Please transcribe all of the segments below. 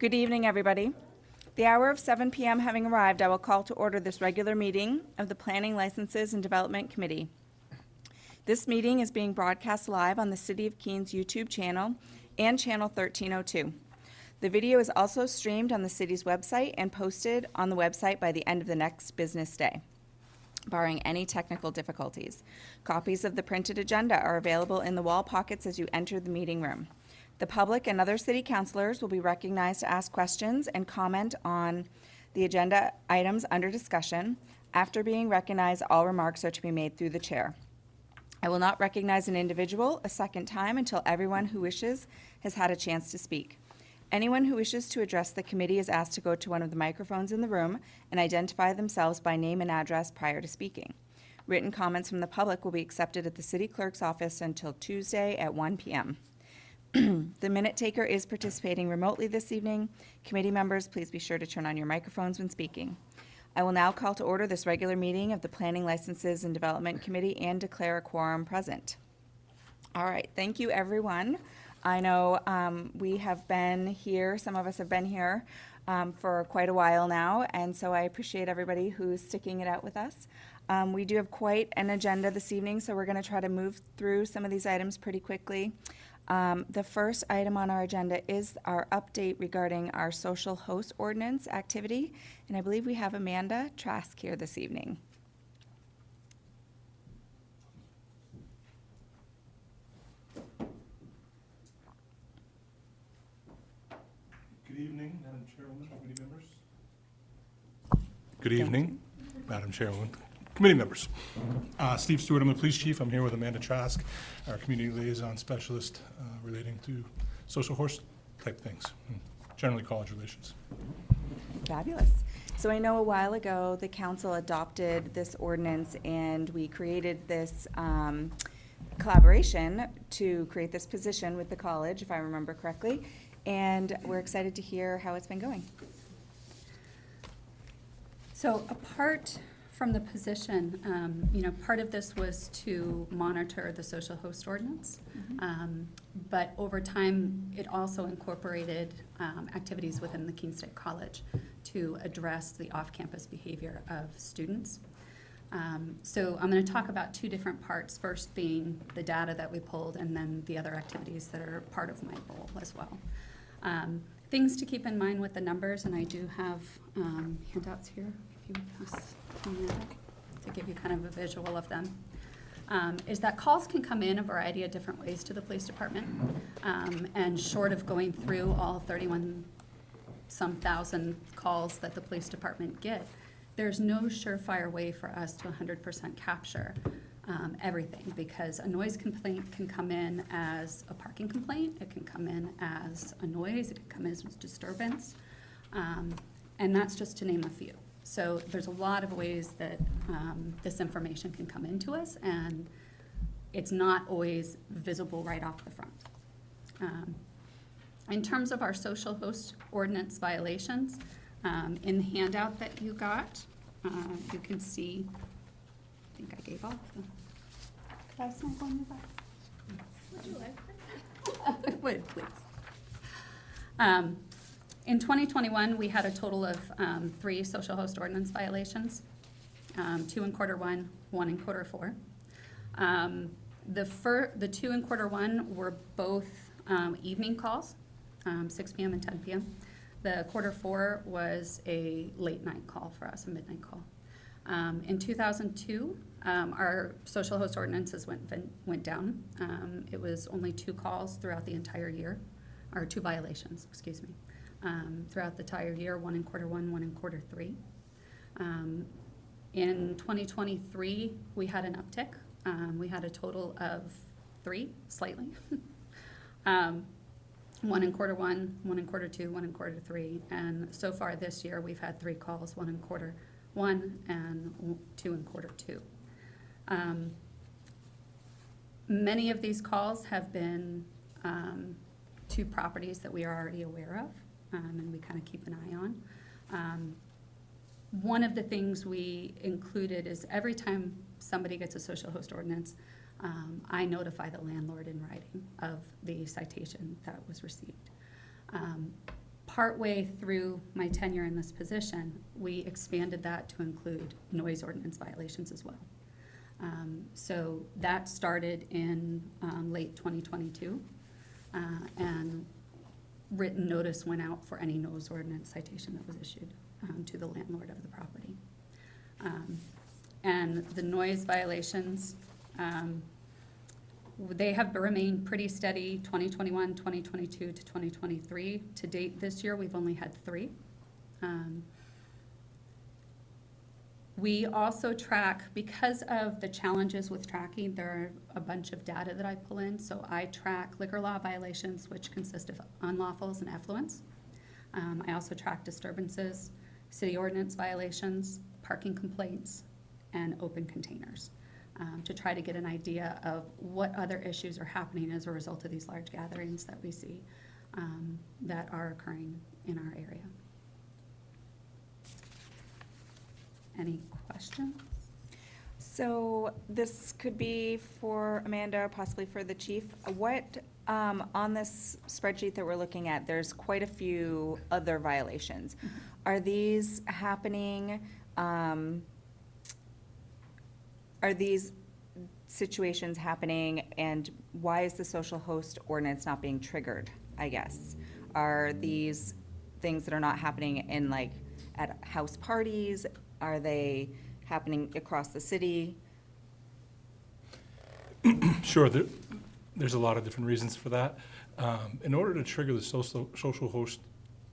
Good evening, everybody. The hour of 7 p.m. having arrived, I will call to order this regular meeting of the Planning, Licenses, and Development Committee. This meeting is being broadcast live on the City of Keene YouTube channel and channel 1302. The video is also streamed on the city's website and posted on the website by the end of the next business day, barring any technical difficulties. Copies of the printed agenda are available in the wall pockets as you enter the meeting room. The public and other city councilors will be recognized to ask questions and comment on the agenda items under discussion. After being recognized, all remarks are to be made through the chair. I will not recognize an individual a second time until everyone who wishes has had a chance to speak. Anyone who wishes to address the committee is asked to go to one of the microphones in the room and identify themselves by name and address prior to speaking. Written comments from the public will be accepted at the city clerk's office until Tuesday at 1 p.m. The minute taker is participating remotely this evening. Committee members, please be sure to turn on your microphones when speaking. I will now call to order this regular meeting of the Planning, Licenses, and Development Committee and declare a quorum present. All right, thank you, everyone. I know we have been here, some of us have been here for quite a while now, and so I appreciate everybody who's sticking it out with us. We do have quite an agenda this evening, so we're going to try to move through some of these items pretty quickly. The first item on our agenda is our update regarding our social host ordinance activity, and I believe we have Amanda Trask here this evening. Good evening, Madam Chairwoman, committee members. Good evening, Madam Chairwoman, committee members. Steve Stewart, I'm the police chief. I'm here with Amanda Trask, our community liaison specialist relating to social horse type things, generally college relations. Fabulous. So I know a while ago the council adopted this ordinance and we created this collaboration to create this position with the college, if I remember correctly. And we're excited to hear how it's been going. So apart from the position, part of this was to monitor the social host ordinance. But over time, it also incorporated activities within the Keene State College to address the off-campus behavior of students. So I'm going to talk about two different parts, first being the data that we pulled and then the other activities that are part of my role as well. Things to keep in mind with the numbers, and I do have handouts here if you pass to give you kind of a visual of them, is that calls can come in a variety of different ways to the police department, and short of going through all 31-some thousand calls that the police department get, there's no surefire way for us to 100% capture everything, because a noise complaint can come in as a parking complaint, it can come in as a noise, it can come in as disturbance, and that's just to name a few. So there's a lot of ways that this information can come into us, and it's not always visible right off the front. In terms of our social host ordinance violations, in the handout that you got, you can see, I think I gave off the, could I snap on your back? Would you like that? I would, please. In 2021, we had a total of 3 social host ordinance violations, 2 in quarter 1, 1 in quarter 4. The 2 in quarter 1 were both evening calls, 6 p.m. and 10 p.m. The quarter 4 was a late night call for us, a midnight call. In 2002, our social host ordinances went down. It was only 2 calls throughout the entire year, or 2 violations, excuse me. Throughout the entire year, 1 in quarter 1, 1 in quarter 3. In 2023, we had an uptick. We had a total of 3, slightly. 1 in quarter 1, 1 in quarter 2, 1 in quarter 3, and so far this year we've had 3 calls, 1 in quarter 1 and 2 in quarter 2. Many of these calls have been to properties that we are already aware of. And we kind of keep an eye on. One of the things we included is every time somebody gets a social host ordinance, I notify the landlord in writing of the citation that was received. Partway through my tenure in this position, we expanded that to include noise ordinance violations as well. So that started in late 2022, and written notice went out for any noise ordinance citation that was issued to the landlord of the property. And the noise violations, they have remained pretty steady, 2021, 2022 to 2023. To date this year, we've only had 3. We also track, because of the challenges with tracking, there are a bunch of data that I pull in. So I track liquor law violations, which consist of unlawfuls and effluents. I also track disturbances, city ordinance violations, parking complaints, and open containers, to try to get an idea of what other issues are happening as a result of these large gatherings that we see that are occurring in our area. Any questions? So this could be for Amanda, or possibly for the chief. What, on this spreadsheet that we're looking at, there's quite a few other violations. Are these happening, are these situations happening, and why is the social host ordinance not being triggered, I guess? Are these things that are not happening in, like, at house parties? Are they happening across the city? Sure, there's a lot of different reasons for that. In order to trigger the social host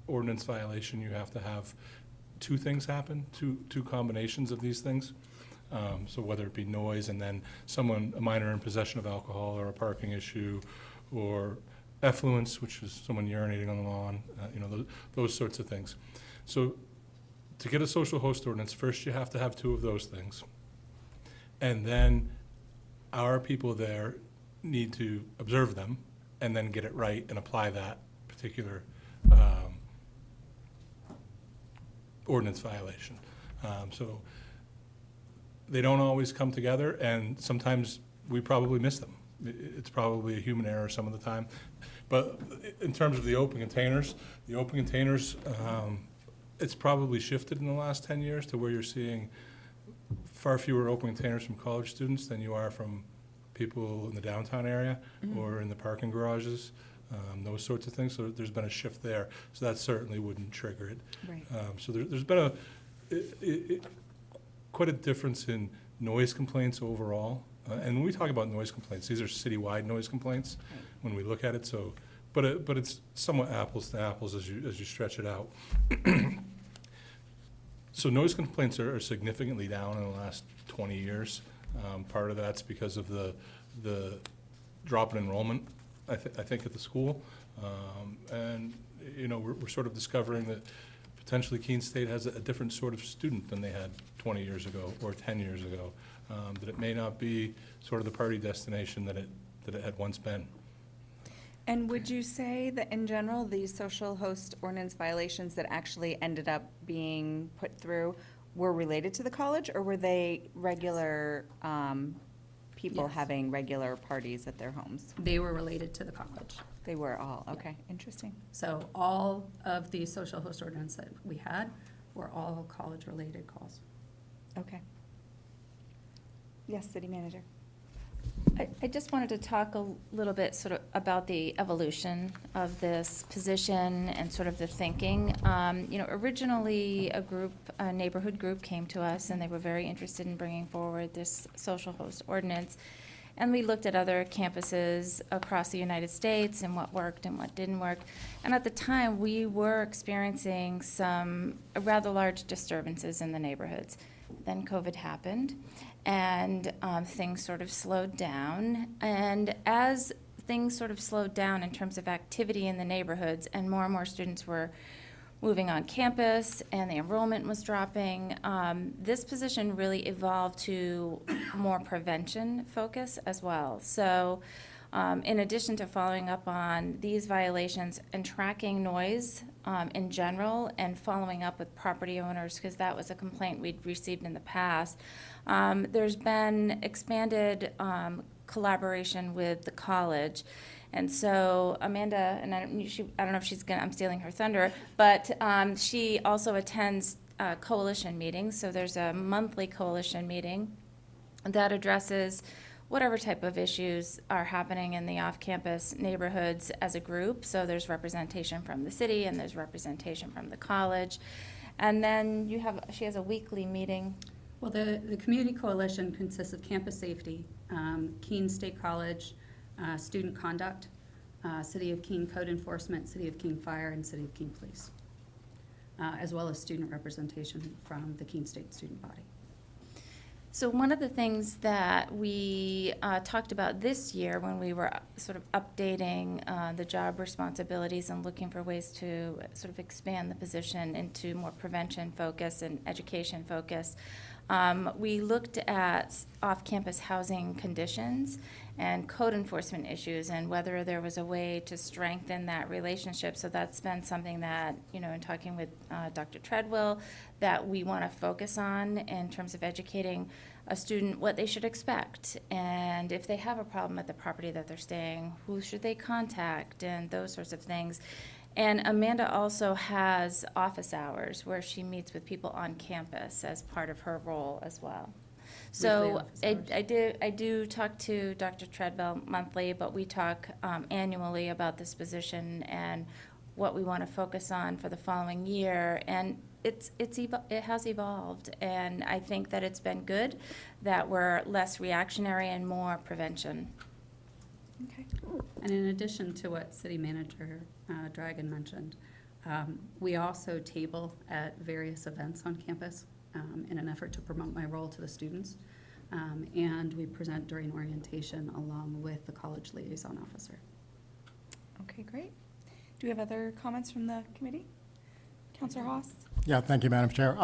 ordinance violation, you have to have 2 things happen, two combinations of these things. So whether it be noise and then a minor in possession of alcohol, or a parking issue, or effluence, which is someone urinating on the lawn, those sorts of things. So to get a social host ordinance, first you have to have 2 of those things. And then our people there need to observe them and then get it right and apply that particular ordinance violation. So they don't always come together, and sometimes we probably miss them. It's probably a human error some of the time. But in terms of the open containers, it's probably shifted in the last 10 years to where you're seeing far fewer open containers from college students than you are from people in the downtown area or in the parking garages, those sorts of things. So there's been a shift there. So that certainly wouldn't trigger it. Right. So there's been quite a difference in noise complaints overall. And when we talk about noise complaints, these are citywide noise complaints when we look at it. So, but it's somewhat apples to apples as you stretch it out. So noise complaints are significantly down in the last 20 years. Part of that's because of the drop in enrollment, I think, at the school. And we're sort of discovering that potentially Keene State has a different sort of student than they had 20 years ago or 10 years ago. That it may not be sort of the party destination that it had once been. And would you say that in general, these social host ordinance violations that actually ended up being put through were related to the college, or were they regular people Yes. having regular parties at their homes? They were related to the college. They were all, okay, interesting. So all of the social host ordinance that we had were all college-related calls. Okay. Yes, city manager. I just wanted to talk a little bit sort of about the evolution of this position and sort of the thinking. Originally a neighborhood group came to us, and they were very interested in bringing forward this social host ordinance. And we looked at other campuses across the United States and what worked and what didn't work. And at the time, we were experiencing some rather large disturbances in the neighborhoods. Then COVID happened, and things sort of slowed down. And as things sort of slowed down in terms of activity in the neighborhoods, and more students were moving on campus, and the enrollment was dropping, this position really evolved to more prevention focus as well. So in addition to following up on these violations and tracking noise in general, and following up with property owners, because that was a complaint we'd received in the past, there's been expanded collaboration with the college. And so Amanda, and I don't know if she's gonna, I'm stealing her thunder, but she also attends coalition meetings. So there's a monthly coalition meeting that addresses whatever type of issues are happening in the off-campus neighborhoods as a group. So there's representation from the city and there's representation from the college. And then she has a weekly meeting. Well, the community coalition consists of campus safety, Keene State College, student conduct, City of Keene Code Enforcement, City of Keene Fire, and City of Keene Police, as well as student representation from the Keene State Student Body. So one of the things that we talked about this year when we were sort of updating the job responsibilities and looking for ways to sort of expand the position into more prevention focus and education focus, we looked at off-campus housing conditions and code enforcement issues and whether there was a way to strengthen that relationship. So that's been something that, in talking with Dr. Treadwell, that we want to focus on in terms of educating a student what they should expect. And if they have a problem at the property that they're staying, who should they contact and those sorts of things. And Amanda also has office hours where she meets with people on campus as part of her role as well. So office hours. I do talk to Dr. Treadwell monthly, but we talk annually about this position and what we want to focus on for the following year. And it has evolved, and I think that it's been good that we're less reactionary and more prevention. Okay. And in addition to what City Manager Dragon mentioned, we also table at various events on campus in an effort to promote my role to the students. And we present during orientation along with the college liaison officer. Okay, great. Do we have other comments from the committee? Counselor Haas? Yeah, thank you, Madam Chair.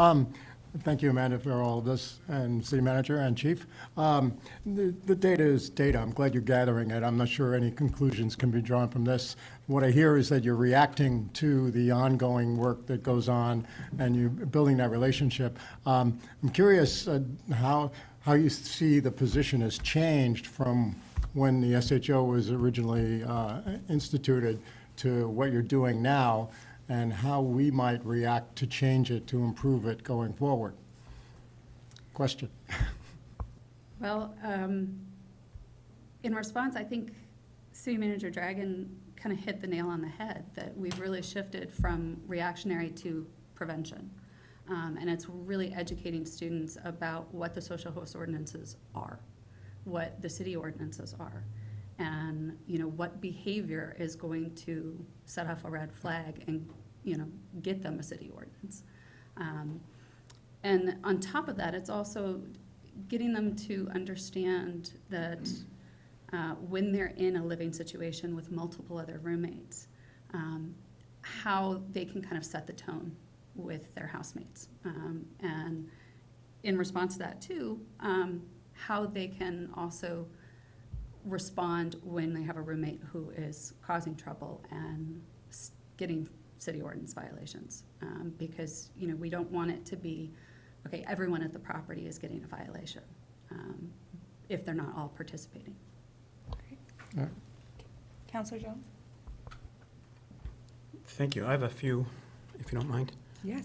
Thank you, Amanda, for all of this, and City Manager and Chief. The data is data. I'm glad you're gathering it. I'm not sure any conclusions can be drawn from this. What I hear is that you're reacting to the ongoing work that goes on, and you're building that relationship. I'm curious how you see the position has changed from when the SHO was originally instituted to what you're doing now, and how we might react to change it, to improve it going forward. Question. Well, in response, I think City Manager Dragon kind of hit the nail on the head, that we've really shifted from reactionary to prevention. And it's really educating students about what the social host ordinances are, what the city ordinances are, and what behavior is going to set off a red flag and get them a city ordinance. And on top of that, it's also getting them to understand that when they're in a living situation with multiple other roommates, how they can kind of set the tone with their housemates. And in response to that too, how they can also respond when they have a roommate who is causing trouble and getting city ordinance violations. Because, we don't want it to be, okay, everyone at the property is getting a violation if they're not all participating. Counselor Jones? Thank you. I have a few, if you don't mind. Yes.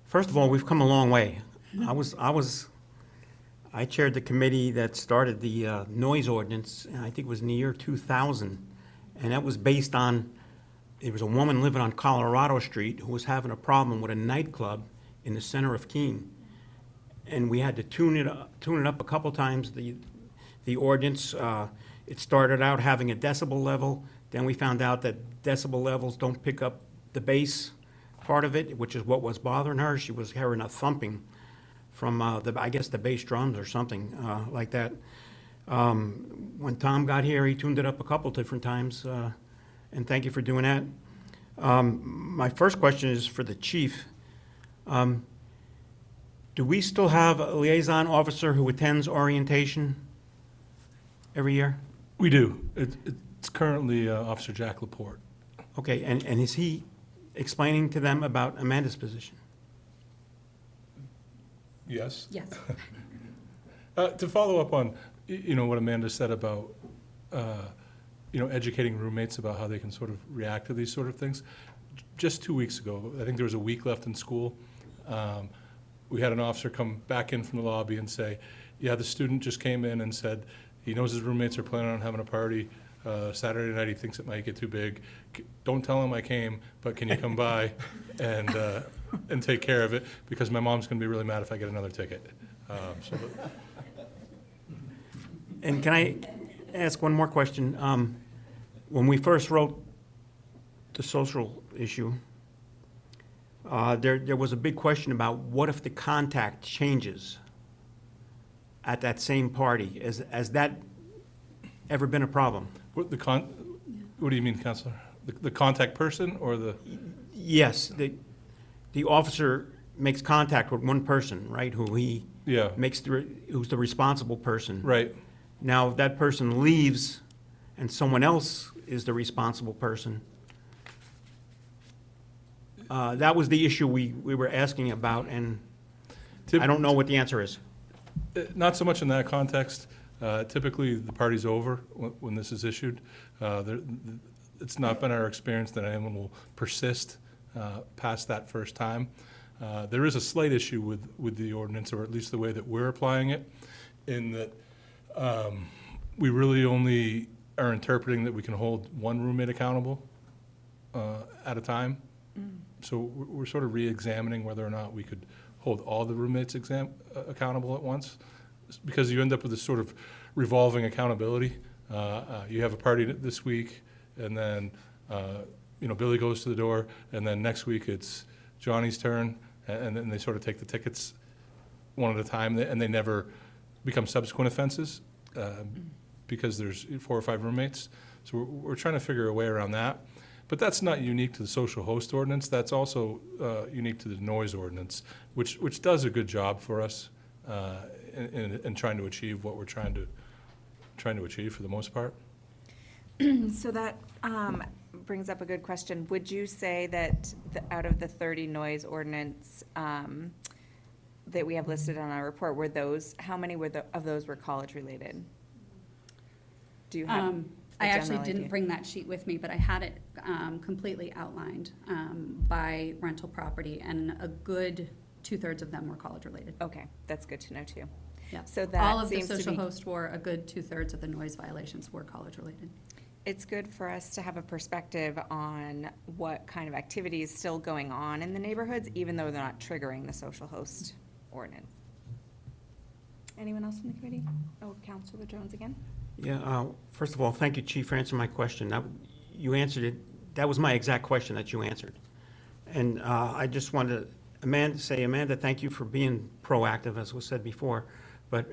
First of all, we've come a long way. I chaired the committee that started the noise ordinance, and I think it was in the year 2000. And that was based on, there was a woman living on Colorado Street who was having a problem with a nightclub in the center of Keene. And we had to tune it up a couple times, the ordinance. It started out having a decibel level. Then we found out that decibel levels don't pick up the bass part of it, which is what was bothering her. She was hearing a thumping from I guess the bass drums or something like that. When Tom got here, he tuned it up a couple different times, and thank you for doing that. My first question is for the chief. Do we still have a liaison officer who attends orientation every year? We do. It's currently Officer Jack Laporte. Okay, and is he explaining to them about Amanda's position? Yes? Yes. To follow up on, what Amanda said about educating roommates about how they can sort of react to these sort of things. Just 2 weeks ago, I think there was a week left in school, we had an officer come back in from the lobby and say, yeah, the student just came in and said he knows his roommates are planning on having a party Saturday night. He thinks it might get too big. Don't tell him I came, but can you come by and take care of it, because my mom's going to be really mad if I get another ticket. And can I ask one more question? When we first wrote the social issue, there was a big question about what if the contact changes at that same party? Has that ever been a problem? What do you mean, Counselor? The contact person or the? Yes, the officer makes contact with one person, right, who he Yeah. who's the responsible person. Right. Now, if that person leaves and someone else is the responsible person, that was the issue we were asking about, and I don't know what the answer is. Not so much in that context. Typically, the party's over when this is issued. It's not been our experience that anyone will persist past that first time. There is a slight issue with the ordinance, or at least the way that we're applying it, in that we really only are interpreting that we can hold one roommate accountable at a time. So we're sort of re-examining whether or not we could hold all the roommates accountable at once, because you end up with this sort of revolving accountability. You have a party this week, and then Billy goes to the door, and then next week it's Johnny's turn, and then they sort of take the tickets one at a time, and they never become subsequent offenses because there's 4 or 5 roommates. So we're trying to figure a way around that. But that's not unique to the social host ordinance. That's also unique to the noise ordinance, which does a good job for us in trying to achieve what we're trying to achieve for the most part. So that brings up a good question. Would you say that out of the 30 noise ordinance that we have listed on our report, how many of those were college-related? Do you have I a actually general didn't idea? bring that sheet with me, but I had it completely outlined by rental property, and a good 2/3 of them were college-related. Okay, that's good to know, too. Yeah. So that All of the seems to social be- host were, a good 2/3 of the noise violations were college-related. It's good for us to have a perspective on what kind of activity is still going on in the neighborhoods, even though they're not triggering the social host ordinance. Anyone else from the committee? Oh, Councilor Jones again? Yeah, first of all, thank you, Chief, for answering my question. You answered it, that was my exact question that you answered. And I just wanted to say, Amanda, thank you for being proactive, as was said before. But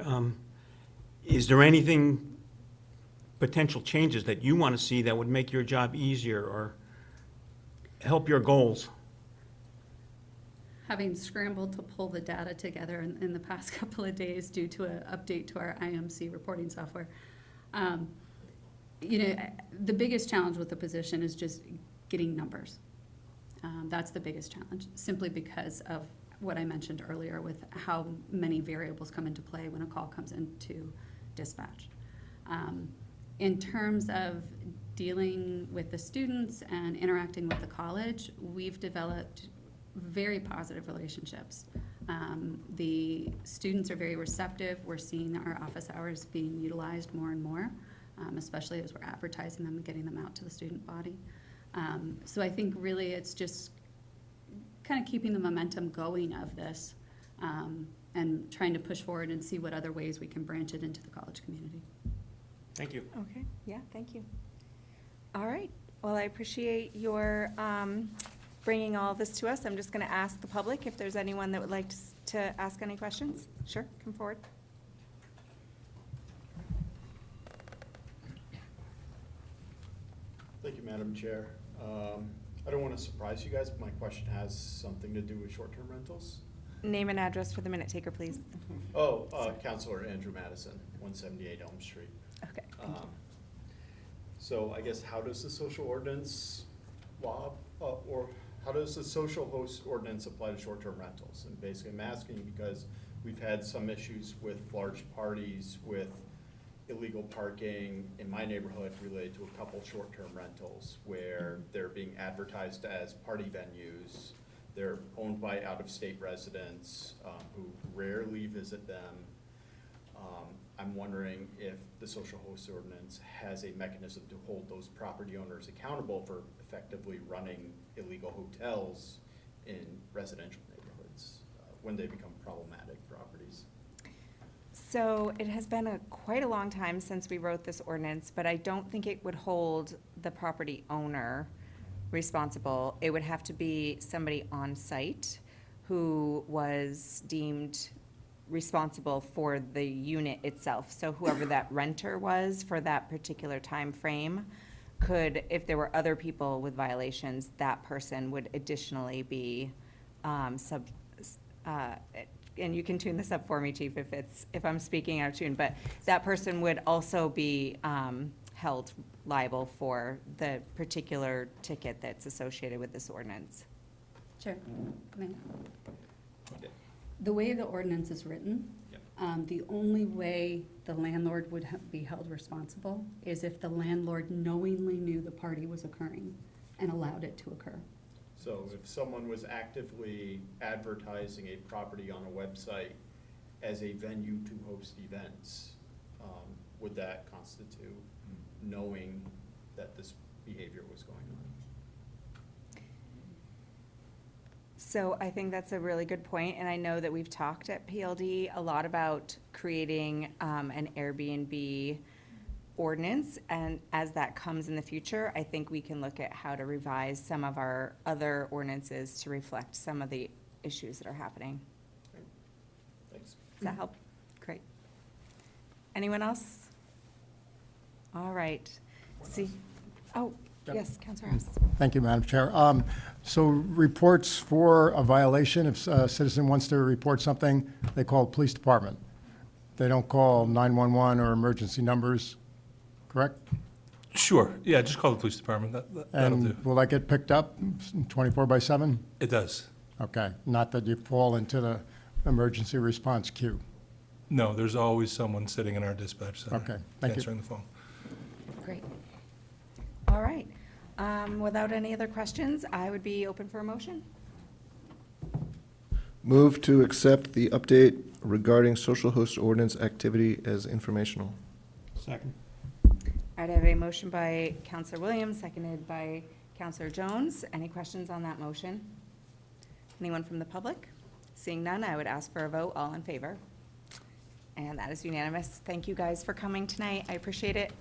is there anything, potential changes that you want to see that would make your job easier or help your goals? Having scrambled to pull the data together in the past couple of days due to an update to our IMC reporting software, the biggest challenge with the position is just getting numbers. That's the biggest challenge, simply because of what I mentioned earlier with how many variables come into play when a call comes into dispatch. In terms of dealing with the students and interacting with the college, we've developed very positive relationships. The students are very receptive. We're seeing our office hours being utilized more and more, especially as we're advertising them and getting them out to the student body. So I think really it's just kind of keeping the momentum going of this and trying to push forward and see what other ways we can branch it into the college community. Thank you. Okay, yeah, thank you. All right, well, I appreciate your bringing all this to us. I'm just going to ask the public if there's anyone that would like to ask any questions. Sure, come forward. Thank you, Madam Chair. I don't want to surprise you guys, but my question has something to do with short-term rentals. Name and address for the minute taker, please. Oh, Counselor Andrew Madison, 178 Elm Street. Okay, thank you. So I guess how does the social ordinance law, or how does the social host ordinance apply to short-term rentals? And basically I'm asking because we've had some issues with large parties with illegal parking in my neighborhood related to a couple short-term rentals where they're being advertised as party venues. They're owned by out-of-state residents who rarely visit them. I'm wondering if the social host ordinance has a mechanism to hold those property owners accountable for effectively running illegal hotels in residential neighborhoods when they become problematic properties. So it has been quite a long time since we wrote this ordinance, but I don't think it would hold the property owner responsible. It would have to be somebody on site who was deemed responsible for the unit itself. So whoever that renter was for that particular time frame could, if there were other people with violations, that person would additionally be and you can tune this up for me, Chief, if I'm speaking out of tune, but that person would also be held liable for the particular ticket that's associated with this ordinance. Sure. May I? The way the ordinance is written, Yep. the only way the landlord would be held responsible is if the landlord knowingly knew the party was occurring and allowed it to occur. So if someone was actively advertising a property on a website as a venue to host events, would that constitute knowing that this behavior was going on? So I think that's a really good point, and I know that we've talked at PLD a lot about creating an Airbnb ordinance, and as that comes in the future, I think we can look at how to revise some of our other ordinances to reflect some of the issues that are happening. Thanks. Does that help? Great. Anyone else? All right. See, oh, yes, Counselor House. Thank you, Madam Chair. So reports for a violation, if a citizen wants to report something, they call the police department. They don't call 911 or emergency numbers, correct? Sure, yeah, just call the police department, that'll do. And will that get picked up 24/7? It does. Okay, not that you fall into the emergency response queue. No, there's always someone sitting in our dispatch center. Okay, thank you. Answering the phone. Great. All right. Without any other questions, I would be open for a motion. Move to accept the update regarding social host ordinance activity as informational. Second. I'd have a motion by Counselor Williams, seconded by Counselor Jones. Any questions on that motion? Anyone from the public? Seeing none, I would ask for a vote. All in favor? And that is unanimous. Thank you guys for coming tonight. I appreciate it.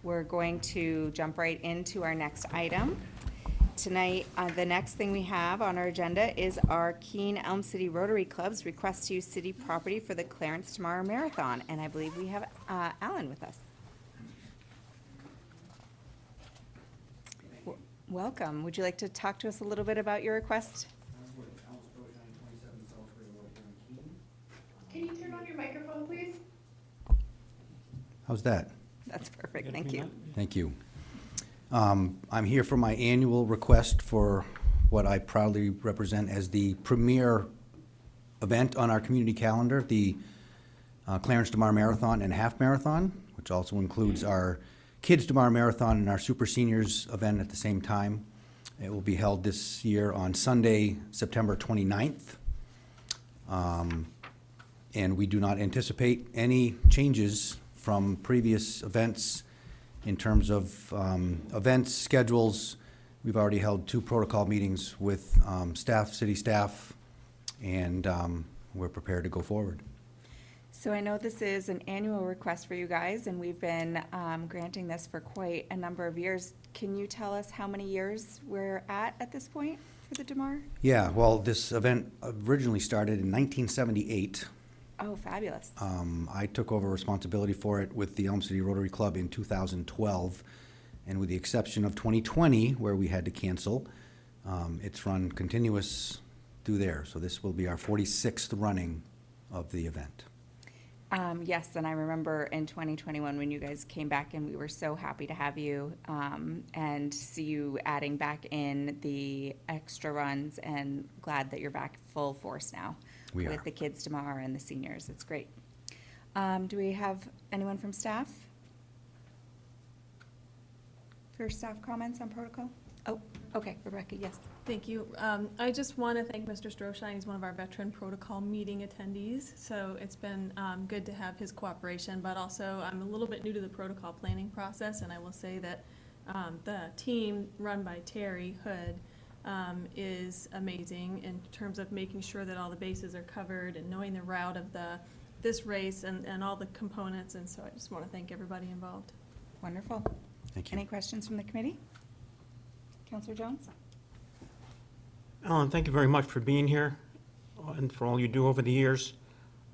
We're going to jump right into our next item. Tonight, the next thing we have on our agenda is our Keene Elm City Rotary Club's request to use city property for the Clarence Tomorrow Marathon. And I believe we have Alan with us. Welcome. Would you like to talk to us a little bit about your request? Can you turn on your microphone, please? How's that? That's perfect. Thank you. Thank you. I'm here for my annual request for what I proudly represent as the premier event on our community calendar, the Clarence Tomorrow Marathon and Half Marathon, which also includes our Kids Tomorrow Marathon and our Super Seniors event at the same time. It will be held this year on Sunday, September 29th. And we do not anticipate any changes from previous events in terms of events, schedules. We've already held 2 protocol meetings with staff, city staff, and we're prepared to go forward. So I know this is an annual request for you guys, and we've been granting this for quite a number of years. Can you tell us how many years we're at this point for the DeMar? Yeah, well, this event originally started in 1978. Oh, fabulous. I took over responsibility for it with the Elm City Rotary Club in 2012, and with the exception of 2020, where we had to cancel, it's run continuous through there. So this will be our 46th running of the event. Yes, and I remember in 2021 when you guys came back, and we were so happy to have you and see you adding back in the extra runs, and glad that you're back full force now We with are. the kids tomorrow and the seniors. It's great. Do we have anyone from staff? For staff comments on protocol? Oh, okay, Rebecca, yes. Thank you. I just want to thank Mr. Stroshine. He's one of our veteran protocol meeting attendees, so it's been good to have his cooperation, but also I'm a little bit new to the protocol planning process, and I will say that the team run by Terry Hood is amazing in terms of making sure that all the bases are covered and knowing the route of this race and all the components, and so I just want to thank everybody involved. Wonderful. Thank you. Any questions from the committee? Counselor Jones? Alan, thank you very much for being here and for all you do over the years.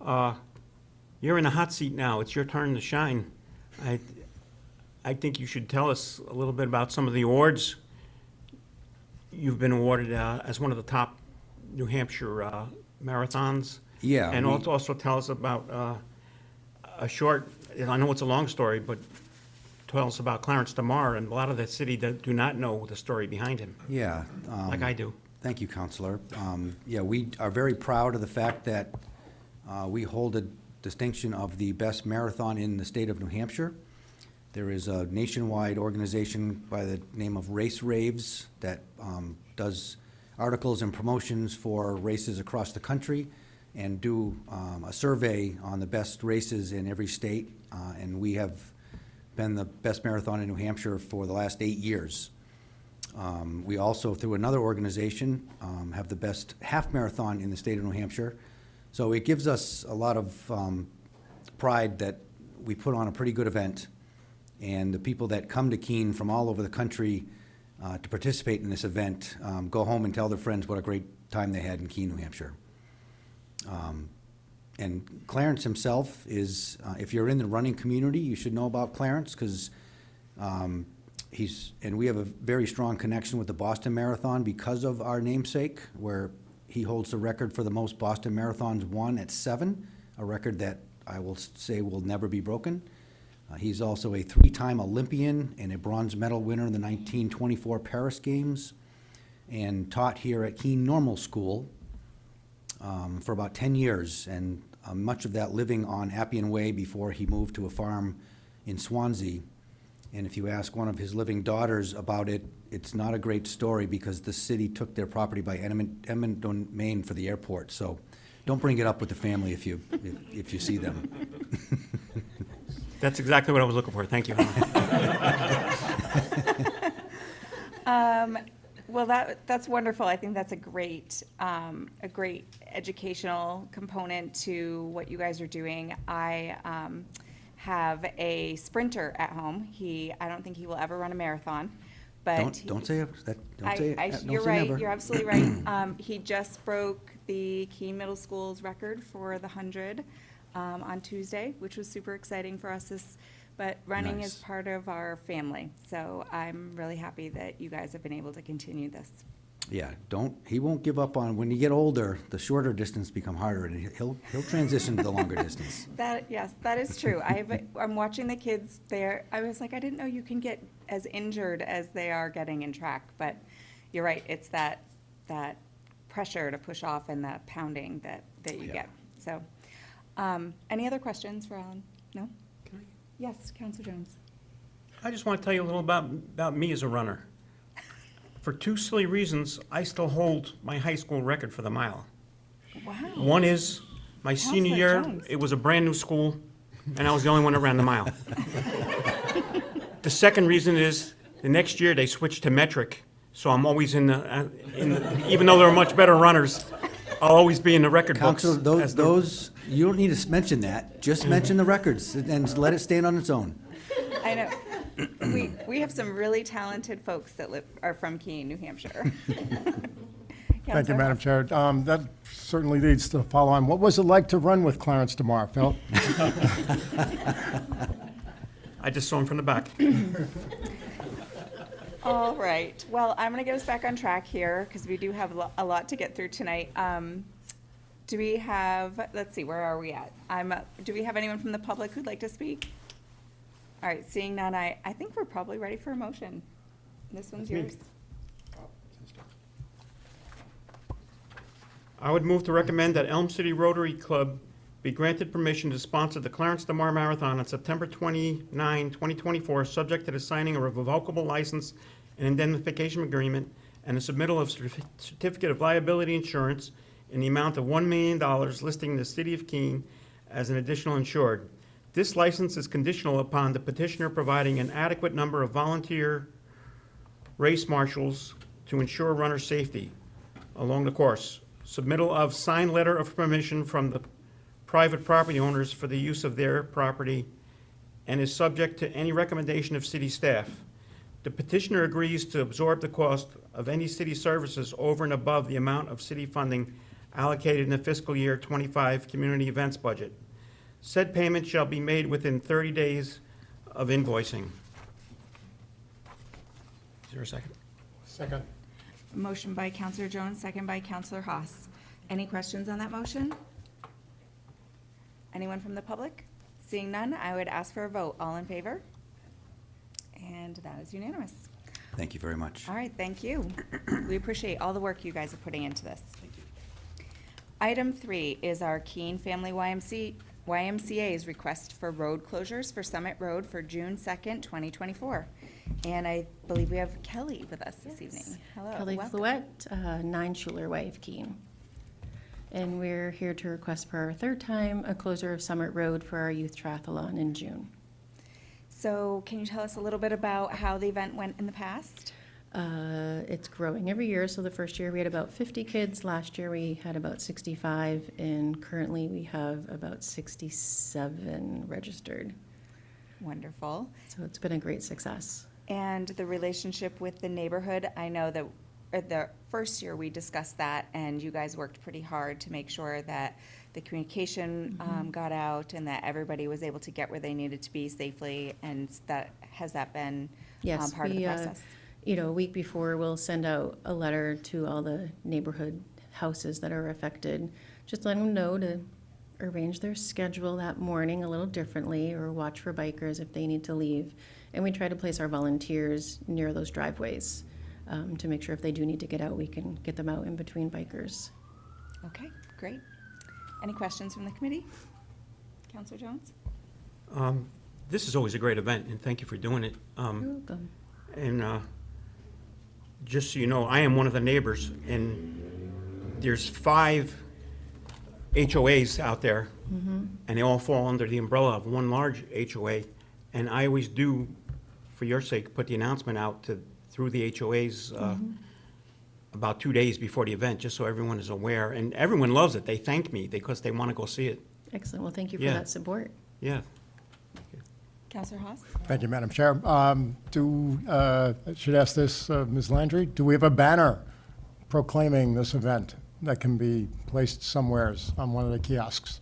You're in a hot seat now. It's your turn to shine. I think you should tell us a little bit about some of the awards you've been awarded as one of the top New Hampshire marathons. Yeah. And we- also tell us about a short, I know it's a long story, but tell us about Clarence DeMar and a lot of the city that do not know the story behind him, Yeah. like I do. Thank you, Counselor. Yeah, we are very proud of the fact that we hold a distinction of the best marathon in the state of New Hampshire. There is a nationwide organization by the name of Race Raves that does articles and promotions for races across the country and do a survey on the best races in every state. And we have been the best marathon in New Hampshire for the last 8 years. We also, through another organization, have the best half marathon in the state of New Hampshire. So it gives us a lot of pride that we put on a pretty good event, and the people that come to Keene from all over the country to participate in this event go home and tell their friends what a great time they had in Keene, New Hampshire. And Clarence himself is, if you're in the running community, you should know about Clarence, because and we have a very strong connection with the Boston Marathon because of our namesake, where he holds the record for the most Boston Marathons won at 7, a record that I will say will never be broken. He's also a 3-time Olympian and a bronze medal winner in the 1924 Paris Games, and taught here at Keene Normal School for about 10 years, and much of that living on Appian Way before he moved to a farm in Swansea. And if you ask one of his living daughters about it, it's not a great story because the city took their property by eminent domain for the airport. So don't bring it up with the family if you see them. That's exactly what I was looking for. Thank you. Well, that's wonderful. I think that's a great educational component to what you guys are doing. I have a sprinter at home. I don't think he will ever run a marathon, but Don't say that. Don't say don't you're say right. never. You're absolutely right. He just broke the Keene Middle School's record for the 100 on Tuesday, which was super exciting for us. But running is Nice. part of our family, so I'm really happy that you guys have been able to continue this. Yeah, he won't give up on, when you get older, the shorter distance become harder, and he'll transition to the longer distance. Yes, that is true. I'm watching the kids there. I was like, I didn't know you can get as injured as they are getting in track, but you're right. It's that pressure to push off and the pounding that you Yeah. get. So, any other questions for Alan? No? Yes, Counselor Jones. I just want to tell you a little about me as a runner. For 2 silly reasons, I still hold my high school record for the mile. Wow. One is, my senior Counselor year, Jones. it was a brand-new school, and I was the only one that ran the mile. The second reason is, the next year, they switched to metric, so I'm always even though there are much better runners, I'll always be in the record books. Counselor, as those, you don't need to mention that. Just mention the records and let it stand on its own. I know. We have some really talented folks that are from Keene, New Hampshire. Thank you, Madam Chair. That certainly leads to the follow-on. What was it like to run with Clarence DeMar, Phil? Oh. I just saw him from the back. All right. Well, I'm going to get us back on track here because we do have a lot to get through tonight. Do we have, let's see, where are we at? Do we have anyone from the public who'd like to speak? All right, seeing none, I think we're probably ready for a motion. This one's me. yours. I would move to recommend that Elm City Rotary Club be granted permission to sponsor the Clarence DeMar Marathon on September 29, 2024, subject to the signing of a revocable license and indemnification agreement and the submittal of certificate of liability insurance in the amount of $1 million, listing the city of Keene as an additional insured. This license is conditional upon the petitioner providing an adequate number of volunteer race marshals to ensure runner safety along the course. Submittal of signed letter of permission from the private property owners for the use of their property and is subject to any recommendation of city staff. The petitioner agrees to absorb the cost of any city services over and above the amount of city funding allocated in the fiscal year 25 community events budget. Said payment shall be made within 30 days of invoicing. Is there a second? Second. Motion by Counselor Jones, second by Counselor Haas. Any questions on that motion? Anyone from the public? Seeing none, I would ask for a vote. All in favor? And that is unanimous. Thank you very much. All right, thank you. We appreciate all the work you guys are putting into this. Item 3 is our Keene Family YMCA's request for road closures for Summit Road for June 2nd, 2024. And I believe we have Kelly with us this evening. Hello. Kelly welcome. Fluette, 9 Schuler Way of Keene. And we're here to request for our third time a closure of Summit Road for our youth triathlon in June. So can you tell us a little bit about how the event went in the past? It's growing every year. So the first year we had about 50 kids. Last year we had about 65, and currently we have about 67 registered. Wonderful. So it's been a great success. And the relationship with the neighborhood, I know that the first year we discussed that, and you guys worked pretty hard to make sure that the communication got out and that everybody was able to get where they needed to be safely, and has that been Yes, part of the process? You know, a week before, we'll send out a letter to all the neighborhood houses that are affected, just letting them know to arrange their schedule that morning a little differently, or watch for bikers if they need to leave. And we try to place our volunteers near those driveways to make sure if they do need to get out, we can get them out in between bikers. Okay, great. Any questions from the committee? Counselor Jones? This is always a great event, and thank you for doing it. You're welcome. And just so you know, I am one of the neighbors, and there's 5 HOAs out there, and they all fall under the umbrella of one large HOA. And I always do, for your sake, put the announcement out through the HOAs about 2 days before the event, just so everyone is aware. And everyone loves it. They thank me because they want to go see it. Excellent. Well, thank you for Yeah. that support. Yeah. Counselor Haas? Thank you, Madam Chair. I should ask this, Ms. Landry, do we have a banner proclaiming this event that can be placed somewheres on one of the kiosks?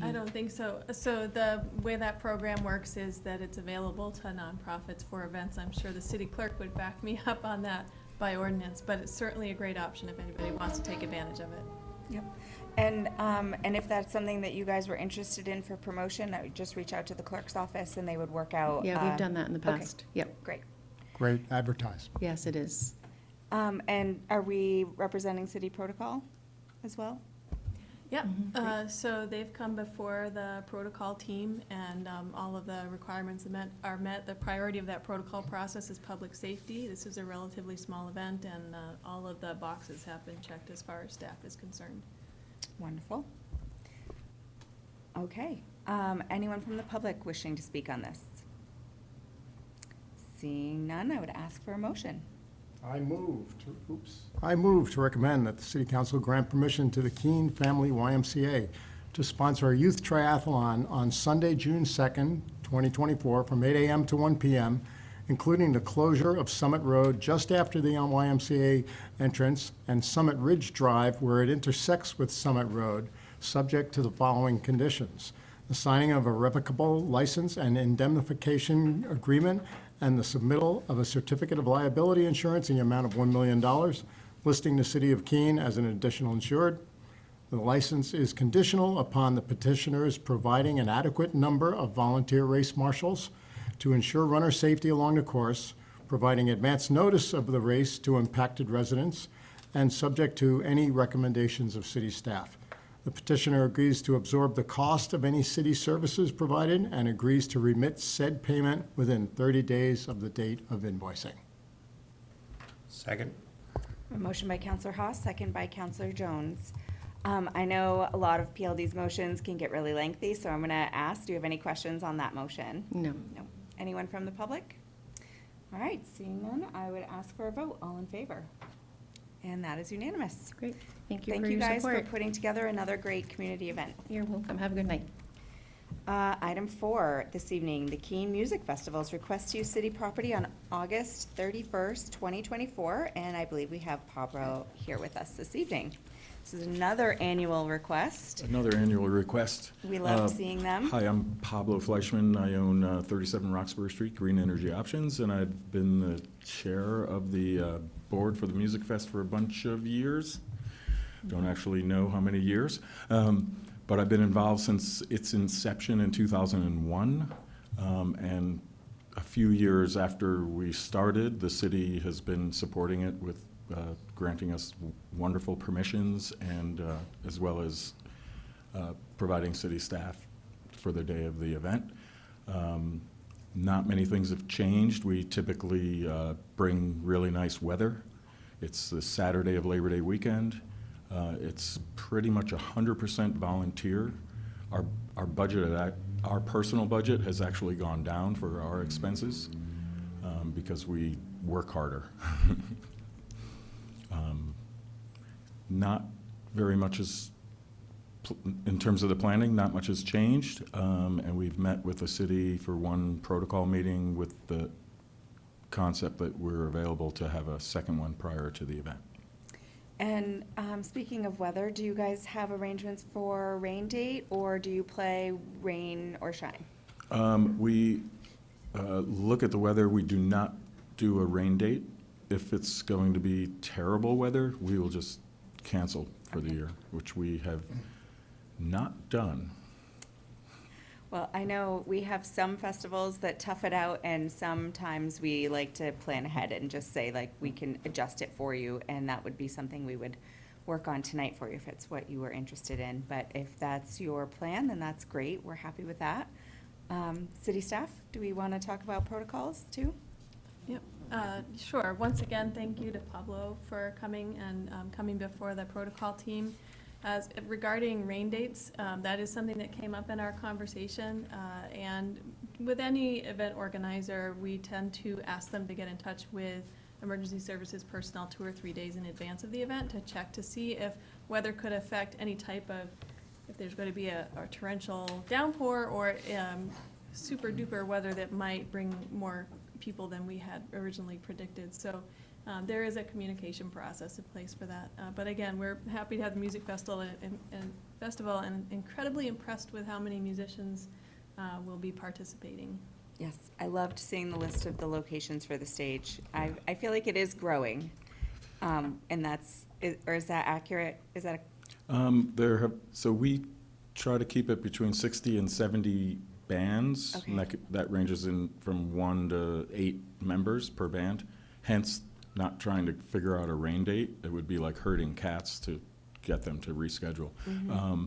I don't think so. So the way that program works is that it's available to nonprofits for events. I'm sure the city clerk would back me up on that by ordinance, but it's certainly a great option if anybody wants to take advantage of it. Yep. And if that's something that you guys were interested in for promotion, I would just reach out to the clerk's office and they would work out. Yeah, we've done that in the okay. past. Yep. Great. Great, advertise. Yes, it is. And are we representing city protocol as well? Yeah, so they've come before the protocol team, and all of the requirements are met. The priority of that protocol process is public safety. This is a relatively small event, and all of the boxes have been checked as far as staff is concerned. Wonderful. Okay. Anyone from the public wishing to speak on this? Seeing none, I would ask for a motion. I move to recommend that the City Council grant permission to the Keene Family YMCA to sponsor a youth triathlon on Sunday, June 2nd, 2024, from 8 a.m. to 1 p.m., including the closure of Summit Road just after the YMCA entrance and Summit Ridge Drive where it intersects with Summit Road, subject to the following conditions: the signing of a revocable license and indemnification agreement, and the submittal of a certificate of liability insurance in the amount of $1 million, listing the city of Keene as an additional insured. The license is conditional upon the petitioners providing an adequate number of volunteer race marshals to ensure runner safety along the course, providing advance notice of the race to impacted residents, and subject to any recommendations of city staff. The petitioner agrees to absorb the cost of any city services provided and agrees to remit said payment within 30 days of the date of invoicing. Second? A motion by Counselor Haas, second by Counselor Jones. I know a lot of PLD's motions can get really lengthy, so I'm going to ask, do you have any questions on that motion? No. No. Anyone from the public? All right, seeing none, I would ask for a vote. All in favor? And that is unanimous. Great. Thank you Thank for you your guys for support. putting together another great community event. You're welcome. Have a good night. Item 4 this evening, the Keene Music Festival's request to use city property on August 31st, 2024, and I believe we have Pablo here with us this evening. This is another annual request. Another annual request. We love seeing them. Hi, I'm Pablo Fleischman. I own 37 Roxbury Street, Green Energy Options, and I've been the chair of the board for the Music Fest for a bunch of years. Don't actually know how many years, but I've been involved since its inception in 2001. And a few years after we started, the city has been supporting it with granting us wonderful permissions and as well as providing city staff for the day of the event. Not many things have changed. We typically bring really nice weather. It's the Saturday of Labor Day weekend. It's pretty much 100% volunteer. Our budget, our personal budget has actually gone down for our expenses because we work harder. Not very much in terms of the planning, not much has changed. And we've met with the city for one protocol meeting with the concept that we're available to have a second one prior to the event. And speaking of weather, do you guys have arrangements for rain date, or do you play rain or shine? We look at the weather. We do not do a rain date. If it's going to be terrible weather, we will just cancel for the year, which we have not done. Well, I know we have some festivals that tough it out, and sometimes we like to plan ahead and just say, like, we can adjust it for you, and that would be something we would work on tonight for you if it's what you were interested in. But if that's your plan, then that's great. We're happy with that. City staff, do we want to talk about protocols too? Yep, sure. Once again, thank you to Pablo for coming and coming before the protocol team. As regarding rain dates, that is something that came up in our conversation. And with any event organizer, we tend to ask them to get in touch with emergency services personnel 2 or 3 days in advance of the event to check to see if weather could affect any type of, if there's going to be a torrential downpour or super duper weather that might bring more people than we had originally predicted. So there is a communication process in place for that. But again, we're happy to have the music festival and incredibly impressed with how many musicians will be participating. Yes, I loved seeing the list of the locations for the stage. I feel like it is growing, and or is that accurate? Is that So we try to keep it between 60 and 70 bands. Okay. And that ranges from 1 to 8 members per band. Hence, not trying to figure out a rain date. It would be like herding cats to get them to reschedule. Mm-hmm.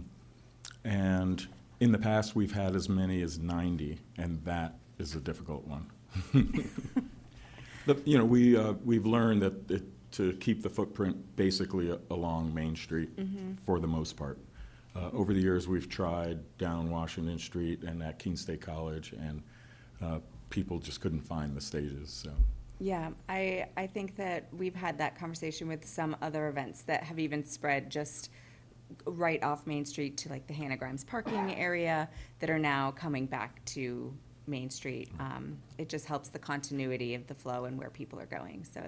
And in the past, we've had as many as 90, and that is a difficult one. We've learned that to keep the footprint basically along Main Street for the most part. Over the years, we've tried down Washington Street and at Keene State College, and people just couldn't find the stages, so. Yeah, I think that we've had that conversation with some other events that have even spread just right off Main Street to like the Hannah Grimes parking area that are now coming back to Main Street. It just helps the continuity of the flow and where people are going. So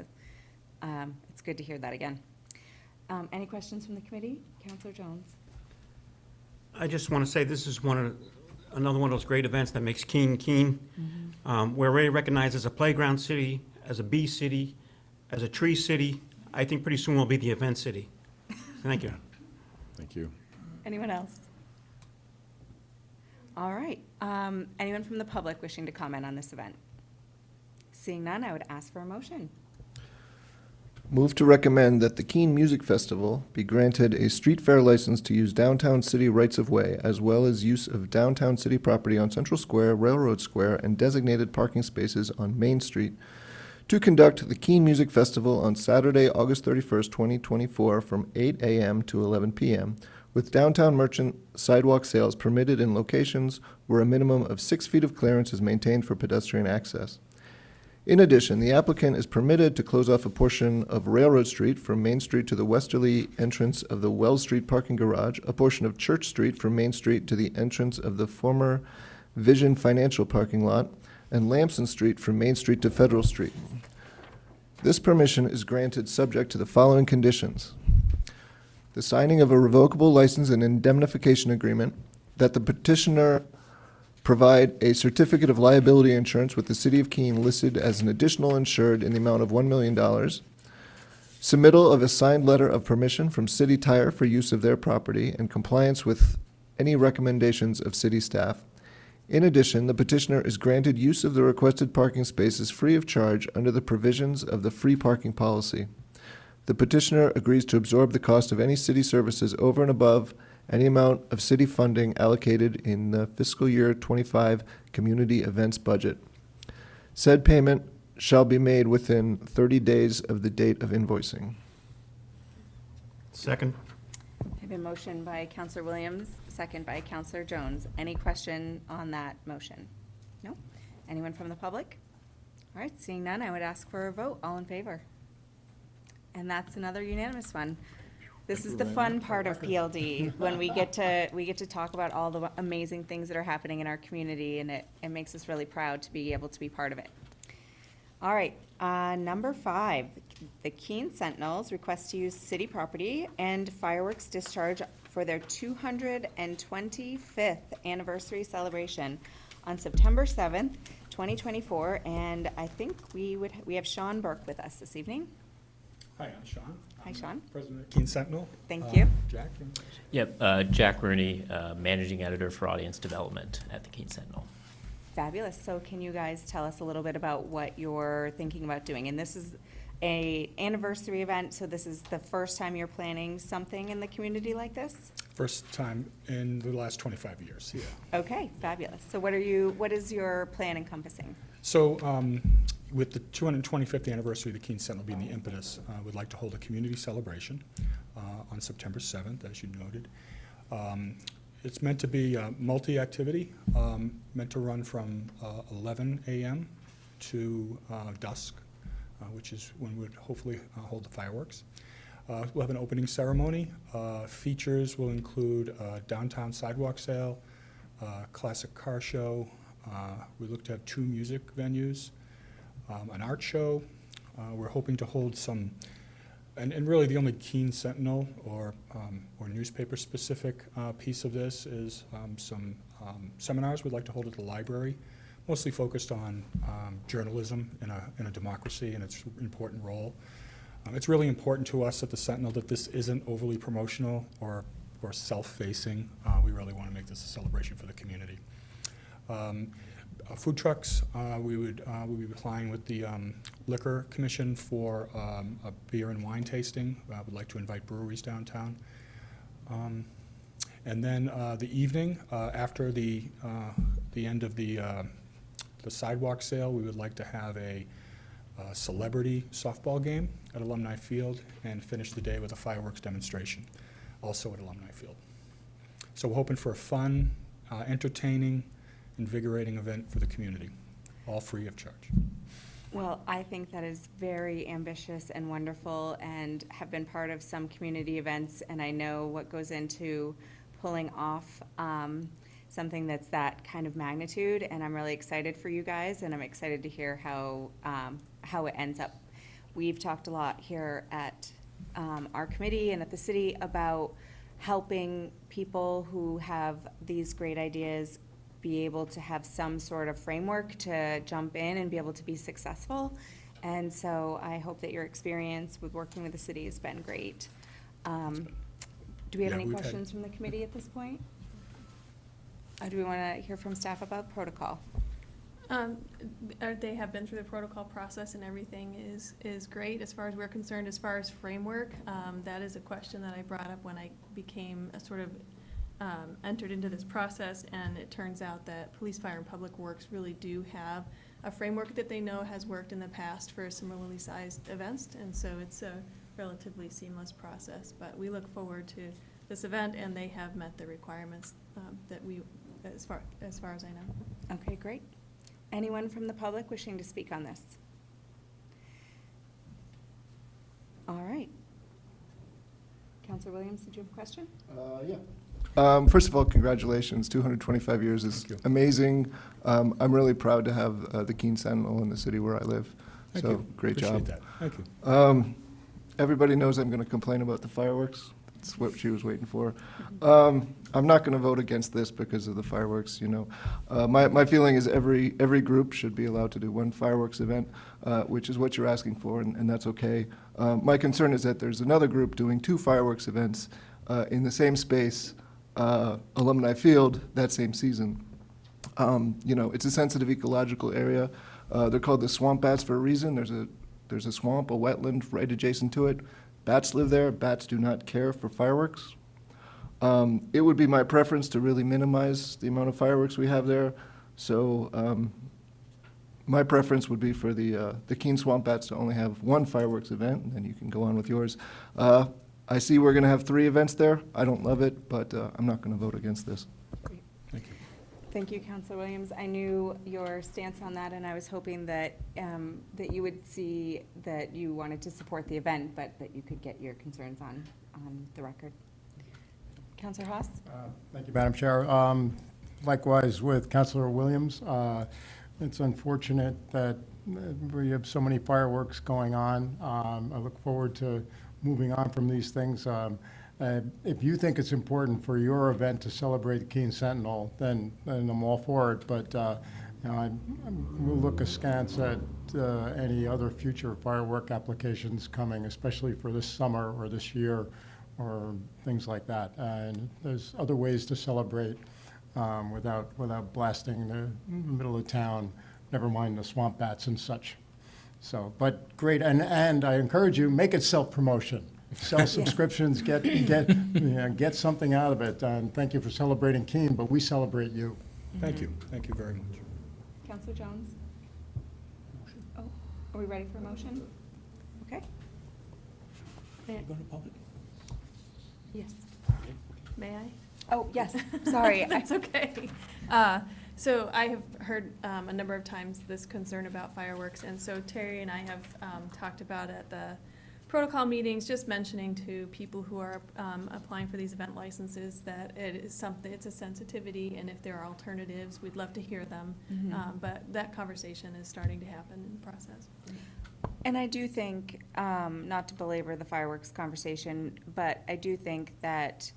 it's good to hear that again. Any questions from the committee? Councilor Jones. I just want to say this is another one of those great events that makes Keene Keene. We're already recognized as a playground city, as a bee city, as a tree city. I think pretty soon we'll be the event city. Thank you. Thank you. Anyone else? All right. Anyone from the public wishing to comment on this event? Seeing none, I would ask for a motion. Move to recommend that the Keene Music Festival be granted a street fair license to use downtown city rights-of-way, as well as use of downtown city property on Central Square, Railroad Square, and designated parking spaces on Main Street to conduct the Keene Music Festival on Saturday, August 31st, 2024, from 8 a.m. to 11 p.m., with downtown merchant sidewalk sales permitted in locations where a minimum of 6 feet of clearance is maintained for pedestrian access. In addition, the applicant is permitted to close off a portion of Railroad Street from Main Street to the westerly entrance of the Wells Street parking garage, a portion of Church Street from Main Street to the entrance of the former Vision Financial parking lot, and Lamson Street from Main Street to Federal Street. This permission is granted subject to the following conditions: the signing of a revocable license and indemnification agreement, that the petitioner provide a certificate of liability insurance with the City of Keene listed as an additional insured in the amount of $1 million, submittal of a signed letter of permission from City Tire for use of their property and compliance with any recommendations of city staff. In addition, the petitioner is granted use of the requested parking spaces free of charge under the provisions of the free parking policy. The petitioner agrees to absorb the cost of any city services over and above any amount of city funding allocated in the fiscal year 25 community events budget. Said payment shall be made within 30 days of the date of invoicing. Second. I have a motion by Counselor Williams, second by Counselor Jones. Any question on that motion? No? Anyone from the public? All right, seeing none, I would ask for a vote. All in favor? And that's another unanimous one. This is the fun part of PLD, when we get to talk about all the amazing things that are happening in our community, and it makes us really proud to be able to be part of it. All right, number 5, the Keene Sentinels request to use city property and fireworks discharge for their 225th anniversary celebration on September 7th, 2024, and I think we have Sean Burke with us this evening. Hi, I'm Sean. Hi, Sean. President of Keene Sentinel. Thank you. Jack? Yep, Jack Rooney, Managing Editor for Audience Development at the Keene Sentinel. Fabulous. So can you guys tell us a little bit about what you're thinking about doing? And this is a anniversary event, so this is the first time you're planning something in the community like this? First time in the last 25 years, yeah. Okay, fabulous. So what is your plan encompassing? So with the 225th anniversary of the Keene Sentinel being the impetus, we'd like to hold a community celebration on September 7th, as you noted. It's meant to be multi-activity, meant to run from 11 a.m. to dusk, which is when we'd hopefully hold the fireworks. We'll have an opening ceremony. Features will include a downtown sidewalk sale, classic car show. We look to have 2 music venues, an art show. We're hoping to hold some, and really the only Keene Sentinel or newspaper-specific piece of this is some seminars we'd like to hold at the library, mostly focused on journalism in a democracy and its important role. It's really important to us at the Sentinel that this isn't overly promotional or self-facing. We really want to make this a celebration for the community. Food trucks, we would be applying with the Liquor Commission for a beer and wine tasting. Would like to invite breweries downtown. And then the evening, after the end of the sidewalk sale, we would like to have a celebrity softball game at Alumni Field and finish the day with a fireworks demonstration, also at Alumni Field. So we're hoping for a fun, entertaining, invigorating event for the community, all free of charge. Well, I think that is very ambitious and wonderful, and have been part of some community events, and I know what goes into pulling off something that's that kind of magnitude, and I'm really excited for you guys, and I'm excited to hear how it ends up. We've talked a lot here at our committee and at the city about helping people who have these great ideas be able to have some sort of framework to jump in and be able to be successful. And so I hope that your experience with working with the city has been great. Do we have Yeah, any we've had- questions from the committee at this point? Do we want to hear from staff about protocol? They have been through the protocol process and everything is great as far as we're concerned. As far as framework, that is a question that I brought up when I became a sort of entered into this process, and it turns out that Police, Fire, and Public Works really do have a framework that they know has worked in the past for similarly sized events, and so it's a relatively seamless process. But we look forward to this event, and they have met the requirements that we, as far as I know. Okay, great. Anyone from the public wishing to speak on this? All right. Counselor Williams, did you have a question? First of all, congratulations. 225 years is amazing. I'm really proud to have the Keene Sentinel in the city where I live. Thank So, you. great Appreciate job. that. Thank you. Everybody knows I'm going to complain about the fireworks. That's what she was waiting for. I'm not going to vote against this because of the fireworks, you know. My feeling is every group should be allowed to do one fireworks event, which is what you're asking for, and that's okay. My concern is that there's another group doing 2 fireworks events in the same space, Alumni Field, that same season. You know, it's a sensitive ecological area. They're called the swamp bats for a reason. There's a swamp, a wetland right adjacent to it. Bats live there. Bats do not care for fireworks. It would be my preference to really minimize the amount of fireworks we have there. So my preference would be for the Keene Swamp Bats to only have 1 fireworks event, and then you can go on with yours. I see we're going to have 3 events there. I don't love it, but I'm not going to vote against this. Thank you. Thank you, Counselor Williams. I knew your stance on that, and I was hoping that, that you would see that you wanted to support the event, but that you could get your concerns on the record. Counselor Haas? Thank you, Madam Chair. Likewise with Councilor Williams, it's unfortunate that we have so many fireworks going on. I look forward to moving on from these things. If you think it's important for your event to celebrate the Keene Sentinel, then I'm all for it. But you know, we'll look askance at any other future firework applications coming, especially for this summer or this year or things like that. And there's other ways to celebrate without blasting the middle of town, never mind the swamp bats and such. So, but great, and I encourage you, make it self-promotion. Sell subscriptions, get something out of it. And thank you for celebrating Keene, but we celebrate you. Thank you. Thank you very much. Counselor Jones? Oh, are we ready for a motion? Okay. Going to public? Yes. May I? Oh, yes, sorry. That's okay. So I have heard a number of times this concern about fireworks, and so Terry and I have talked about at the protocol meetings, just mentioning to people who are applying for these event licenses that it is something, it's a sensitivity, and if there are alternatives, we'd love to hear them. But that conversation is starting to happen in the process. And I do think, not to belabor the fireworks conversation, but I do think that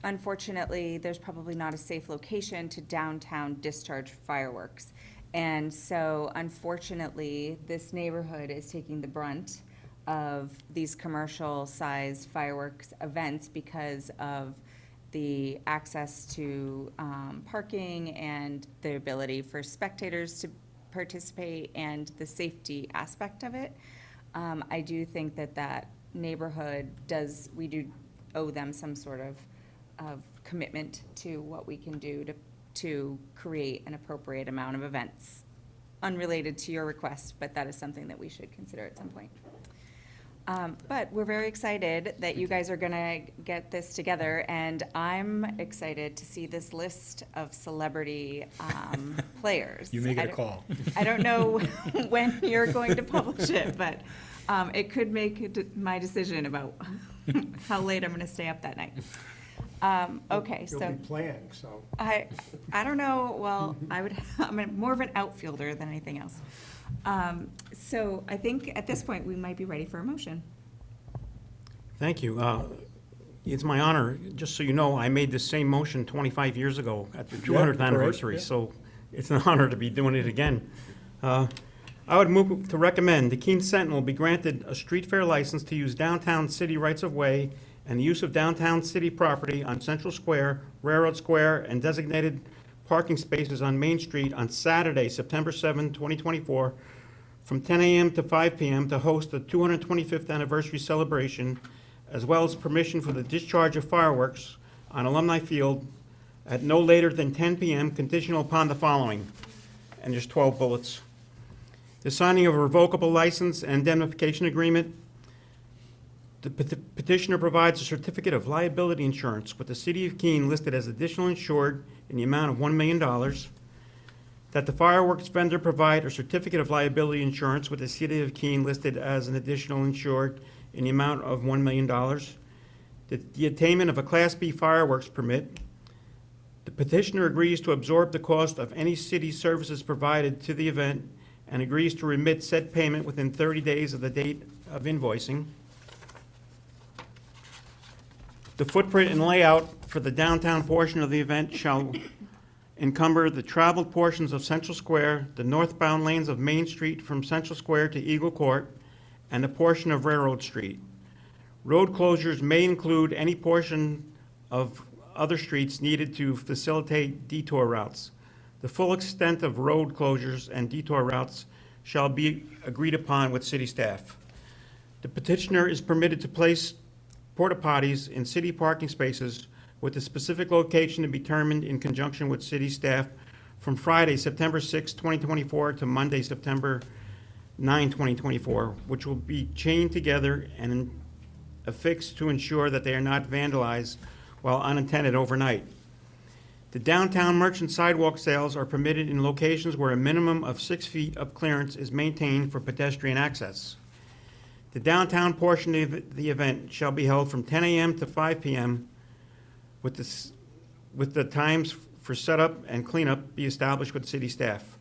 unfortunately, there's probably not a safe location to downtown discharge fireworks. And so unfortunately, this neighborhood is taking the brunt of these commercial-sized fireworks events because of the access to parking and the ability for spectators to participate and the safety aspect of it. I do think that neighborhood we do owe them some sort of commitment to what we can do to create an appropriate amount of events, unrelated to your request, but that is something that we should consider at some point. But we're very excited that you guys are gonna get this together, and I'm excited to see this list of celebrity players. You may get a call. I don't know when you're going to publish it, but it could make my decision about how late I'm gonna stay up that night. Okay, so. You'll be playing, so. I don't know, well, I'm more of an outfielder than anything else. So I think at this point, we might be ready for a motion. Thank you. It's my honor, just so you know, I made this same motion 25 years ago at the 200th correct, anniversary, yeah. so it's an honor to be doing it again. I would move to recommend the Keene Sentinel be granted a street fair license to use downtown city rights-of-way and the use of downtown city property on Central Square, Railroad Square, and designated parking spaces on Main Street on Saturday, September 7, 2024, from 10 a.m. to 5 p.m. to host the 225th anniversary celebration, as well as permission for the discharge of fireworks on Alumni Field at no later than 10 p.m., conditional upon the following. And there's 12 bullets. The signing of a revocable license and indemnification agreement. The petitioner provides a certificate of liability insurance with the City of Keene listed as additional insured in the amount of $1 million. That the fireworks vendor provide a certificate of liability insurance with the City of Keene listed as an additional insured in the amount of $1 million. That the attainment of a Class B fireworks permit. The petitioner agrees to absorb the cost of any city services provided to the event and agrees to remit said payment within 30 days of the date of invoicing. The footprint and layout for the downtown portion of the event shall encumber the traveled portions of Central Square, the northbound lanes of Main Street from Central Square to Eagle Court, and a portion of Railroad Street. Road closures may include any portion of other streets needed to facilitate detour routes. The full extent of road closures and detour routes shall be agreed upon with city staff. The petitioner is permitted to place porta potties in city parking spaces with a specific location to be determined in conjunction with city staff from Friday, September 6, 2024 to Monday, September 9, 2024, which will be chained together and affixed to ensure that they are not vandalized while unattended overnight. The downtown merchant sidewalk sales are permitted in locations where a minimum of 6 feet of clearance is maintained for pedestrian access. The downtown portion of the event shall be held from 10 a.m. to 5 p.m. with the times for setup and cleanup be established with city staff.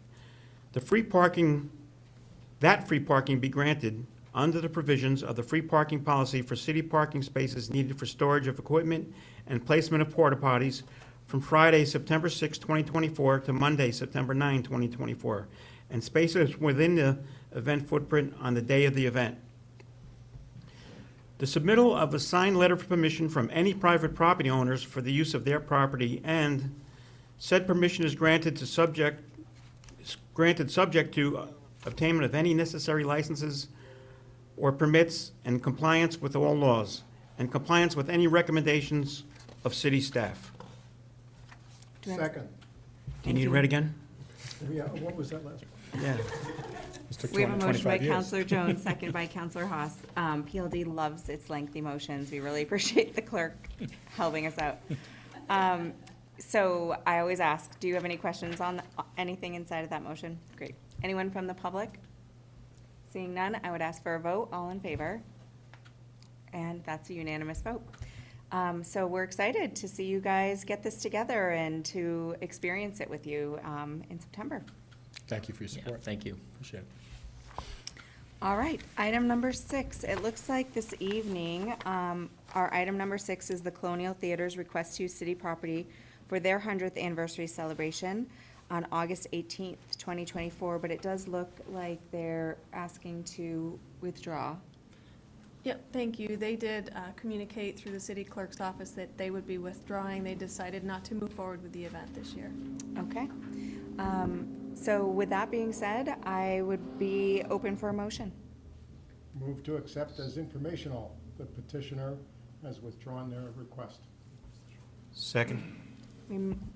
That free parking be granted under the provisions of the free parking policy for city parking spaces needed for storage of equipment and placement of porta potties from Friday, September 6, 2024 to Monday, September 9, 2024, and spaces within the event footprint on the day of the event. The submittal of a signed letter of permission from any private property owners for the use of their property, and said permission is granted subject to obtainment of any necessary licenses or permits and compliance with all laws and compliance with any recommendations of city staff. Second. Do you need it read again? Yeah, what was that last one? Yeah. We have a motion by Counselor Jones, second by Counselor Haas. PLD loves its lengthy motions. We really appreciate the clerk helping us out. So I always ask, do you have any questions on anything inside of that motion? Great. Anyone from the public? Seeing none, I would ask for a vote. All in favor? And that's a unanimous vote. So we're excited to see you guys get this together and to experience it with you in September. Thank you for your Yeah, support. thank you. Appreciate it. All right, item number 6. It looks like this evening, our item number 6 is the Colonial Theater's request to use city property for their 100th anniversary celebration on August 18th, 2024, but it does look like they're asking to withdraw. Yep, thank you. They did communicate through the city clerk's office that they would be withdrawing. They decided not to move forward with the event this year. Okay. So with that being said, I would be open for a motion. Move to accept as informational. The petitioner has withdrawn their request. Second.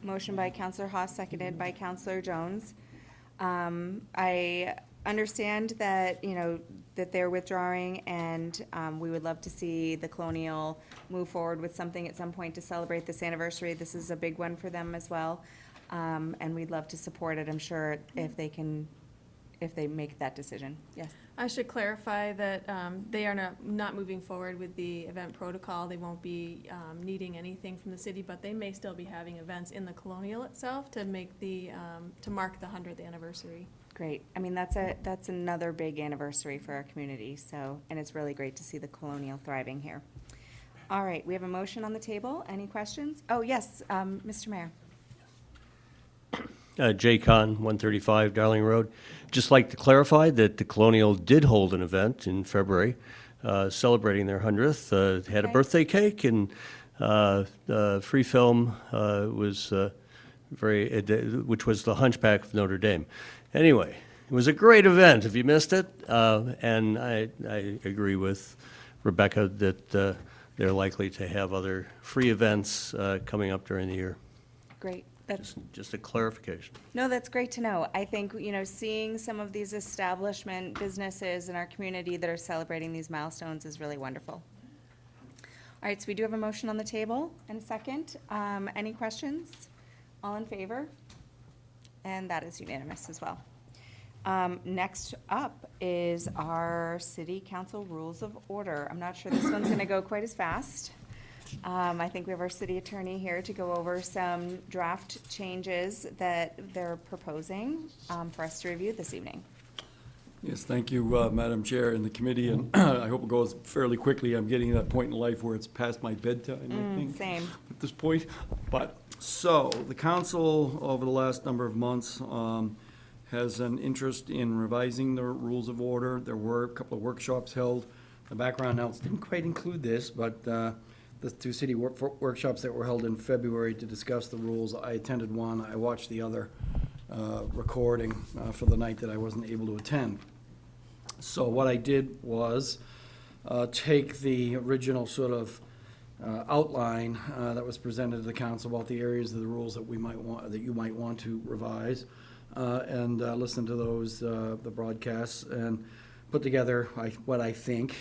Motion by Counselor Haas, seconded by Counselor Jones. I understand that, that they're withdrawing, and we would love to see the Colonial move forward with something at some point to celebrate this anniversary. This is a big one for them as well, and we'd love to support it, I'm sure, if they make that decision. Yes. I should clarify that they are not moving forward with the event protocol. They won't be needing anything from the city, but they may still be having events in the Colonial itself to make to mark the 100th anniversary. Great. I mean, that's another big anniversary for our community, and it's really great to see the Colonial thriving here. All right, we have a motion on the table. Any questions? Oh, yes, Mr. Mayor. Jay Kahn, 135 Darling Road. Just like to clarify that the Colonial did hold an event in February celebrating their 100th. Had a Okay. birthday cake and free film was which was the Hunchback of Notre Dame. Anyway, it was a great event, if you missed it, and I agree with Rebecca that they're likely to have other free events coming up during the year. Great. That's, Just a clarification. no, that's great to know. I think, seeing some of these establishment businesses in our community that are celebrating these milestones is really wonderful. All right, so we do have a motion on the table and a second. Any questions? All in favor? And that is unanimous as well. Next up is our city council rules of order. I'm not sure this one's gonna go quite as fast. I think we have our city attorney here to go over some draft changes that they're proposing, for us to review this evening. Yes, thank you, Madam Chair and the committee, and I hope it goes fairly quickly. I'm getting to that point in life where it's past my bedtime, I think. Same. At this point. But, so, the council, over the last number of months, has an interest in revising the rules of order. There were a couple of workshops held. The background notes didn't quite include this, but the two city workshops that were held in February to discuss the rules, I attended one. I watched the other recording for the night that I wasn't able to attend. So what I did was take the original sort of outline that was presented to the council about the areas of the rules that you might want to revise, and listen to those the broadcasts and put together what I think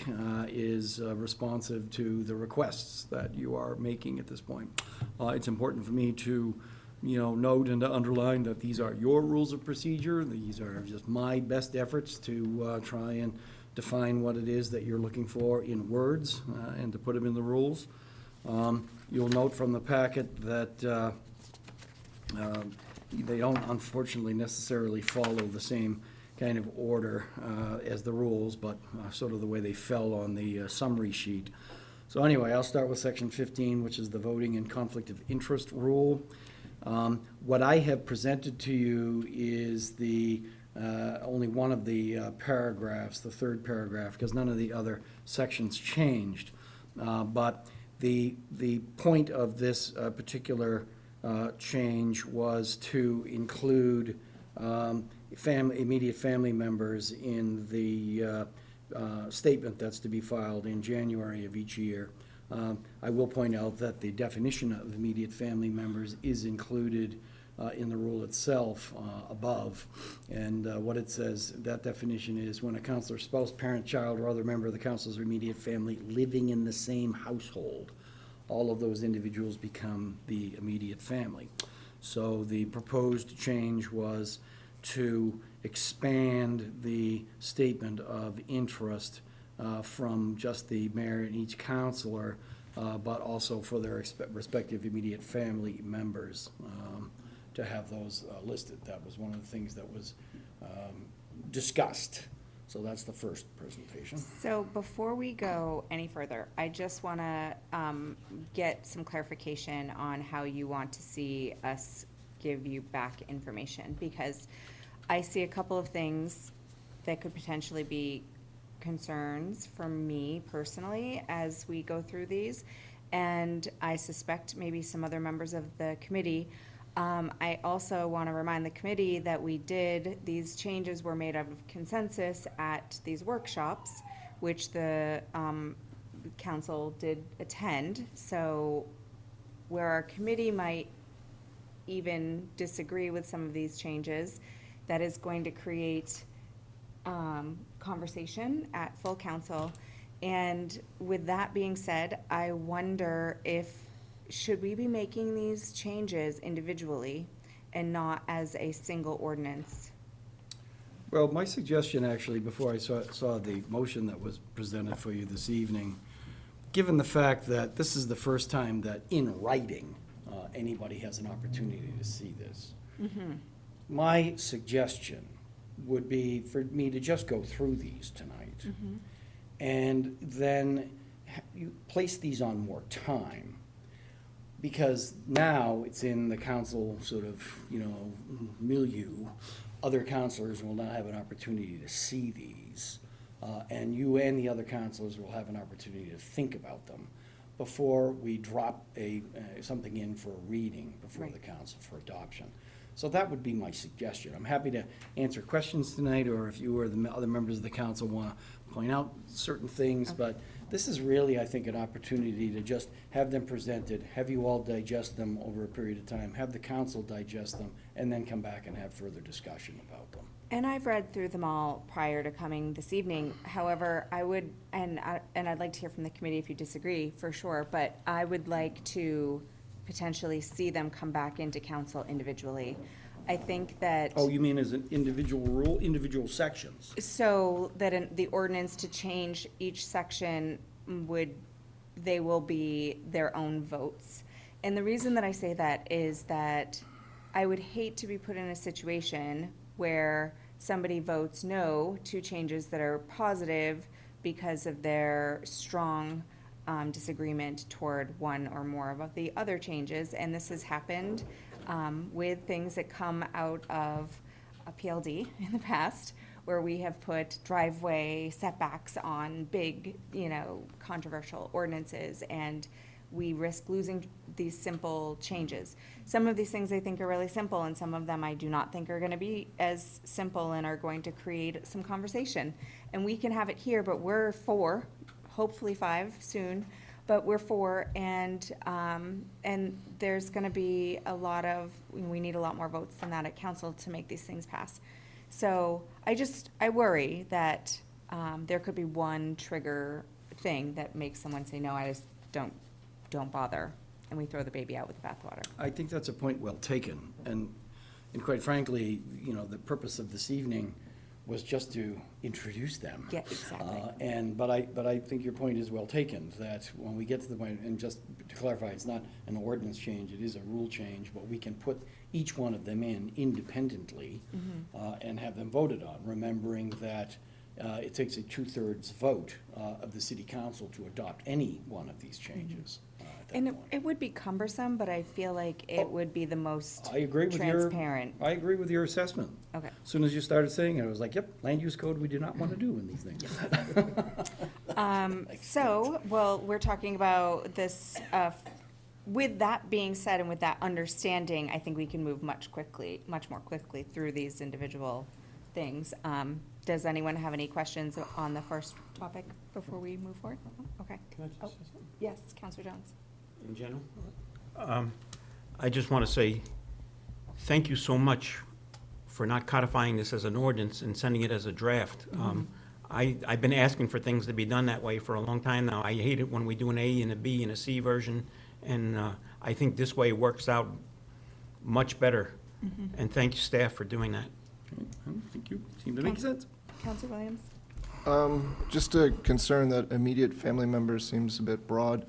is responsive to the requests that you are making at this point. It's important for me to note and to underline that these are your rules of procedure. These are just my best efforts to try and define what it is that you're looking for in words and to put them in the rules. You'll note from the packet that they don't unfortunately necessarily follow the same kind of order as the rules, but sort of the way they fell on the summary sheet. So anyway, I'll start with section 15, which is the voting and conflict of interest rule. What I have presented to you is the only one of the paragraphs, the third paragraph, because none of the other sections changed. But the point of this particular change was to include immediate family members in the statement that's to be filed in January of each year. I will point out that the definition of immediate family members is included in the rule itself above. And what it says, that definition is when a counselor's spouse, parent, child, or other member of the counselor's immediate family living in the same household, all of those individuals become the immediate family. So the proposed change was to expand the statement of interest from just the mayor and each counselor, but also for their respective immediate family members, to have those listed. That was one of the things that was discussed. So that's the first presentation. So before we go any further, I just want to get some clarification on how you want to see us give you back information, because I see a couple of things that could potentially be concerns for me personally as we go through these, and I suspect maybe some other members of the committee. I also want to remind the committee that these changes were made out of consensus at these workshops, which the council did attend. So where our committee might even disagree with some of these changes, that is going to create conversation at full council. And with that being said, I wonder should we be making these changes individually and not as a single ordinance? Well, my suggestion actually, before I saw the motion that was presented for you this evening, given the fact that this is the first time that in writing anybody has an opportunity to see this, my suggestion would be for me to just go through these tonight and then you place these on more time, because now it's in the council sort of, milieu. Other councilors will now have an opportunity to see these, and you and the other councilors will have an opportunity to think about them. before we drop something in for a reading before the council for adoption. So that would be my suggestion. I'm happy to answer questions tonight, or if you or the other members of the council want to point out certain things, but this is really, I think, an opportunity to just have them presented, have you all digest them over a period of time, have the council digest them, and then come back and have further discussion about them. And I've read through them all prior to coming this evening. However, I would, and I'd like to hear from the committee if you disagree, for sure, but I would like to potentially see them come back into council individually. I think that. Oh, you mean as an individual rule, individual sections? So that in the ordinance to change each section they will be their own votes. And the reason that I say that is that I would hate to be put in a situation where somebody votes no to changes that are positive because of their strong disagreement toward one or more of the other changes. And this has happened with things that come out of a PLD in the past, where we have put driveway setbacks on big, controversial ordinances, and we risk losing these simple changes. Some of these things I think are really simple, and some of them I do not think are gonna be as simple and are going to create some conversation. And we can have it here, but we're 4, hopefully 5 soon, but we're 4, and there's gonna be we need a lot more votes than that at council to make these things pass. So I worry that there could be one trigger thing that makes someone say, no, I just don't bother, and we throw the baby out with the bathwater. I think that's a point well taken, and quite frankly, the purpose of this evening was just to introduce them. Yeah, exactly. But I think your point is well taken, that when we get to the point, and just to clarify, it's not an ordinance change, it is a rule change, but we can put each one of them in independently and have them voted on, remembering that it takes a 2/3 vote of the city council to adopt any one of these changes. And it would be cumbersome, but I feel like it would be the most transparent. I agree with your assessment. Okay. As soon as you started saying it, I was like, yep, land use code we do not want to do in these things. We're talking about this, with that being said and with that understanding, I think we can move much more quickly through these individual things. Does anyone have any questions on the first topic before we move forward? Okay. Yes, Councilor Jones. In general? I just want to say, thank you so much for not codifying this as an ordinance and sending it as a draft. I've been asking for things to be done that way for a long time now. I hate it when we do an A and a B and a C version, and I think this way works out much better. And thank you, staff, for doing that. Thank you. Seemed to make sense. Councilor Williams? Just a concern that immediate family members seems a bit broad.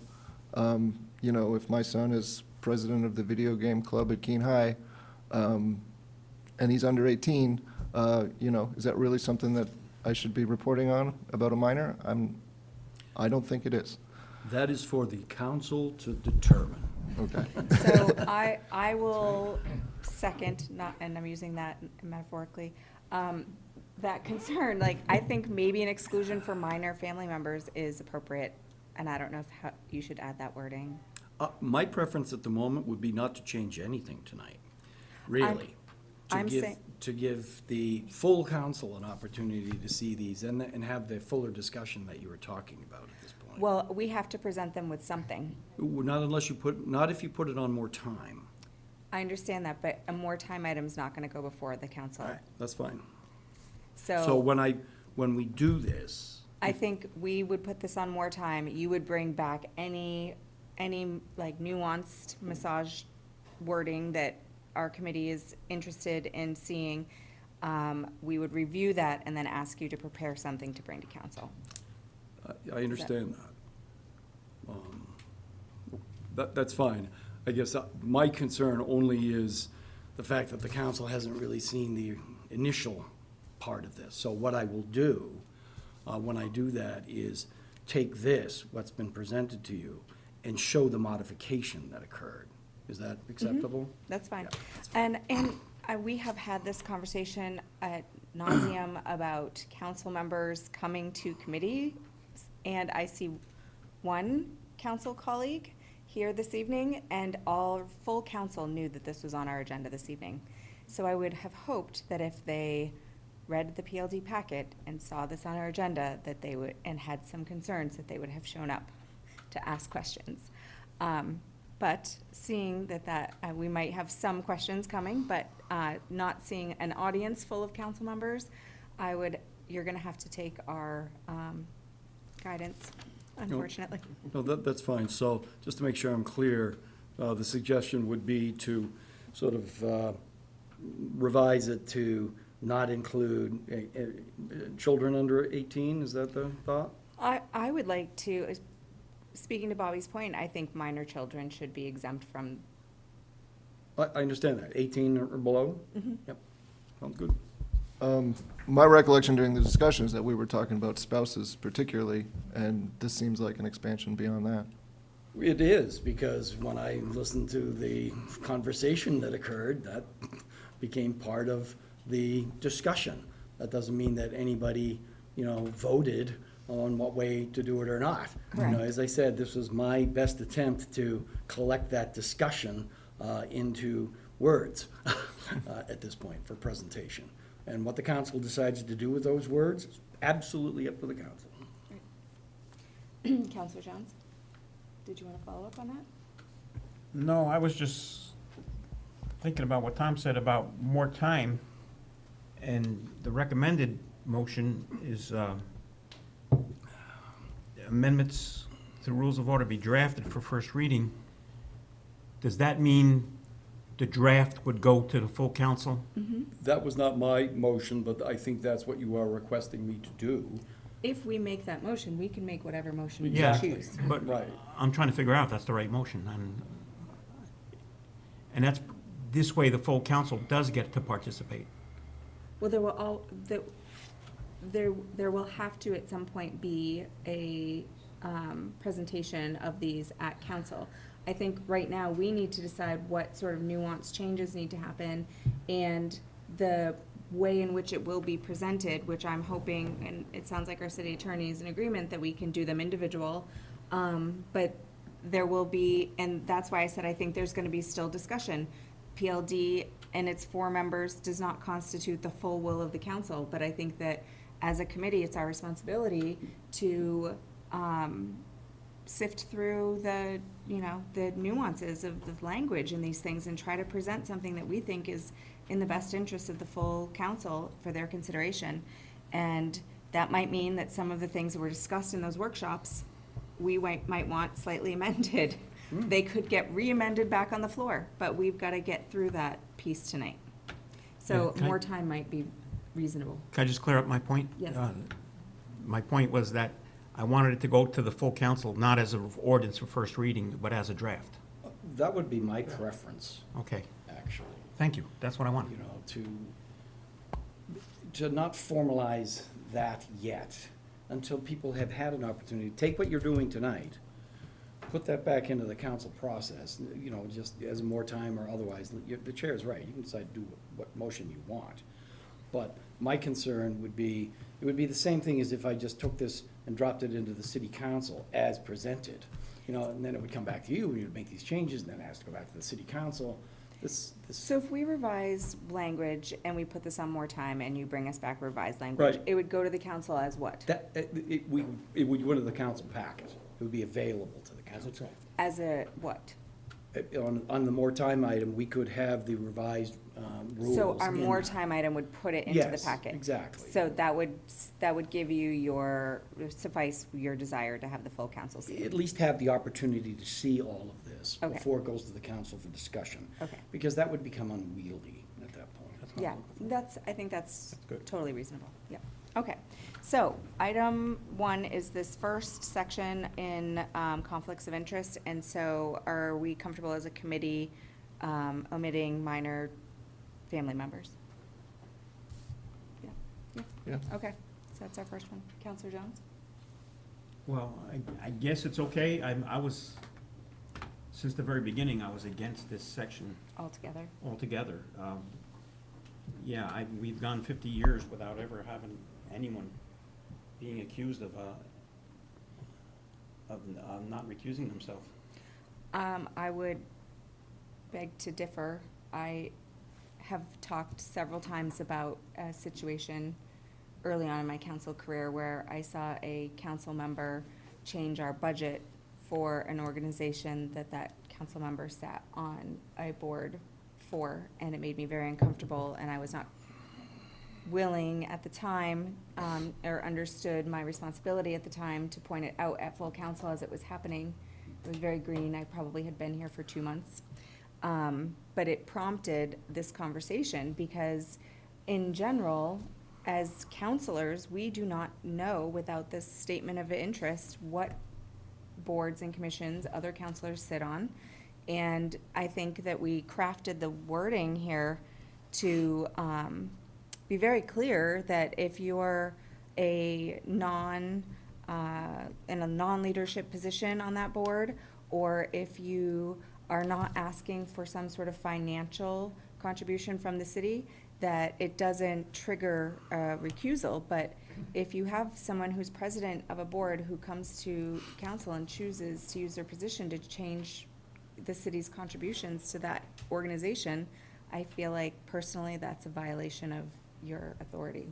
If my son is president of the video game club at Keene High, and he's under 18, is that really something that I should be reporting on about a minor? I don't think it is. That is for the council to determine. Okay. So I will second, and I'm using that metaphorically, that concern. I think maybe an exclusion for minor family members is appropriate, and I don't know if you should add that wording. My preference at the moment would be not to change anything tonight, really. To give the full council an opportunity to see these and have the fuller discussion that you were talking about at this point. Well, we have to present them with something. Not if you put it on more time. I understand that, but a more time item is not going to go before the council. All right, that's fine. So So when we do this, I think we would put this on more time. You would bring back any nuanced massage wording that our committee is interested in seeing. We would review that and then ask you to prepare something to bring to council. I understand that. That's fine. I guess my concern only is the fact that the council hasn't really seen the initial part of this. So what I will do, when I do that, is take this, what's been presented to you, and show the modification that occurred. Is that acceptable? That's fine. Yeah, that's fine. And we have had this conversation ad nauseum about council members coming to committee, and I see one council colleague here this evening, and all full council knew that this was on our agenda this evening. So I would have hoped that if they read the PLD packet and saw this on our agenda, that they would, and had some concerns, that they would have shown up to ask questions. But seeing that we might have some questions coming, but not seeing an audience full of council members, you're gonna have to take our guidance, unfortunately. No, that's fine. So just to make sure I'm clear, the suggestion would be to sort of revise it to not include children under 18, is that the thought? I would like to, speaking to Bobby's point, I think minor children should be exempt from. I understand that, 18 or below? Yep, sounds good. My recollection during the discussion is that we were talking about spouses particularly, and this seems like an expansion beyond that. It is, because when I listened to the conversation that occurred, that became part of the discussion. That doesn't mean that anybody, voted on what way to do it or not. Correct. As I said, this was my best attempt to collect that discussion into words at this point for presentation. And what the council decides to do with those words is absolutely up to the council. Counselor Jones, did you want to follow up on that? No, I was just thinking about what Tom said about more time, and the recommended motion is amendments to the rules of order be drafted for first reading. Does that mean the draft would go to the full council? That was not my motion, but I think that's what you are requesting me to do. If we make that motion, we can make whatever motion we Yeah, choose. but Right. I'm trying to figure out if that's the right motion, and that's, this way the full council does get to participate. Well, there will have to at some point be a presentation of these at council. I think right now we need to decide what sort of nuanced changes need to happen and the way in which it will be presented, which I'm hoping, and it sounds like our city attorney is in agreement that we can do them individual. But there will be, and that's why I said I think there's gonna be still discussion. PLD and its 4 members does not constitute the full will of the council, but I think that as a committee, it's our responsibility to sift through the nuances of the language in these things and try to present something that we think is in the best interest of the full council for their consideration. And that might mean that some of the things that were discussed in those workshops, we might want slightly amended. They could get re-amended back on the floor, but we've got to get through that piece tonight. So Yeah, can I- more time might be reasonable. Can I just clear up my point? Yes. My point was that I wanted it to go to the full council, not as an ordinance for first reading, but as a draft. That would be my preference, Okay, actually. thank you. That's what I wanted. To not formalize that yet until people have had an opportunity. Take what you're doing tonight, put that back into the council process, just as more time or otherwise. The chair is right, you can decide to do what motion you want. But my concern would be, it would be the same thing as if I just took this and dropped it into the city council as presented. And then it would come back to you, and you'd make these changes, and then it has to go back to the city council. So if we revise language and we put this on more time and you bring us back revised language, Right. it would go to the council as what? It would go to the council packet. It would be available to the council. As a what? On the more time item, we could have the revised rules. So our in more that. time item would put it into the Yes, packet? exactly. So that would give you suffice your desire to have the full council see it? At least have the opportunity to see all of this Okay. before it goes to the council for discussion. Okay. Because that would become unwieldy at that point. Yeah, I think that's good. totally reasonable, yep. Okay, so item 1 is this first section in conflicts of interest, and so are we comfortable as a committee omitting minor family members? Yeah. Okay, so that's our first one. Counselor Jones? Well, I guess it's okay. I was, since the very beginning, I was against this section Altogether? altogether. Yeah, we've gone 50 years without ever having anyone being accused of of not recusing themselves. I would beg to differ. I have talked several times about a situation early on in my council career where I saw a council member change our budget for an organization that council member sat on a board for, and it made me very uncomfortable, and I was not willing at the time, or understood my responsibility at the time to point it out at full council as it was happening. It was very green. I probably had been here for 2 months. But it prompted this conversation because in general, as counselors, we do not know without this statement of interest what boards and commissions other counselors sit on. And I think that we crafted the wording here to be very clear that if you're in a non-leadership position on that board, or if you are not asking for some sort of financial contribution from the city, that it doesn't trigger a recusal. But if you have someone who's president of a board who comes to council and chooses to use their position to change the city's contributions to that organization, I feel like personally that's a violation of your authority.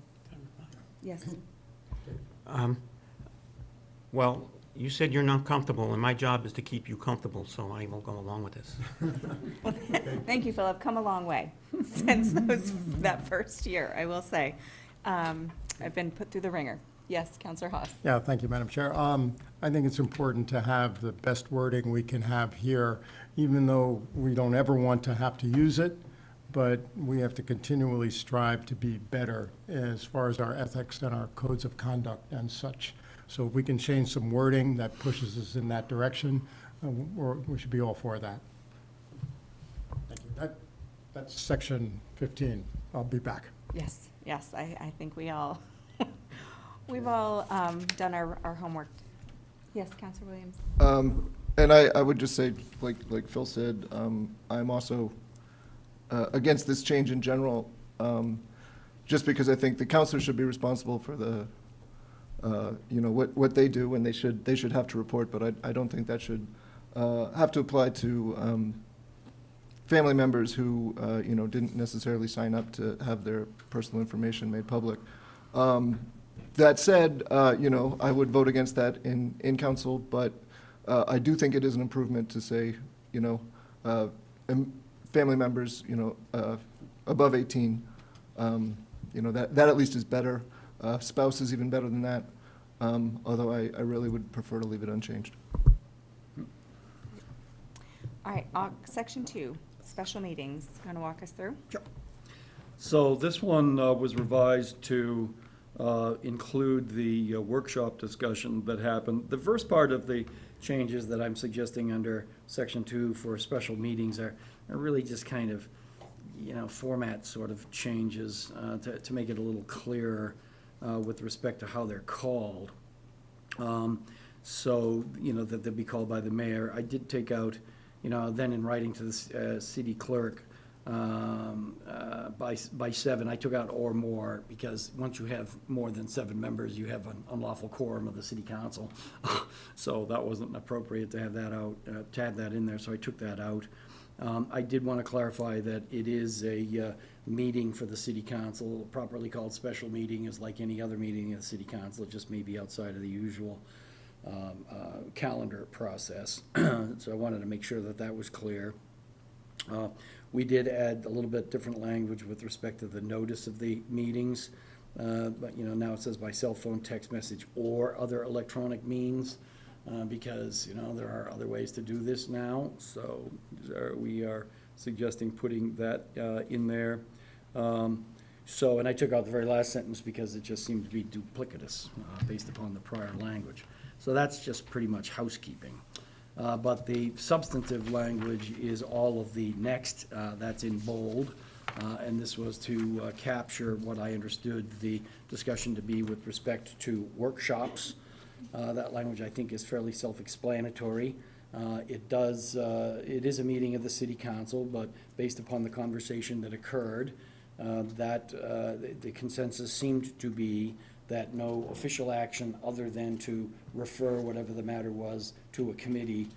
Yes. Well, you said you're not comfortable, and my job is to keep you comfortable, so I will go along with this. Well, thank you, Phil. I've come a long way since that first year, I will say. I've been put through the ringer. Yes, Councillor Haas. Yeah, thank you, Madam Chair. I think it's important to have the best wording we can have here, even though we don't ever want to have to use it, but we have to continually strive to be better as far as our ethics and our codes of conduct and such. So if we can change some wording that pushes us in that direction, we should be all for that. Thank you. That's section 15. I'll be back. Yes, yes, I think we've all done our homework. Yes, Councillor Williams. And I would just say, like Phil said, I'm also against this change in general, just because I think the councilors should be responsible for the, what they do, and they should have to report, but I don't think that should have to apply to family members who, didn't necessarily sign up to have their personal information made public. That said, I would vote against that in council, but I do think it is an improvement to say, family members, above 18, that at least is better. Spouse is even better than that, although I really would prefer to leave it unchanged. All right, section 2, special meetings. You want to walk us through? Sure. So this one was revised to include the workshop discussion that happened. The first part of the changes that I'm suggesting under section 2 for special meetings are really just kind of, format sort of changes to make it a little clearer with respect to how they're called. So, that they'll be called by the mayor. I did take out, then in writing to the city clerk, by 7, I took out or more, because once you have more than 7 members, you have an unlawful quorum of the city council. So that wasn't appropriate to have that out, to have that in there, so I took that out. I did want to clarify that it is a meeting for the city council. Properly called special meeting is like any other meeting of the city council. It just may be outside of the usual calendar process. So I wanted to make sure that that was clear. We did add a little bit different language with respect to the notice of the meetings. But, now it says by cell phone, text message, or other electronic means, because, there are other ways to do this now. So we are suggesting putting that in there. And I took out the very last sentence because it just seemed to be duplicitous based upon the prior language. So that's just pretty much housekeeping. But the substantive language is all of the next, that's in bold. And this was to capture what I understood the discussion to be with respect to workshops. That language, I think, is fairly self-explanatory. It is a meeting of the city council, but based upon the conversation that occurred, the consensus seemed to be that no official action other than to refer whatever the matter was to a committee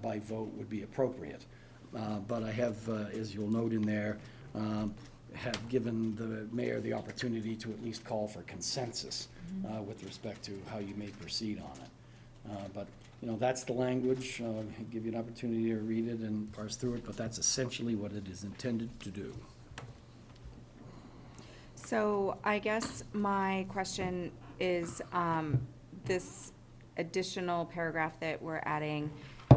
by vote would be appropriate. But I have, as you'll note in there, have given the mayor the opportunity to at least call for consensus with respect to how you may proceed on it. But, you know, that's the language. Give you an opportunity to read it and parse through it, but that's essentially what it is intended to do. So I guess my question is, this additional paragraph that we're adding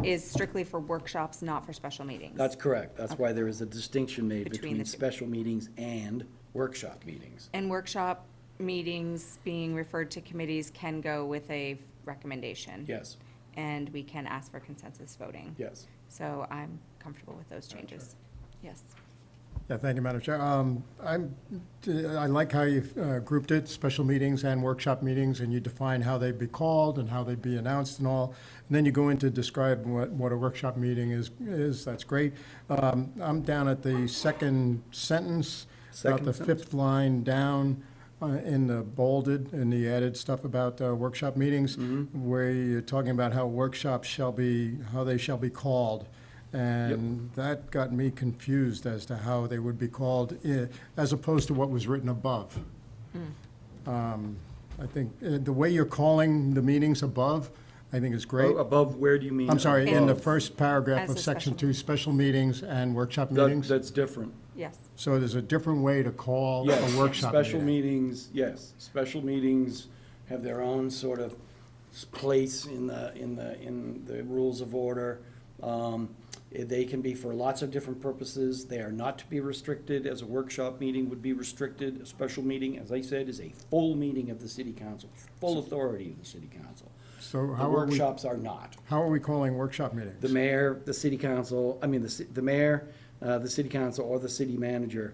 is strictly for workshops, not for special meetings? That's correct. That's why there is a distinction made Between between the two. special meetings and workshop meetings. And workshop meetings being referred to committees can go with a recommendation? Yes, And we can ask for consensus voting? yes. So I'm comfortable with those changes. Yes. Yeah, thank you, Madam Chair. I like how you've grouped it, special meetings and workshop meetings, and you define how they'd be called and how they'd be announced and all. And then you go into describe what a workshop meeting is. That's great. I'm down at the second sentence, about the Second fifth line down in the bolded, in the added stuff about workshop meetings, where you're talking about how workshops shall be, how they shall be called. And that got me confused as to how they would be called, as opposed to what was written above. I think the way you're calling the meetings above, I think is great. Above, where do you mean? I'm sorry, in the above? first paragraph As of a section special 2, special meetings and workshop That- meetings. That's different. Yes. So there's a different way to call Yes, a workshop special meeting. meetings, yes. Special meetings have their own sort of place in the rules of order. They can be for lots of different purposes. They are not to be restricted, as a workshop meeting would be restricted. A special meeting, as I said, is a full meeting of the city council, full authority of the city council. So The how are we, workshops are not. how are we calling workshop meetings? The mayor, the city council, the mayor, the city council, or the city manager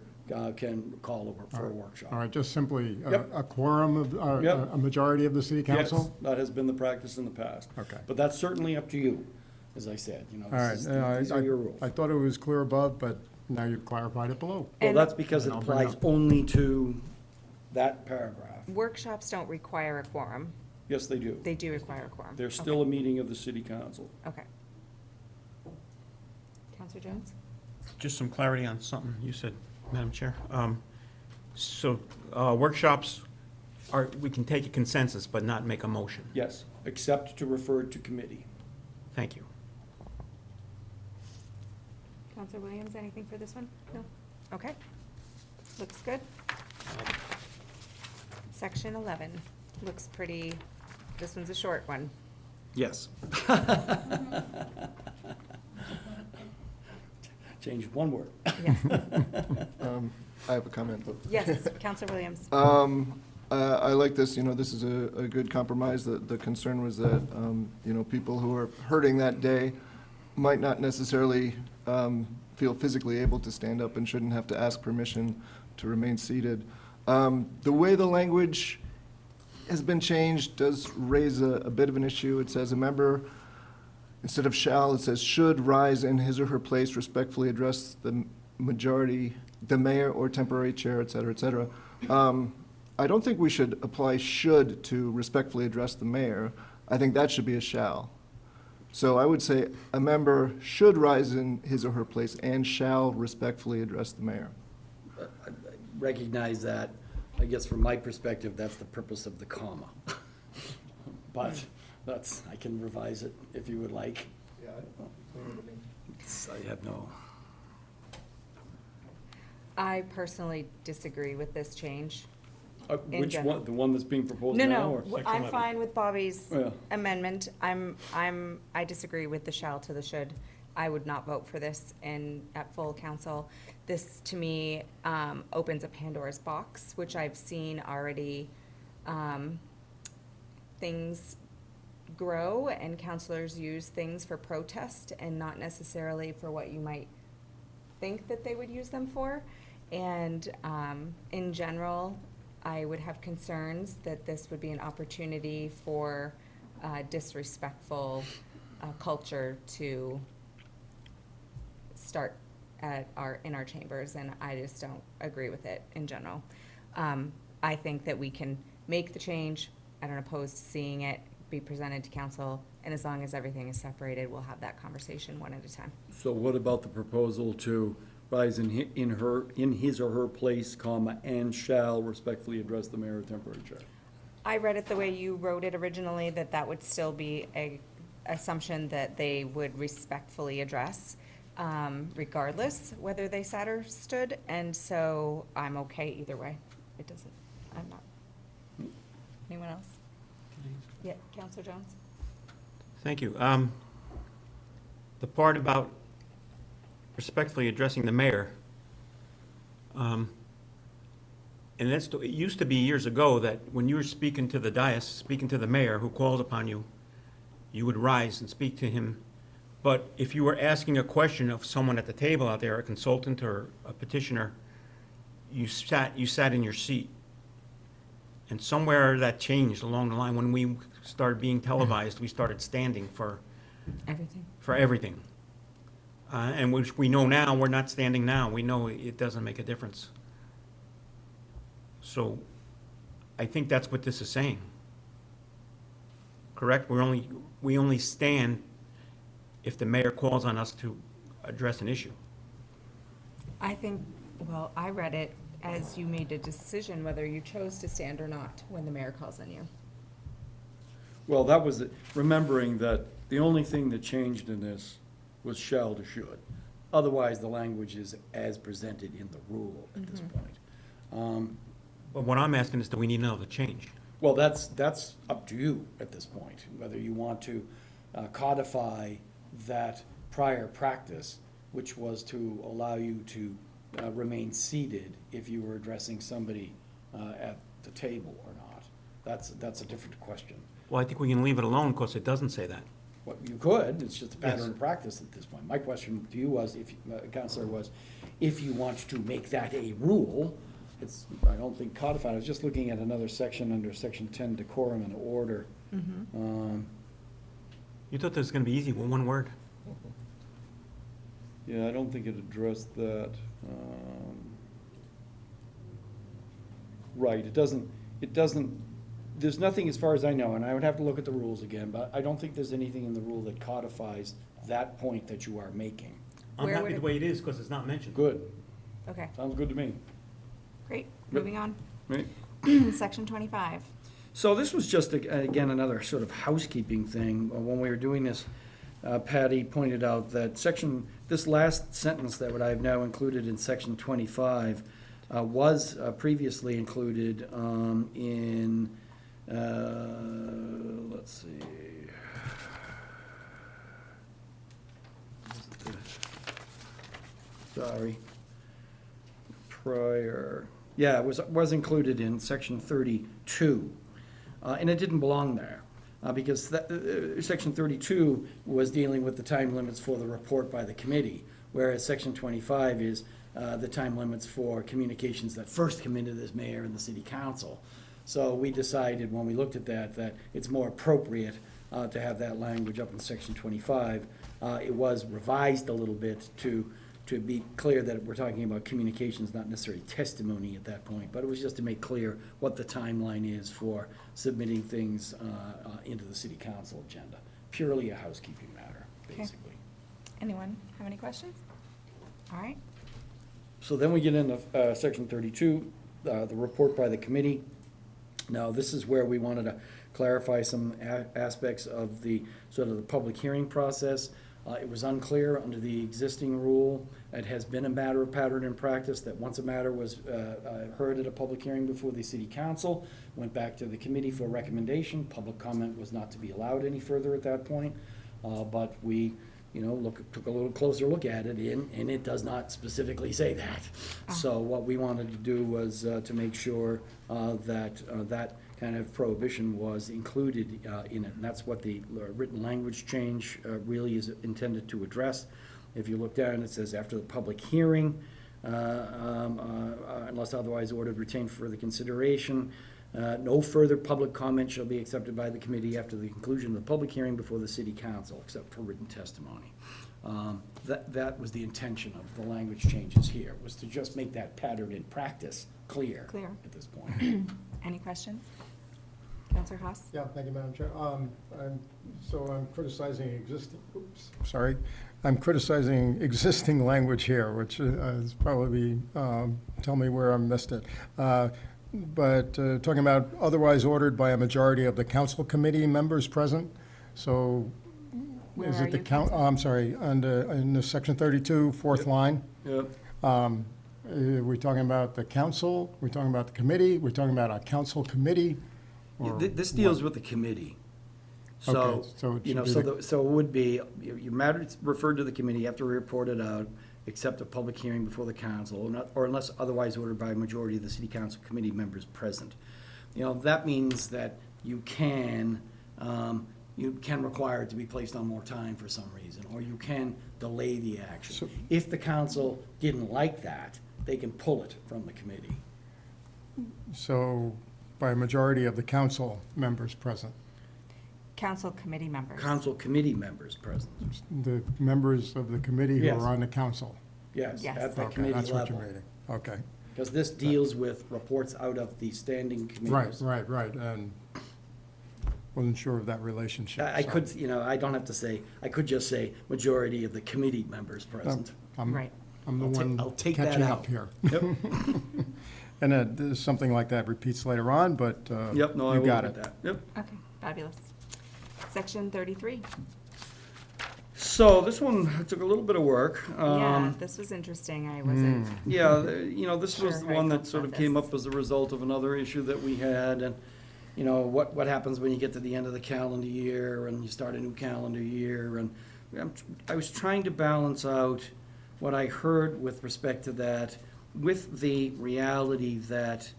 can call for a workshop. All right, just simply Yep. a quorum of, Yep. a majority of the city council? Yes, that has been the practice in the past. Okay. But that's certainly up to you, as I said, you know, All right, these are your rules. I thought it was clear above, but now you've clarified it below. Well, And- that's because it And I'll bring applies up- only to that paragraph. Workshops don't require a quorum. Yes, they do. They do require a quorum. They're still a meeting of the city council. Okay. Counselor Jones? Just some clarity on something you said, Madam Chair. So workshops are, we can take a consensus but not make a motion. Yes, except to refer to committee. Thank you. Counselor Williams, anything for this one? No? Okay. Looks good. Section 11. Looks pretty, this one's a short one. Yes. Change one word. Yes. I have a comment, but. Yes, Counselor Williams. I like this, you know, this is a good compromise. The concern was that, you know, people who are hurting that day might not necessarily feel physically able to stand up and shouldn't have to ask permission to remain seated. The way the language has been changed does raise a bit of an issue. It says a member, instead of shall, it says should rise in his or her place, respectfully address the majority, the mayor or temporary chair, et cetera, et cetera. I don't think we should apply should to respectfully address the mayor. I think that should be a shall. So I would say a member should rise in his or her place and shall respectfully address the mayor. Recognize that, I guess from my perspective, that's the purpose of the comma. But that's, I can revise it if you would like. I have no. I personally disagree with this change. In Which general. one, the one that's being proposed No, now? no, or- I'm fine with Bobby's Yeah. amendment. I disagree with the shall to the should. I would not vote for this at full council. This, to me, opens a Pandora's box, which I've seen already, things grow and councilors use things for protest and not necessarily for what you might think that they would use them for. And, in general, I would have concerns that this would be an opportunity for disrespectful culture to start in our chambers, and I just don't agree with it in general. I think that we can make the change. I don't oppose to seeing it be presented to council, and as long as everything is separated, we'll have that conversation one at a time. So what about the proposal to rise in his or her place, comma, and shall respectfully address the mayor or temporary chair? I read it the way you wrote it originally, that would still be a assumption that they would respectfully address, regardless whether they sat or stood, and so I'm okay either way. It doesn't, I'm not. Anyone else? Yeah, Counselor Jones? Thank you. The part about respectfully addressing the mayor, and it used to be years ago that when you were speaking to the dais, speaking to the mayor who called upon you, you would rise and speak to him. But if you were asking a question of someone at the table out there, a consultant or a petitioner, you sat in your seat. And somewhere that changed along the line. When we started being televised, we started standing for everything. And which we know now, we're not standing now. We know it doesn't make a difference. So I think that's what this is saying. Correct? We only stand if the mayor calls on us to address an issue. I think, well, I read it as you made a decision whether you chose to stand or not when the mayor calls on you. Well, that was, remembering that the only thing that changed in this was shall to should. Otherwise, the language is as presented in the rule at this point. But what I'm asking is, do we need another change? Well, that's up to you at this point, whether you want to codify that prior practice, which was to allow you to remain seated if you were addressing somebody at the table or not. That's a different question. Well, I think we can leave it alone because it doesn't say that. What you could, it's just a pattern Yes. of practice at this point. My question to you was, Counselor, was if you want to make that a rule, it's, I don't think codified. I was just looking at another section under section 10, decorum and order. You thought this was going to be easy with one word. Yeah, I don't think it addressed that. Right, it doesn't, there's nothing as far as I know, and I would have to look at the rules again, but I don't think there's anything in the rule that codifies that point that you are making. I'm Where happy would the it- way it is because it's not mentioned. Good, Okay, sounds good to me. great. Moving on. Right. Section 25. So this was just, again, another sort of housekeeping thing. When we were doing this, Patty pointed out that this last sentence that what I've now included in section 25 was previously included in, let's see. Sorry. Prior, yeah, it was included in section 32. And it didn't belong there, because section 32 was dealing with the time limits for the report by the committee, whereas section 25 is the time limits for communications that first come into this mayor and the city council. So we decided, when we looked at that it's more appropriate to have that language up in section 25. It was revised a little bit to be clear that we're talking about communications, not necessarily testimony at that point, but it was just to make clear what the timeline is for submitting things into the city council agenda. Purely a housekeeping matter, Okay. basically. Anyone have any questions? All right. So then we get into section 32, the report by the committee. Now, this is where we wanted to clarify some aspects of the sort of the public hearing process. It was unclear under the existing rule. It has been a matter of pattern and practice that once a matter was heard at a public hearing before the city council, went back to the committee for a recommendation. Public comment was not to be allowed any further at that point. But we, took a little closer look at it, and it does not specifically say that. So what we wanted to do was to make sure that that kind of prohibition was included in it. And that's what the written language change really is intended to address. If you look down, it says after the public hearing, unless otherwise ordered, retained for further consideration, no further public comment shall be accepted by the committee after the conclusion of the public hearing before the city council, except for written testimony. That was the intention of the language changes here, was to just make that pattern in practice clear Clear. at this point. Any questions? Counselor Haas? Yeah, thank you, Madam Chair. I'm criticizing I'm criticizing existing language here, which is probably, tell me where I missed it. But talking about otherwise ordered by a majority of the council committee members present, so Where is are it the you, count, Counselor? I'm sorry, in the section 32, fourth line? Yep. We're talking about the council, we're talking about the committee, we're talking about a council committee? or This deals what? with the committee. Okay, so it You know, should be so it would be, your matter is referred to the committee, you have to report it out, except a public hearing before the council, or unless otherwise ordered by a majority of the city council committee members present. You know, that means that you can require it to be placed on more time for some reason, or you can delay the action. So- If the council didn't like that, they can pull it from the committee. So, by a majority of the council members present, Council committee members. Council committee members present, the members of the committee who Yes. are on the council. yes, Yes. at the Okay, committee that's what you're level. meaning. Okay, Because this deals with reports out of the standing committees. right, and wasn't sure of that relationship. I so, could, you know, I don't have to say, I could just say majority of the committee members present. Right. I'm the I'll ta- one I'll take that catching out. up here. Yep, And there's something like that repeats later on, but yep, no, I you will got get it. that. Yep. Okay, fabulous. Section 33. So this one took a little bit of work. Yeah, this was interesting. I wasn't. Yeah, you know, this was Sure the how I one felt that sort of about came this. up as a result of another issue that we had, and, you know, what happens when you get to the end of the calendar year, and you start a new calendar year, and I was trying to balance out what I heard with respect to that, with the reality that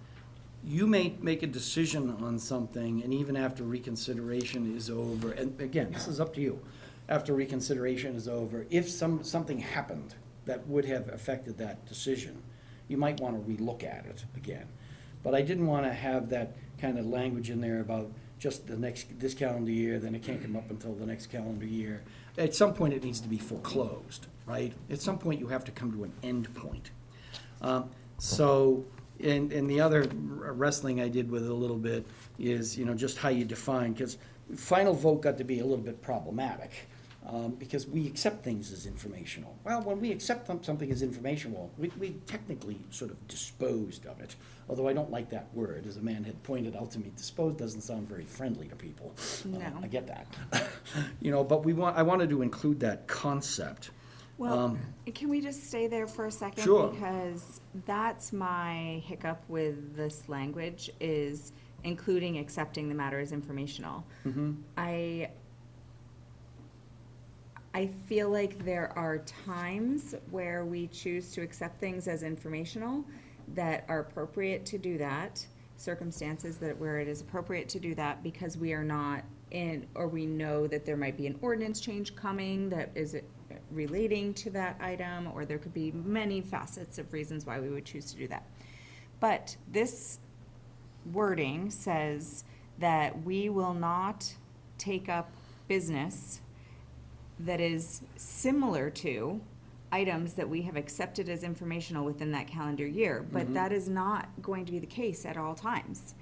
you may make a decision on something, and even after reconsideration is over, and again, this is up to you, after reconsideration is over, if something happened that would have affected that decision, you might want to relook at it again. But I didn't want to have that kind of language in there about just this calendar year, then it can't come up until the next calendar year. At some point, it needs to be foreclosed, right? At some point, you have to come to an end point. So, and the other wrestling I did with it a little bit is, you know, just how you define, because final vote got to be a little bit problematic, because we accept things as informational. Well, when we accept something as informational, we technically sort of disposed of it, although I don't like that word. As a man had pointed out to me, disposed doesn't sound very friendly to people. No. I get that. You know, but I wanted to include that concept. Well, can we just stay there for a second? Sure. Because that's my hiccup with this language, is including accepting the matter as informational. I feel like there are times where we choose to accept things as informational that are appropriate to do that, circumstances where it is appropriate to do that, because we are not in, or we know that there might be an ordinance change coming that is relating to that item, or there could be many facets of reasons why we would choose to do that. But this wording says that we will not take up business that is similar to items that we have accepted as informational within that calendar year, but that is not going to be the case at all times.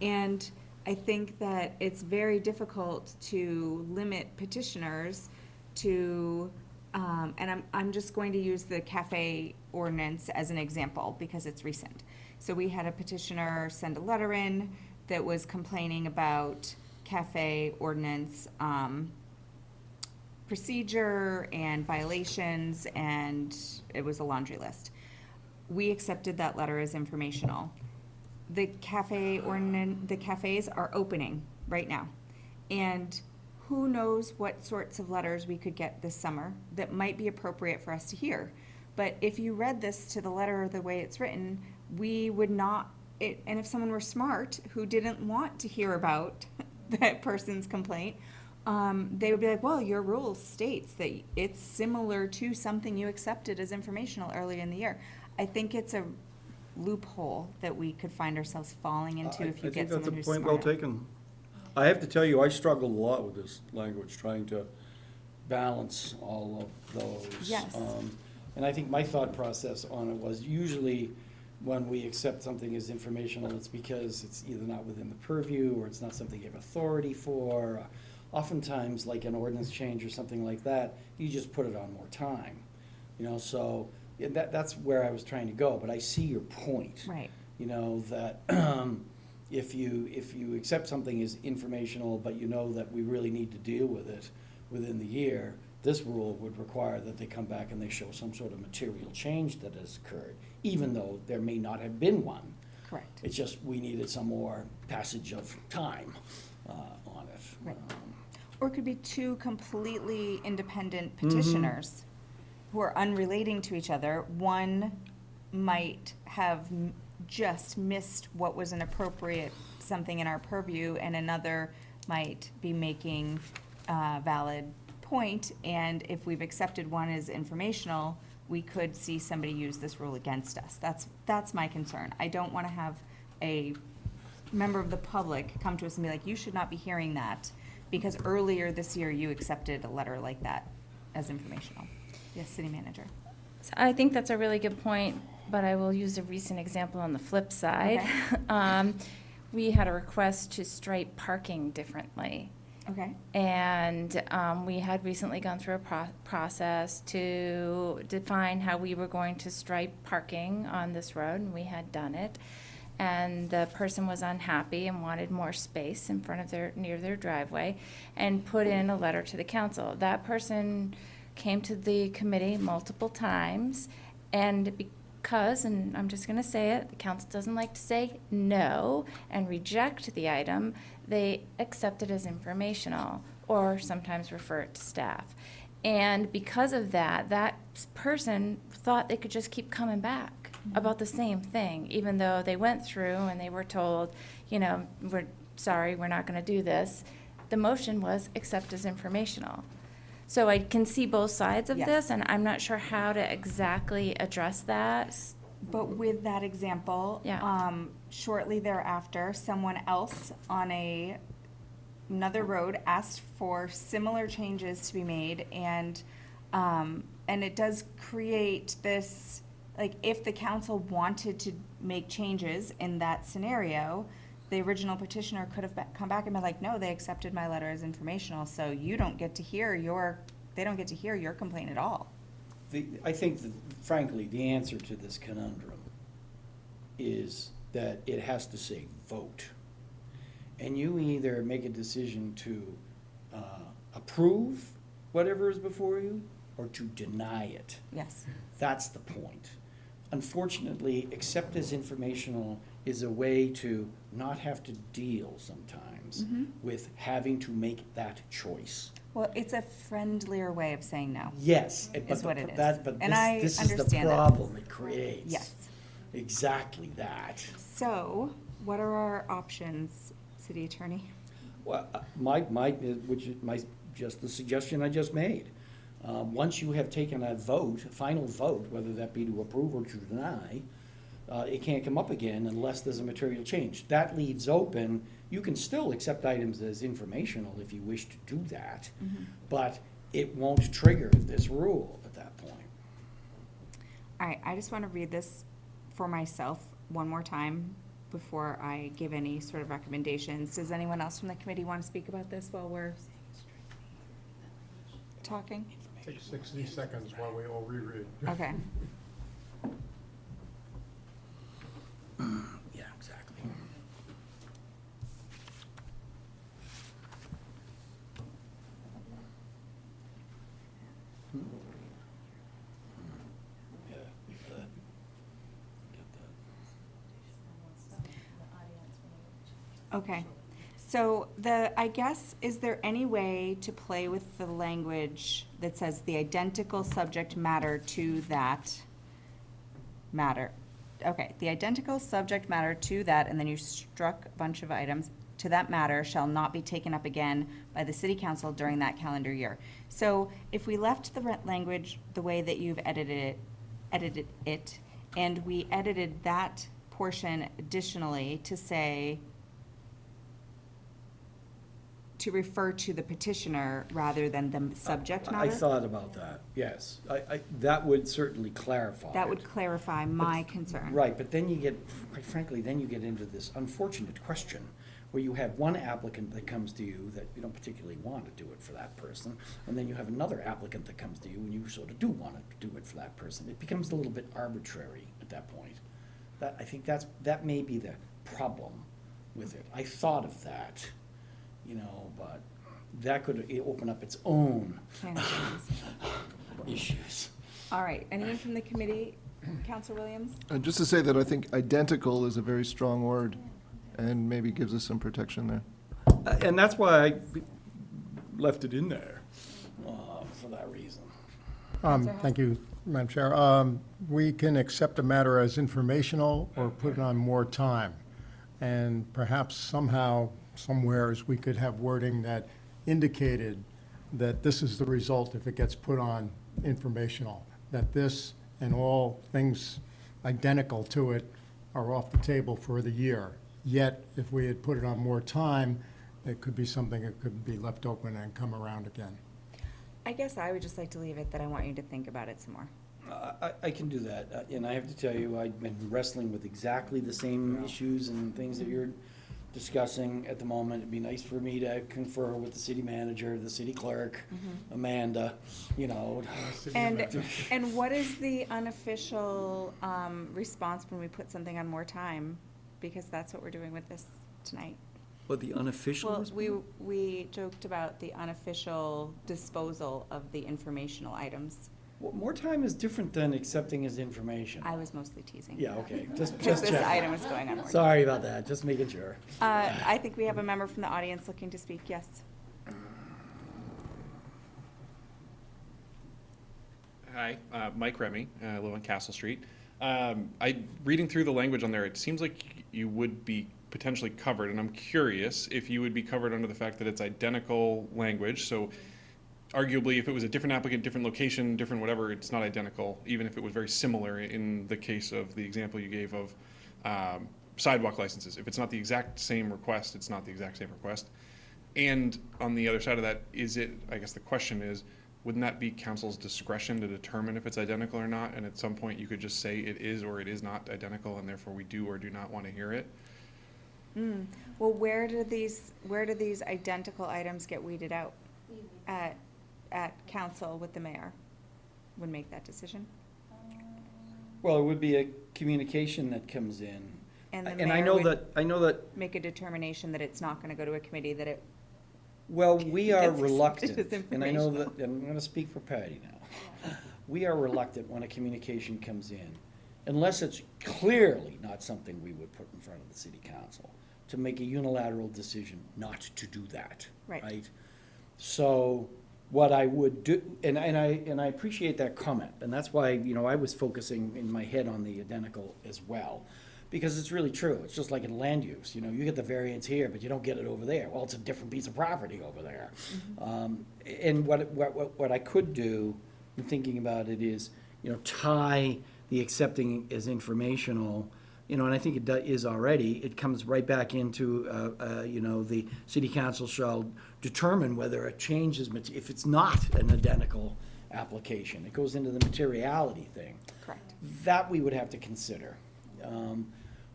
And I think that it's very difficult to limit petitioners to, and I'm just going to use the cafe ordinance as an example because it's recent. So we had a petitioner send a letter in that was complaining about cafe ordinance procedure and violations, and it was a laundry list. We accepted that letter as informational. The cafes are opening right now, and who knows what sorts of letters we could get this summer that might be appropriate for us to hear. But if you read this to the letter the way it's written, we would not, and if someone were smart who didn't want to hear about that person's complaint, they would be like, well, your rule states that it's similar to something you accepted as informational earlier in the year. I think it's a loophole that we could find ourselves falling into if you get someone who's smart. I think that's a point well taken. I have to tell you, I struggled a lot with this language, trying to balance all of those. Yes. And I think my thought process on it was usually when we accept something as informational, it's because it's either not within the purview, or it's not something you have authority for. Oftentimes, like an ordinance change or something like that, you just put it on more time. You know, so yeah, that's where I was trying to go, but I see your point. Right. You know, that if you accept something as informational, but you know that we really need to deal with it within the year, this rule would require that they come back and they show some sort of material change that has occurred, even though there may not have been one. Correct. It's just we needed some more passage of time on it. Right. Or it could be two completely independent petitioners who are unrelating to each other. One might have just missed what was an appropriate something in our purview, and another might be making a valid point. And if we've accepted one as informational, we could see somebody use this rule against us. That's my concern. I don't want to have a member of the public come to us and be like, you should not be hearing that, because earlier this year you accepted a letter like that as informational. Yes, city manager. So I think that's a really good point, but I will use a recent example on the flip side. Okay. We had a request to stripe parking differently. Okay. And we had recently gone through a process to define how we were going to stripe parking on this road, and we had done it. And the person was unhappy and wanted more space in front of near their driveway, and put in a letter to the council. That person came to the committee multiple times, and because, and I'm just gonna say it, the council doesn't like to say no and reject the item, they accept it as informational, or sometimes refer it to staff. And because of that, that person thought they could just keep coming back about the same thing, even though they went through and they were told, you know, we're sorry, we're not gonna do this. The motion was accept as informational. So I can see both sides of Yes. this, and I'm not sure how to exactly address that. But with that example, Yeah. Shortly thereafter, someone else on another road asked for similar changes to be made, and it does create this, like, if the council wanted to make changes in that scenario, the original petitioner could have come back and been like, no, they accepted my letter as informational, so you don't get to hear they don't get to hear your complaint at all. I think that, frankly, the answer to this conundrum is that it has to say vote. And you either make a decision to approve whatever is before you, or to deny it. Yes. That's the point. Unfortunately, accept as informational is a way to not have to deal sometimes with having to make that choice. Well, it's a friendlier way of saying no. Yes, Is what it is. but And I this is the understand that. problem it creates. Yes. Exactly that. So, what are our options, city attorney? Well, just the suggestion I just made. Once you have taken a vote, a final vote, whether that be to approve or to deny, it can't come up again unless there's a material change. That leaves open, you can still accept items as informational if you wish to do that, but it won't trigger this rule at that point. All right, I just want to read this for myself one more time before I give any sort of recommendations. Does anyone else from the committee want to speak about this while we're talking? Take 60 seconds while we all reread. Okay. Yeah, exactly. Yeah. Okay. So I guess, is there any way to play with the language that says the identical subject matter to that matter? Okay, the identical subject matter to that, and then you struck a bunch of items, to that matter shall not be taken up again by the city council during that calendar year. So if we left the language the way that you've edited it, and we edited that portion additionally to say, to refer to the petitioner rather than the subject I matter. thought about that, yes. That would certainly clarify That it. would clarify my concern. Right, but then you get, quite frankly, then you get into this unfortunate question where you have one applicant that comes to you that you don't particularly want to do it for that person, and then you have another applicant that comes to you and you sort of do want to do it for that person. It becomes a little bit arbitrary at that point. I think that may be the problem with it. I thought of that, but that could open up its own Can of worms. issues. All right, anyone from the committee? Counselor Williams? Just to say that I think identical is a very strong word, and maybe gives us some protection there. And that's why I left it in there, for that reason. Thank you, Madam Chair. We can accept a matter as informational or put it on more time. And perhaps somehow, somewheres, we could have wording that indicated that this is the result if it gets put on informational, that this and all things identical to it are off the table for the year. Yet, if we had put it on more time, it could be something that could be left open and come around again. I guess I would just like to leave it that I want you to think about it some more. I can do that, and I have to tell you, I've been wrestling with exactly the same issues and things that you're discussing at the moment. It'd be nice for me to confer with the city manager, the city clerk, Amanda, And what is the unofficial response when we put something on more time? Because that's what we're doing with this tonight. But the unofficial Well, we joked about the unofficial disposal of the informational items. Well, more time is different than accepting as information. I was mostly teasing. Yeah, okay, just Because this checking. item is going on more time. Sorry about that, just making sure. I think we have a member from the audience looking to speak, yes. Hi, Mike Remy, I live on Castle Street. Reading through the language on there, it seems like you would be potentially covered, and I'm curious if you would be covered under the fact that it's identical language, so arguably if it was a different applicant, different location, different whatever, it's not identical, even if it was very similar in the case of the example you gave of sidewalk licenses. If it's not the exact same request, it's not the exact same request. And on the other side of that, I guess the question is, wouldn't that be council's discretion to determine if it's identical or not? And at some point, you could just say it is or it is not identical, and therefore we do or do not want to hear it? Well, where do these identical items get weeded out? At council with the mayor would make that decision? Well, it would be a communication that comes in. And the And I mayor know would that, make a determination that it's not gonna go to a committee, that it, well, we are Gets reluctant, accepted as and I know information. that, and I'm gonna speak for Patty now. We are reluctant when a communication comes in, unless it's clearly not something we would put in front of the city council, to make a unilateral decision not to do that. Right. So what I would do, and I appreciate that comment, and that's why, I was focusing in my head on the identical as well, because it's really true. It's just like in land use, you get the variance here, but you don't get it over there. Well, it's a different piece of property over there. And what I could do in thinking about it is, tie the accepting as informational, and I think it is already, it comes right back into, the city council shall determine whether a change is, if it's not an identical application. It goes into the materiality thing. correct. That we would have to consider.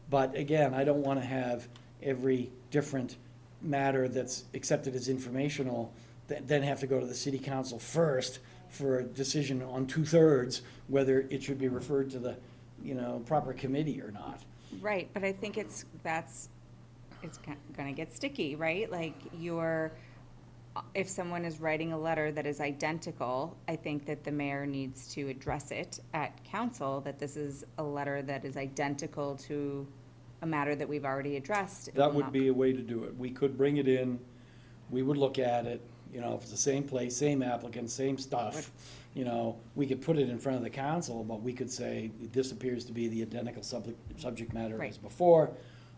But again, I don't want to have every different matter that's accepted as informational, then have to go to the city council first for a decision on 2/3, whether it should be referred to the, proper committee or not. Right, but I think it's gonna get sticky, right? Like if someone is writing a letter that is identical, I think that the mayor needs to address it at council, that this is a letter that is identical to a matter that we've already addressed. It That will would not- be a way to do it. We could bring it in, we would look at it, if it's the same place, same applicant, same stuff, we could put it in front of the council, but we could say, this appears to be the identical subject matter as Right. before.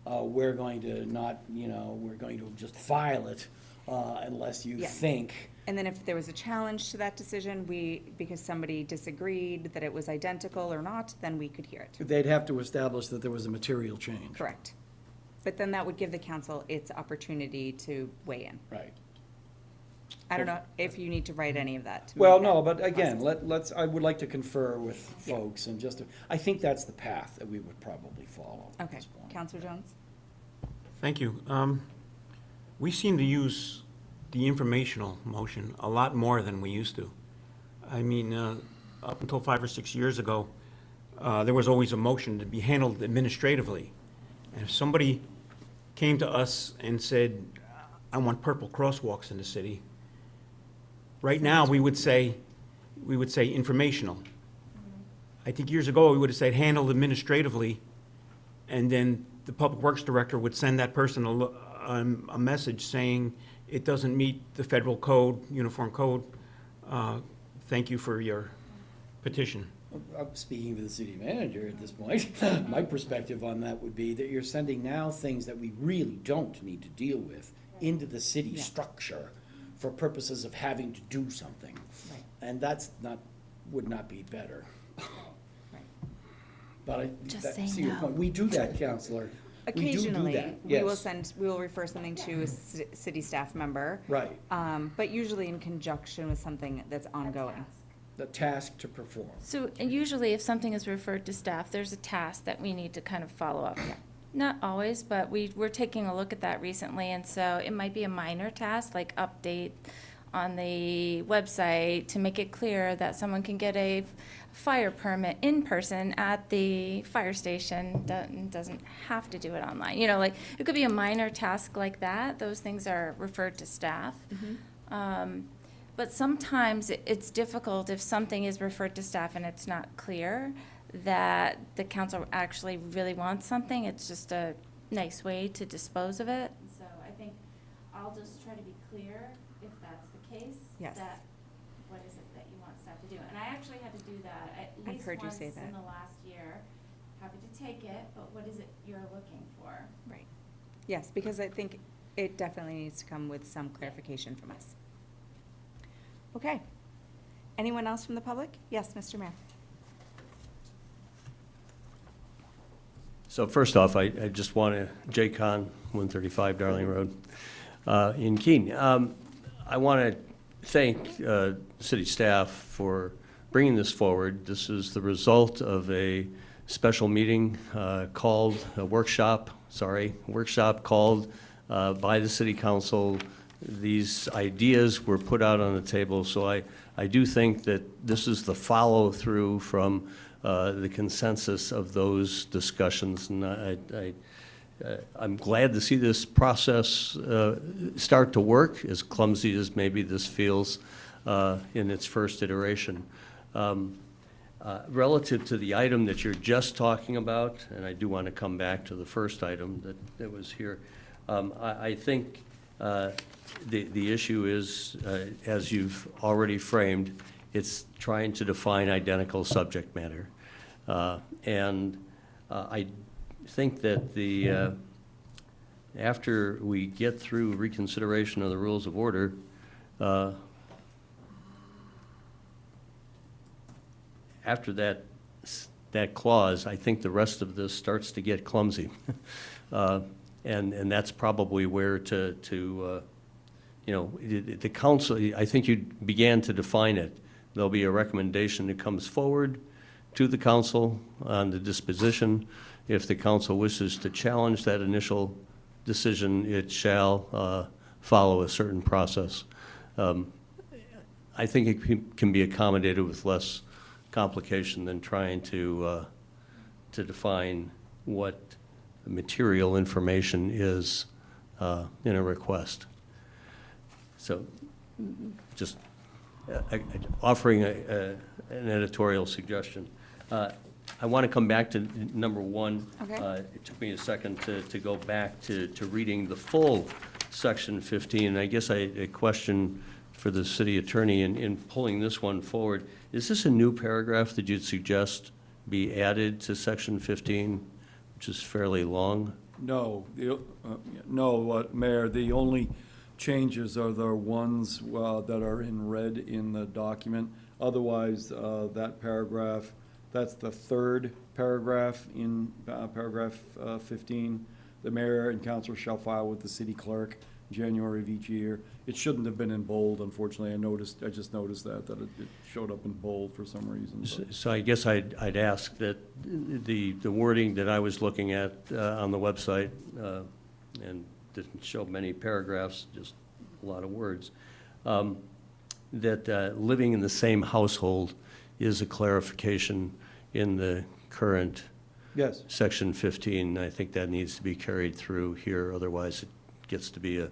We're going to not, we're going to just file it, unless you Yes. think. And then if there was a challenge to that decision, because somebody disagreed that it was identical or not, then we could hear it. They'd have to establish that there was a material change. Correct. But then that would give the council its opportunity to weigh in. Right. I don't know if you need to write any of that. to Well, make no, that but again, process. I would like to confer with Yeah. folks and I think that's the path that we would probably follow at Okay, this point. Counselor Jones? Thank you. We seem to use the informational motion a lot more than we used to. I mean, up until 5 or 6 years ago, there was always a motion to be handled administratively. And if somebody came to us and said, I want purple crosswalks in the city, right now, we would say informational. I think years ago, we would have said handled administratively, and then the Public Works Director would send that person a message saying, it doesn't meet the federal code, uniform code. Thank you for your petition. I'm speaking for the city manager at this point. My perspective on that would be that you're sending now things that we really don't need to deal with into the city structure for purposes of having to do something. Right. And would not be better. Right. But Just say see your no. point. We do that, Counselor. We do Occasionally, that, we will yes. we will refer something to a city staff member. Right. But usually in conjunction with something that's ongoing. The task to perform. So and usually if something is referred to staff, there's a task that we need to kind of follow up. Not always, but we're taking a look at that recently, and so it might be a minor task, like update on the website to make it clear that someone can get a fire permit in person at the fire station, doesn't have to do it online. You know, like, it could be a minor task like that. Those things are referred to staff. But sometimes it's difficult if something is referred to staff and it's not clear that the council actually really wants something. It's just a nice way to dispose of it. So I think I'll just try to be clear, if that's the case. Yes. That, what is it that you want staff to do? And I actually had to do that at I've least heard you once say in that. the last year. Happy to take it, but what is it you're looking for? Right. Yes, because I think it definitely needs to come with some clarification from us. Okay. Anyone else from the public? Yes, Mr. Mayor. So first off, I just want to, J-Con, 135 Darling Road, in Keene. I want to thank city staff for bringing this forward. This is the result of a special meeting called, a workshop called by the city council. These ideas were put out on the table, so I do think that this is the follow-through from the consensus of those discussions, and I'm glad to see this process start to work, as clumsy as maybe this feels in its first iteration. Relative to the item that you're just talking about, and I do want to come back to the first item that was here, I think the issue is, as you've already framed, it's trying to define identical subject matter. And I think that after we get through reconsideration of the rules of order, after that clause, I think the rest of this starts to get clumsy. And that's probably where the council, I think you began to define it. There'll be a recommendation that comes forward to the council on the disposition. If the council wishes to challenge that initial decision, it shall follow a certain process. I think it can be accommodated with less complication than trying to define what material information is in a request. So just offering an editorial suggestion. I want to come back to number one. Okay. It took me a second to go back to reading the full section 15. I guess a question for the city attorney in pulling this one forward. Is this a new paragraph that you'd suggest be added to section 15, which is fairly long? No, Mayor, the only changes are the ones that are in red in the document. Otherwise, that paragraph, that's the third paragraph in paragraph 15. The mayor and council shall file with the city clerk January of each year. It shouldn't have been in bold, unfortunately. I just noticed that it showed up in bold for some reason. but- So I guess I'd ask that the wording that I was looking at on the website, and didn't show many paragraphs, just a lot of words, that living in the same household is a clarification in the current Yes. Section 15. I think that needs to be carried through here, otherwise it gets to be a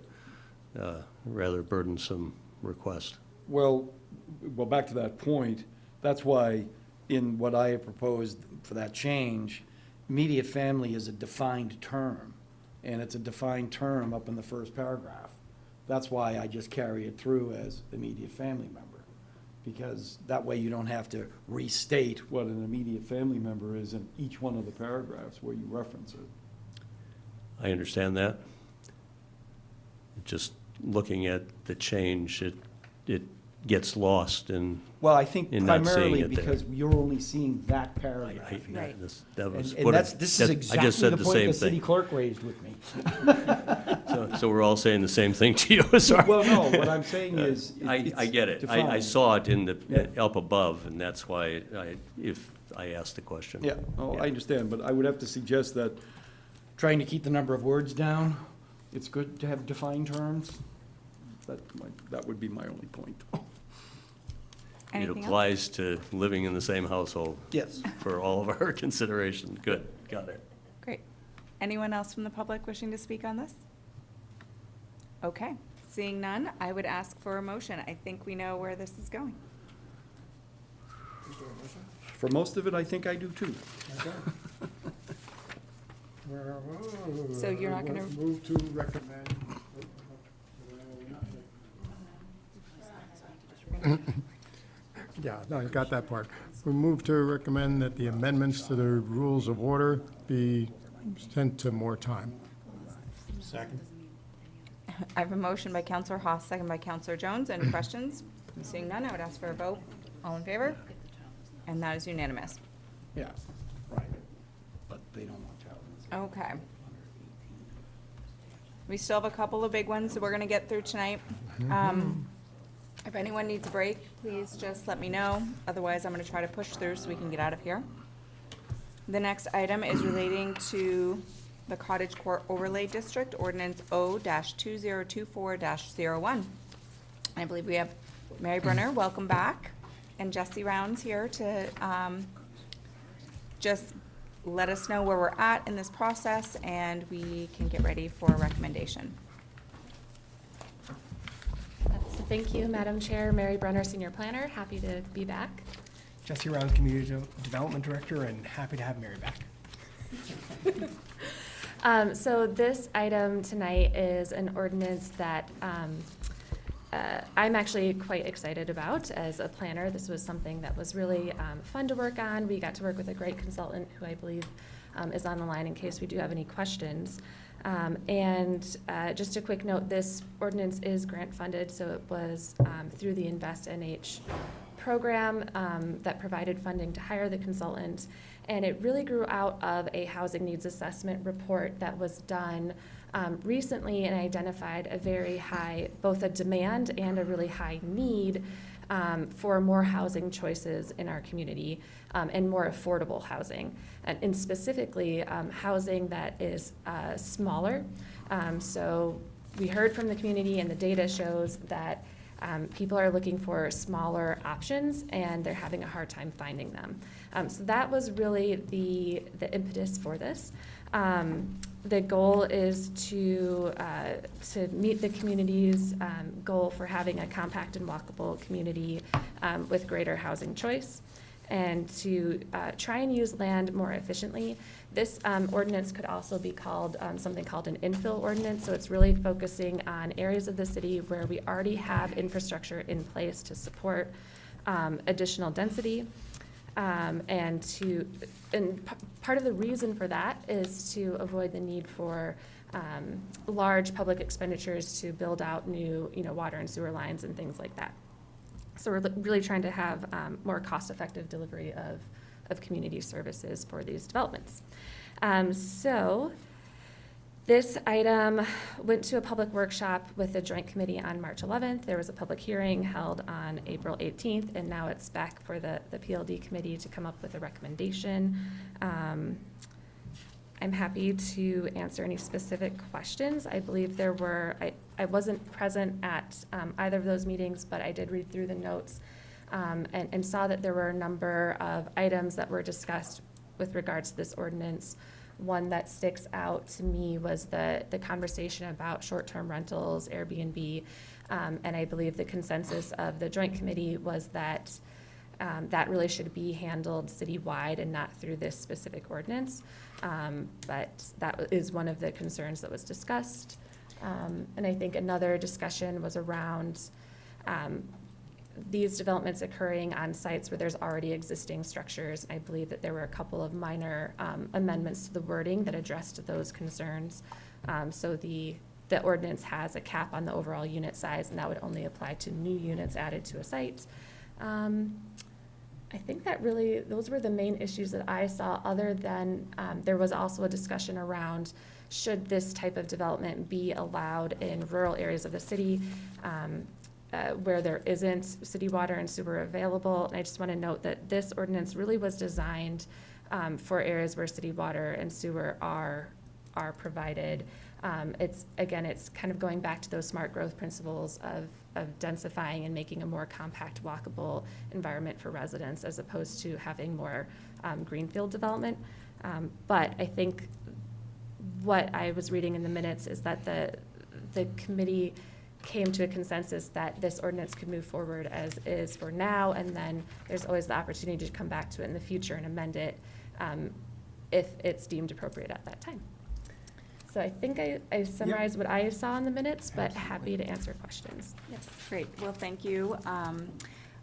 rather burdensome request. Well, back to that point, that's why in what I have proposed for that change, immediate family is a defined term, and it's a defined term up in the first paragraph. That's why I just carry it through as immediate family member, because that way you don't have to restate what an immediate family member is in each one of the paragraphs where you reference it. I understand that. Just looking at the change, it gets lost in. Well, I think in not seeing primarily it there. because you're only seeing that paragraph. Right. That was And what this is I exactly just said the the point same the city thing. clerk raised with me. So we're all saying the same thing to you, sorry. Well, no, what I'm saying is. I get it. I defined. saw it in the, Yeah. up above, and that's why if I asked the question. Yeah, oh, I understand, but I would have to suggest that trying to keep the number of words down, it's good to have defined terms. That would be my only point. It Anything else? applies to living in the same household. Yes. For all of our consideration. Good, got it. Great. Anyone else from the public wishing to speak on this? Okay, seeing none, I would ask for a motion. I think we know where this is going. For most of it, I think I do too. So you're not gonna- Move to recommend. Yeah, no, I got that part. We move to recommend that the amendments to the rules of order be sent to more time. Second. I have a motion by Counselor Haas, second by Counselor Jones. Any questions? Seeing none, I would ask for a vote. All in favor? And that is unanimous. Yeah, right. But they don't want to. Okay. We still have a couple of big ones that we're gonna get through tonight. If anyone needs a break, please just let me know. Otherwise, I'm gonna try to push through so we can get out of here. The next item is relating to the Cottage Court Overlay District, Ordinance O-2024-01. I believe we have Mary Brunner, welcome back, and Jesse Rounds here to just let us know where we're at in this process, and we can get ready for a recommendation. So thank you, Madam Chair. Mary Brunner, Senior Planner. Happy to be back. Jesse Round, Community Development Director, and happy to have Mary back. So this item tonight is an ordinance that I'm actually quite excited about as a planner. This was something that was really fun to work on. We got to work with a great consultant who I believe is on the line in case we do have any questions. And just a quick note, this ordinance is grant funded, so it was through the Invest NH program that provided funding to hire the consultant. And it really grew out of a housing needs assessment report that was done recently and identified a very high, both a demand and a really high need for more housing choices in our community and more affordable housing. And specifically, housing that is smaller. So we heard from the community and the data shows that people are looking for smaller options and they're having a hard time finding them. So that was really the impetus for this. The goal is to meet the community's goal for having a compact and walkable community with greater housing choice, and to try and use land more efficiently. This ordinance could also be called something called an infill ordinance, so it's really focusing on areas of the city where we already have infrastructure in place to support additional density. And part of the reason for that is to avoid the need for large public expenditures to build out new, water and sewer lines and things like that. So we're really trying to have more cost-effective delivery of community services for these developments. So This item went to a public workshop with the Joint Committee on March 11th. There was a public hearing held on April 18th, and now it's back for the PLD Committee to come up with a recommendation. I'm happy to answer any specific questions. I believe there were, I wasn't present at either of those meetings, but I did read through the notes and saw that there were a number of items that were discussed with regards to this ordinance. One that sticks out to me was the conversation about short-term rentals, Airbnb, and I believe the consensus of the Joint Committee was that that really should be handled citywide and not through this specific ordinance. But that is one of the concerns that was discussed. And I think another discussion was around these developments occurring on sites where there's already existing structures. I believe that there were a couple of minor amendments to the wording that addressed those concerns. So the ordinance has a cap on the overall unit size, and that would only apply to new units added to a site. I think that really, those were the main issues that I saw, other than there was also a discussion around should this type of development be allowed in rural areas of the city where there isn't city water and sewer available. And I just want to note that this ordinance really was designed for areas where city water and sewer are provided. It's kind of going back to those smart growth principles of densifying and making a more compact, walkable environment for residents, as opposed to having more greenfield development. But I think what I was reading in the minutes is that the committee came to a consensus that this ordinance could move forward as is for now, and then there's always the opportunity to come back to it in the future and amend it if it's deemed appropriate at that time. So I think I summarized what I saw in the minutes, but happy to answer questions. Yes, great. Well, thank you.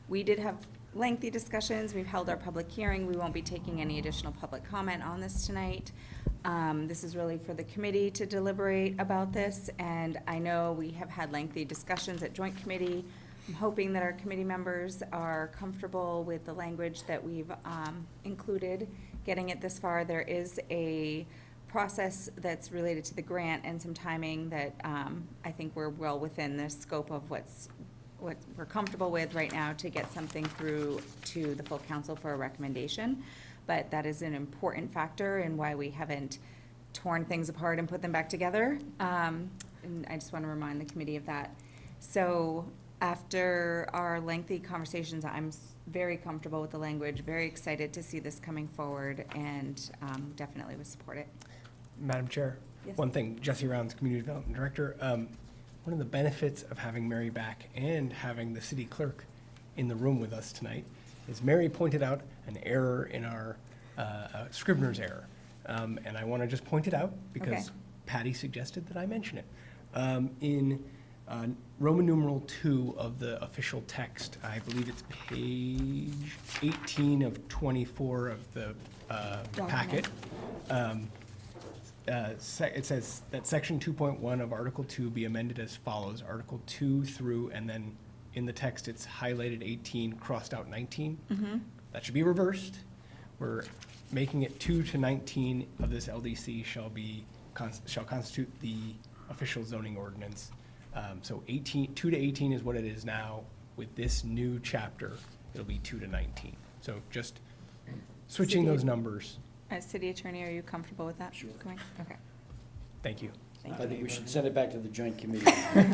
We did have lengthy discussions. We've held our public hearing. We won't be taking any additional public comment on this tonight. This is really for the committee to deliberate about this, and I know we have had lengthy discussions at Joint Committee. I'm hoping that our committee members are comfortable with the language that we've included. Getting it this far, there is a process that's related to the grant and some timing that I think we're well within the scope of what we're comfortable with right now to get something through to the full council for a recommendation. But that is an important factor in why we haven't torn things apart and put them back together. And I just want to remind the committee of that. So after our lengthy conversations, I'm very comfortable with the language, very excited to see this coming forward, and definitely would support it. Madam Chair, Yes. one thing, Jesse Rounds, Community Development Director. One of the benefits of having Mary back and having the city clerk in the room with us tonight is Mary pointed out an error in our Scrivener's error. And I want to just point it out because Okay. Patty suggested that I mention it. In Roman numeral 2 of the official text, I believe it's page 18 of 24 of the packet. It says that section 2.1 of Article 2 be amended as follows. Article 2 through, and then in the text, it's highlighted 18, crossed out 19. That should be reversed. We're making it 2 to 19 of this LDC shall constitute the official zoning ordinance. So 2 to 18 is what it is now. With this new chapter, it'll be 2 to 19. So just switching those numbers. City Attorney, are you comfortable with that? Sure. Okay. Thank you. I think we should send it back to the Joint Committee.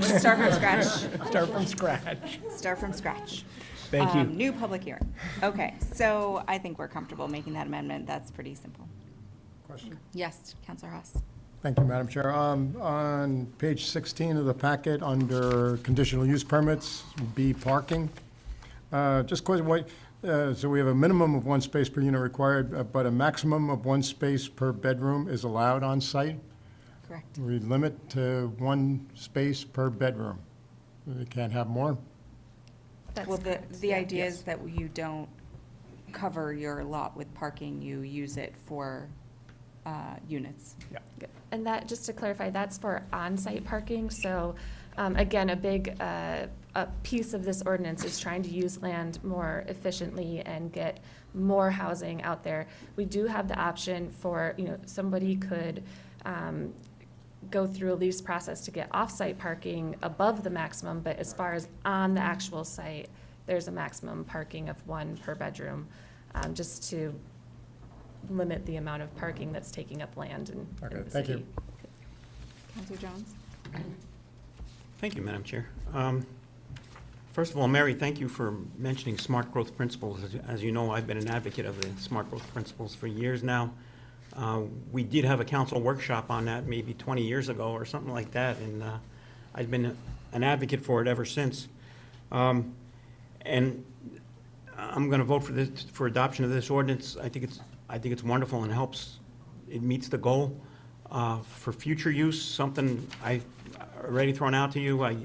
Start from scratch. Start from scratch. Start from scratch. Thank you. New public hearing. Okay, so I think we're comfortable making that amendment. That's pretty simple. Question? Yes, Councilor Haas. Thank you, Madam Chair. On page 16 of the packet, under conditional use permits, B, parking. Just question, so we have a minimum of 1 space per unit required, but a maximum of 1 space per bedroom is allowed on site? Correct. We limit to 1 space per bedroom. We can't have more? Well, the idea is that you don't cover your lot with parking, you use it for units. Yeah. And that, just to clarify, that's for on-site parking. So again, a big a piece of this ordinance is trying to use land more efficiently and get more housing out there. We do have the option for, somebody could go through a lease process to get off-site parking above the maximum, but as far as on the actual site, there's a maximum parking of 1 per bedroom, just to limit the amount of parking that's taking up land in Okay, the thank you. city. Counselor Jones? Thank you, Madam Chair. First of all, Mary, thank you for mentioning smart growth principles. As you know, I've been an advocate of the smart growth principles for years now. We did have a council workshop on that maybe 20 years ago or something like that, and I've been an advocate for it ever since. And I'm going to vote for adoption of this ordinance. I think it's wonderful and helps. It meets the goal. For future use, something I already thrown out to you. I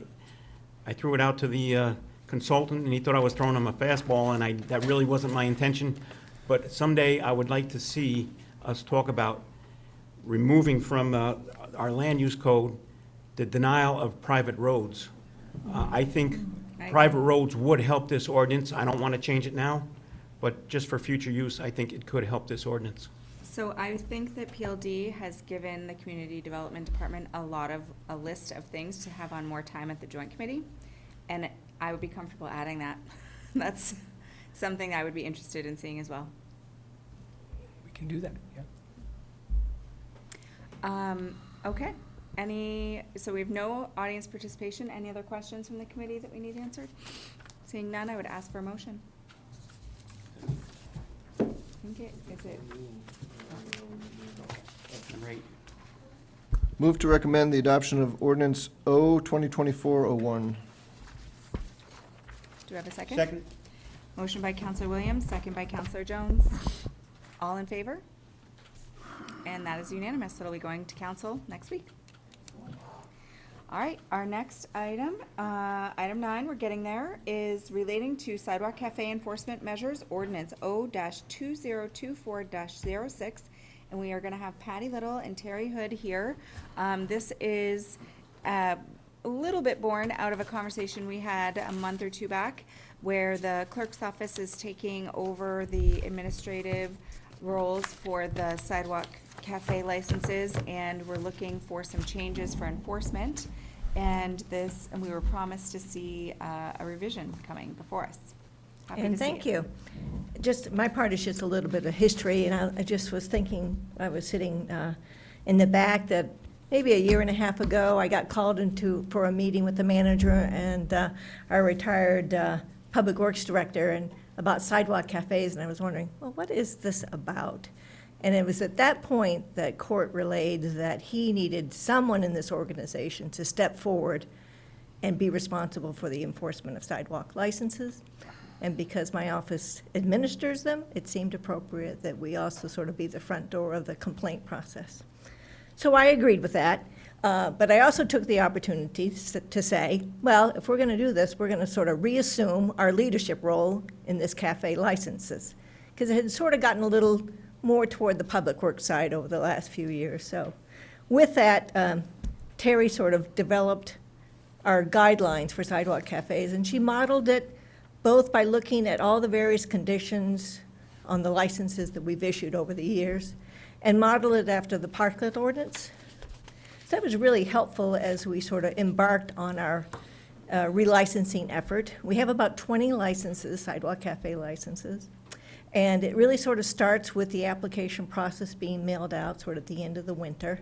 threw it out to the consultant, and he thought I was throwing him a fastball, and that really wasn't my intention. But someday I would like to see us talk about removing from our land use code the denial of private roads. I think private roads would help this ordinance. I don't want to change it now, but just for future use, I think it could help this ordinance. So I think that PLD has given the Community Development Department a list of things to have on more time at the Joint Committee, and I would be comfortable adding that. That's something I would be interested in seeing as well. We can do that, yeah. Okay, so we have no audience participation. Any other questions from the committee that we need answered? Seeing none, I would ask for a motion. I think is it? Right. Move to recommend the adoption of ordinance O 2024-01. Do we have a second? Second. Motion by Counselor Williams, second by Counselor Jones. All in favor? And that is unanimous. It'll be going to council next week. All right, our next item, item 9, we're getting there, is relating to sidewalk cafe enforcement measures, ordinance O-2024-06. And we are going to have Patty Little and Terry Hood here. This is a little bit born out of a conversation we had a month or two back, where the clerk's office is taking over the administrative roles for the sidewalk cafe licenses, and we're looking for some changes for enforcement. And we were promised to see a revision coming before us. Happy to And see thank it. you. Just, my part is just a little bit of history, and I just was thinking, I was sitting in the back, that maybe a year and a half ago, I got called for a meeting with the manager and our retired public works director, and about sidewalk cafes, and I was wondering, well, what is this about? And it was at that point that Court relayed that he needed someone in this organization to step forward and be responsible for the enforcement of sidewalk licenses. And because my office administers them, it seemed appropriate that we also sort of be the front door of the complaint process. So I agreed with that, but I also took the opportunity to say, well, if we're going to do this, we're going to sort of reassume our leadership role in this cafe licenses, because it had sort of gotten a little more toward the public works side over the last few years. So with that, Terry sort of developed our guidelines for sidewalk cafes, and she modeled it both by looking at all the various conditions on the licenses that we've issued over the years, and modeled it after the parklet ordinance. So that was really helpful as we sort of embarked on our relicensing effort. We have about 20 licenses, sidewalk cafe licenses, and it really sort of starts with the application process being mailed out sort of at the end of the winter.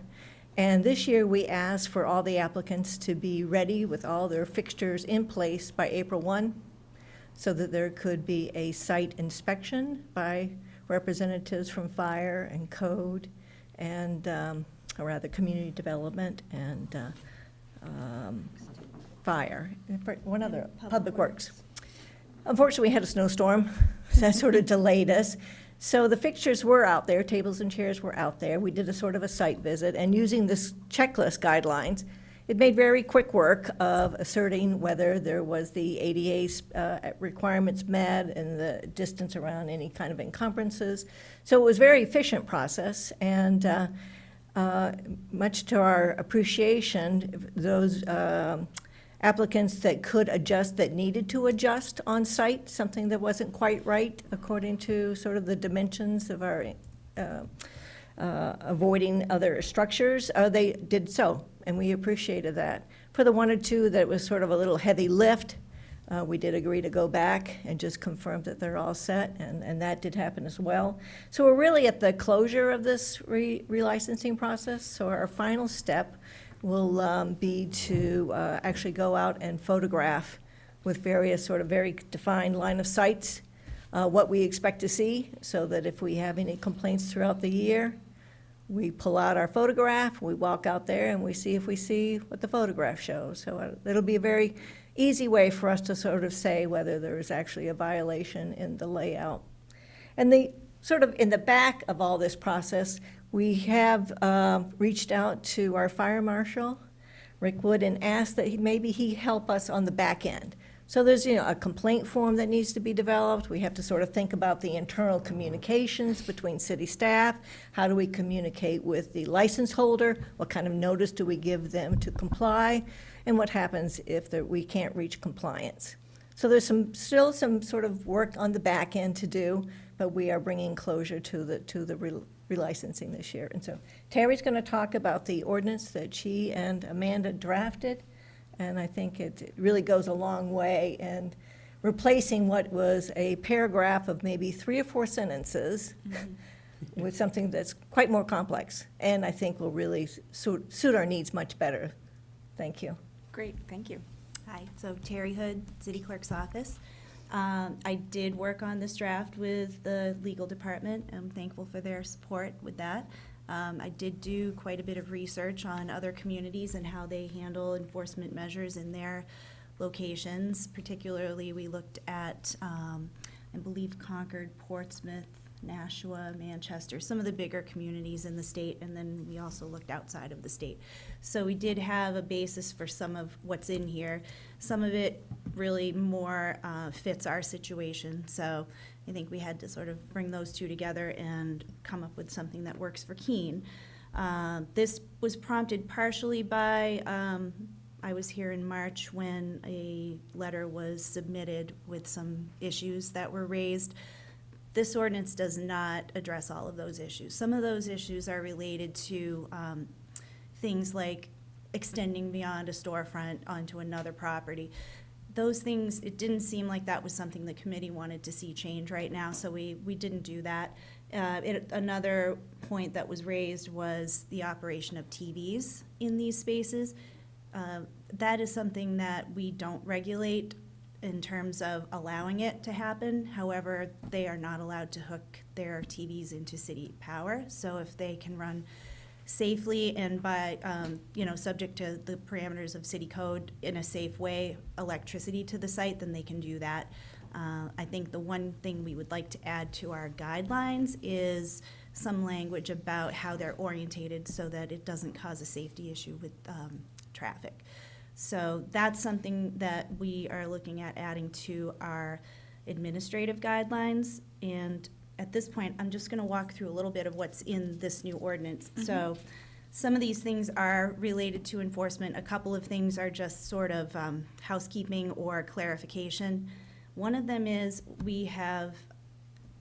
And this year, we asked for all the applicants to be ready with all their fixtures in place by April 1, so that there could be a site inspection by representatives from fire and code and, or rather, community development and fire. One other, Public Works. Unfortunately, we had a snowstorm, so that sort of delayed us. So the fixtures were out there, tables and chairs were out there. We did a sort of a site visit, and using this checklist guidelines, it made very quick work of asserting whether there was the ADA requirements met and the distance around any kind of encumbrances. So it was a very efficient process, and much to our appreciation, those applicants that could adjust, that needed to adjust on site, something that wasn't quite right according to sort of the dimensions of our avoiding other structures, they did so, and we appreciated that. For the one or two that was sort of a little heavy lift, we did agree to go back and just confirm that they're all set, and that did happen as well. So we're really at the closure of this relicensing process. So our final step will be to actually go out and photograph with various sort of very defined line of sights what we expect to see, so that if we have any complaints throughout the year, we pull out our photograph, we walk out there, and we see if we see what the photograph shows. So it'll be a very easy way for us to sort of say whether there is actually a violation in the layout. And the sort of in the back of all this process, we have reached out to our fire marshal, Rick Wood, and asked that maybe he help us on the back end. So there's, a complaint form that needs to be developed. We have to sort of think about the internal communications between city staff. How do we communicate with the license holder? What kind of notice do we give them to comply? And what happens if we can't reach compliance? So there's still some sort of work on the back end to do, but we are bringing closure to the relicensing this year. And so Terry's going to talk about the ordinance that she and Amanda drafted. And I think it really goes a long way in replacing what was a paragraph of maybe 3 or 4 sentences with something that's quite more complex, and I think will really suit our needs much better. Thank you. Great, thank you. Hi, so Terry Hood, City Clerk's Office. I did work on this draft with the legal department. I'm thankful for their support with that. I did do quite a bit of research on other communities and how they handle enforcement measures in their locations. Particularly, we looked at, I believe, Concord, Portsmouth, Nashua, Manchester, some of the bigger communities in the state, and then we also looked outside of the state. So we did have a basis for some of what's in here. Some of it really more fits our situation. So I think we had to sort of bring those two together and come up with something that works for Keene. This was prompted partially by, I was here in March when a letter was submitted with some issues that were raised. This ordinance does not address all of those issues. Some of those issues are related to things like extending beyond a storefront onto another property. Those things, it didn't seem like that was something the committee wanted to see change right now, so we didn't do that. Another point that was raised was the operation of TVs in these spaces. That is something that we don't regulate in terms of allowing it to happen. However, they are not allowed to hook their TVs into city power. So if they can run safely and by, subject to the parameters of city code in a safe way, electricity to the site, then they can do that. I think the one thing we would like to add to our guidelines is some language about how they're orientated so that it doesn't cause a safety issue with traffic. So that's something that we are looking at adding to our administrative guidelines. And at this point, I'm just going to walk through a little bit of what's in this new ordinance. Mm-hmm. So some of these things are related to enforcement. A couple of things are just sort of housekeeping or clarification. One of them is we have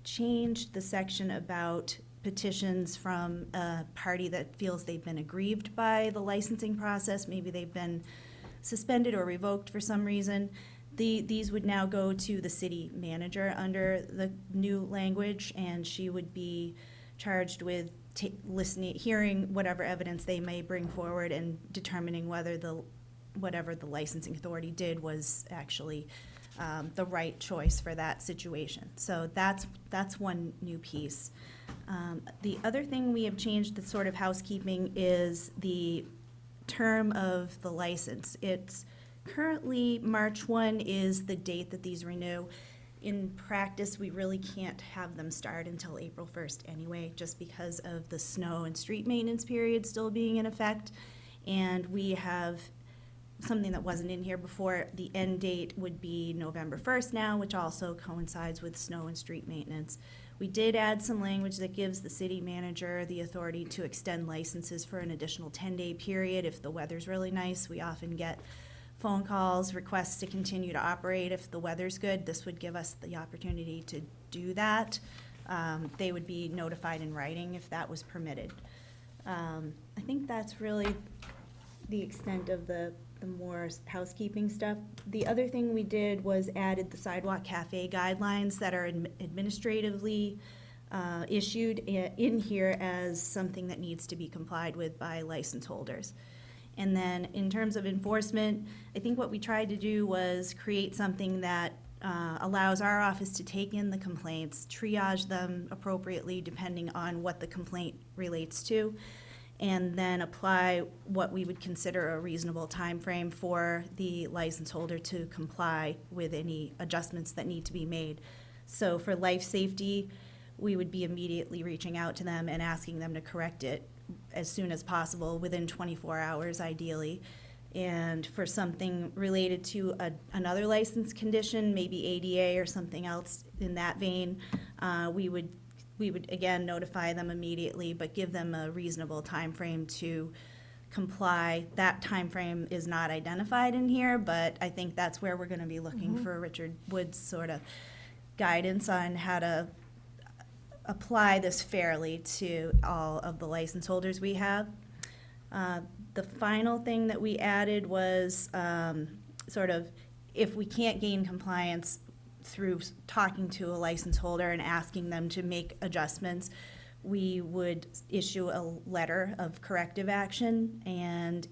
changed the section about petitions from a party that feels they've been aggrieved by the licensing process. Maybe they've been suspended or revoked for some reason. These would now go to the city manager under the new language, and she would be charged with hearing whatever evidence they may bring forward and determining whether whatever the licensing authority did was actually the right choice for that situation. So that's one new piece. The other thing we have changed, the sort of housekeeping, is the term of the license. It's currently March 1 is the date that these renew. In practice, we really can't have them start until April 1st anyway, just because of the snow and street maintenance period still being in effect. And we have something that wasn't in here before. The end date would be November 1st now, which also coincides with snow and street maintenance. We did add some language that gives the city manager the authority to extend licenses for an additional 10-day period if the weather's really nice. We often get phone calls, requests to continue to operate if the weather's good. This would give us the opportunity to do that. they would be notified in writing if that was permitted. I think that's really the extent of the more housekeeping stuff. The other thing we did was added the sidewalk cafe guidelines that are administratively issued in here as something that needs to be complied with by license holders. And then in terms of enforcement, I think what we tried to do was create something that allows our office to take in the complaints, triage them appropriately depending on what the complaint relates to, and then apply what we would consider a reasonable time frame for the license holder to comply with any adjustments that need to be made. So for life safety, we would be immediately reaching out to them and asking them to correct it as soon as possible, within 24 hours ideally. And for something related to another license condition, maybe ADA or something else in that vein, we would again notify them immediately, but give them a reasonable time frame to comply. That time frame is not identified in here, but I think that's where we're going to be looking for Richard Wood's sort of guidance on how to apply this fairly to all of the license holders we have. The final thing that we added was sort of, if we can't gain compliance through talking to a license holder and asking them to make adjustments, we would issue a letter of corrective action, and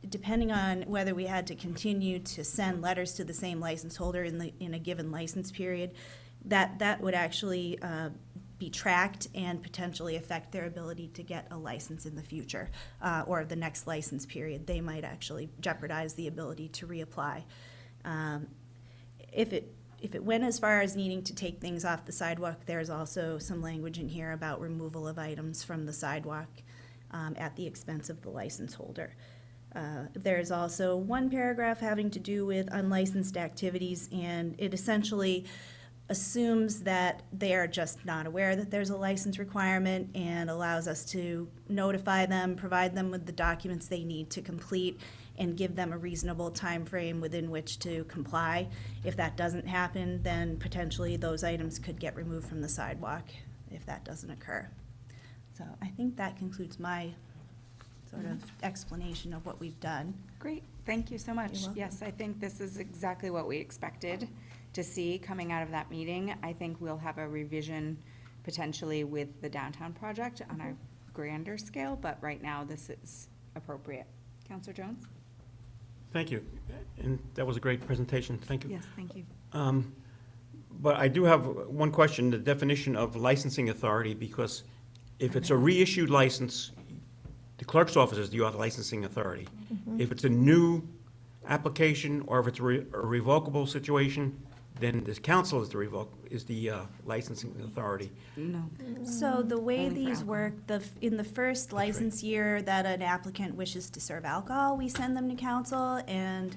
depending on whether we had to continue to send letters to the same license holder in a given license period, that would actually be tracked and potentially affect their ability to get a license in the future, or the next license period. They might actually jeopardize the ability to reapply. If it went as far as needing to take things off the sidewalk, there's also some language in here about removal of items from the sidewalk at the expense of the license holder. There's also one paragraph having to do with unlicensed activities, and it essentially assumes that they are just not aware that there's a license requirement and allows us to notify them, provide them with the documents they need to complete, and give them a reasonable time frame within which to comply. If that doesn't happen, then potentially those items could get removed from the sidewalk if that doesn't occur. So I think that concludes my sort of explanation of what we've done. Great, thank you so much. You're welcome. Yes, I think this is exactly what we expected to see coming out of that meeting. I think we'll have a revision potentially with the downtown project on a grander scale, but right now this is appropriate. Counselor Jones? Thank you. And that was a great presentation. Thank you. Yes, thank you. But I do have one question, the definition of licensing authority, because if it's a reissued license, the clerk's office is the licensing authority. If it's a new application or if it's a revocable situation, then the council is the licensing authority. No. So the way Only for these alcohol. work, in the first license year that an applicant wishes to serve alcohol, we send them to council, and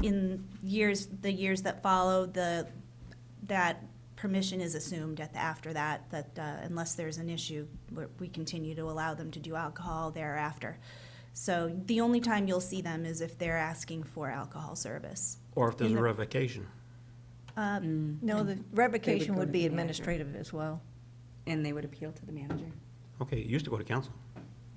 in the years that follow, that permission is assumed after that unless there's an issue, we continue to allow them to do alcohol thereafter. So the only time you'll see them is if they're asking for alcohol service. Or if there's a revocation. No, the revocation go would to be the manager. administrative as well. And they would appeal to the manager. Okay, it used to go to council.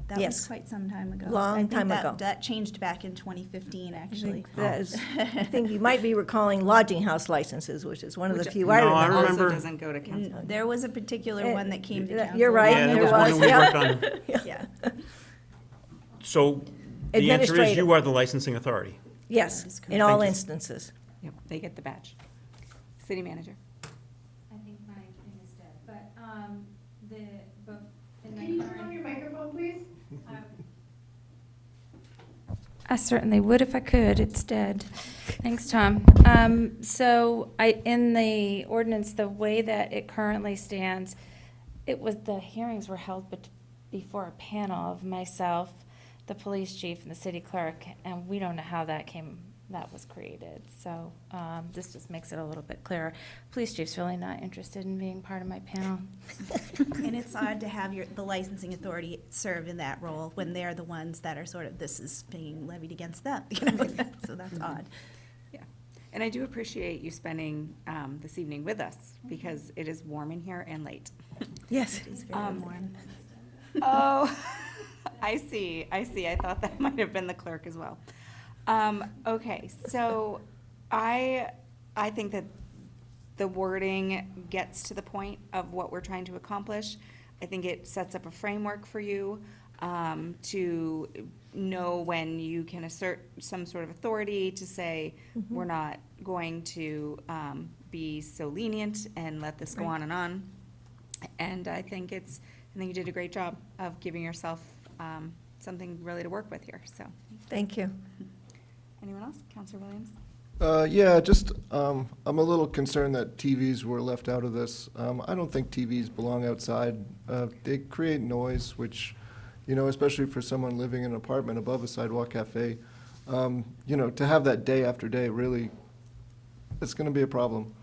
That Yes. was quite some time ago. Long I think time that- ago. That changed back in 2015, actually. That is, I think you might be recalling lodging house licenses, which is one of the Which few I No, I remember. remember- Also doesn't go to council. There was a particular one that came to council. You're right, Yeah, that there was one was, we yeah. worked on. Yeah. So the answer is Administrative. you are the licensing authority. Yes, in all Thank you. instances. Yep, they get the badge. City manager. I think my thing is dead, but, in Can you turn on your microphone, please? I certainly would if I could. It's dead. Thanks, Tom. So in the ordinance, the way that it currently stands, the hearings were held before a panel of myself, the police chief, and the city clerk, and we don't know how that was created. So this just makes it a little bit clearer. Police chief's really not interested in being part of my panel. And it's odd to have the licensing authority serve in that role when they're the ones that are sort of, this is being levied against them, you know? So that's odd. Yeah. And I do appreciate you spending this evening with us, because it is warm in here and late. Yes. It's very warm. Oh, I see. I thought that might have been the clerk as well. Okay, so I think that the wording gets to the point of what we're trying to accomplish. I think it sets up a framework for you to know when you can assert some sort of authority to say, we're not going to be so lenient and let this go Right. on and on. And I think you did a great job of giving yourself something really to work with here, so. Thank you. Anyone else? Counselor Williams? Yeah, just, I'm a little concerned that TVs were left out of this. I don't think TVs belong outside. They create noise, which, especially for someone living in an apartment above a sidewalk cafe, to have that day after day, really, it's gonna be a problem.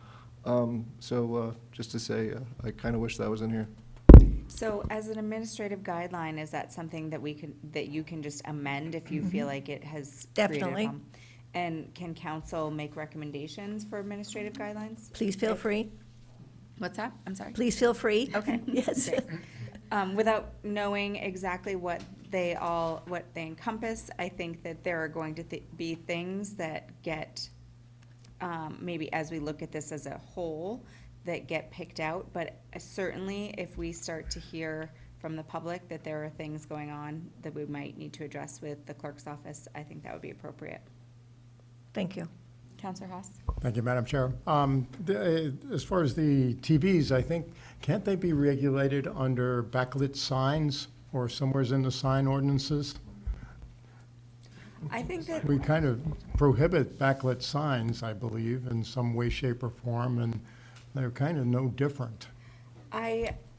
So just to say, I kind of wish that was in here. So as an administrative guideline, is that something that you can just amend if you feel like it has created a Definitely. problem? And can council make recommendations for administrative guidelines? Please feel free. What's that? I'm sorry. Please feel free. Okay. Yes. Great. Without knowing exactly what they encompass, I think that there are going to be things that get, maybe as we look at this as a whole, that get picked out. But certainly, if we start to hear from the public that there are things going on that we might need to address with the clerk's office, I think that would be appropriate. Thank you. Counselor Haas? Thank you, Madam Chair. As far as the TVs, I think, can't they be regulated under backlit signs or somewheres in the sign ordinances? I think that, We kind of prohibit backlit signs, I believe, in some way, shape, or form, and they're kind of no different,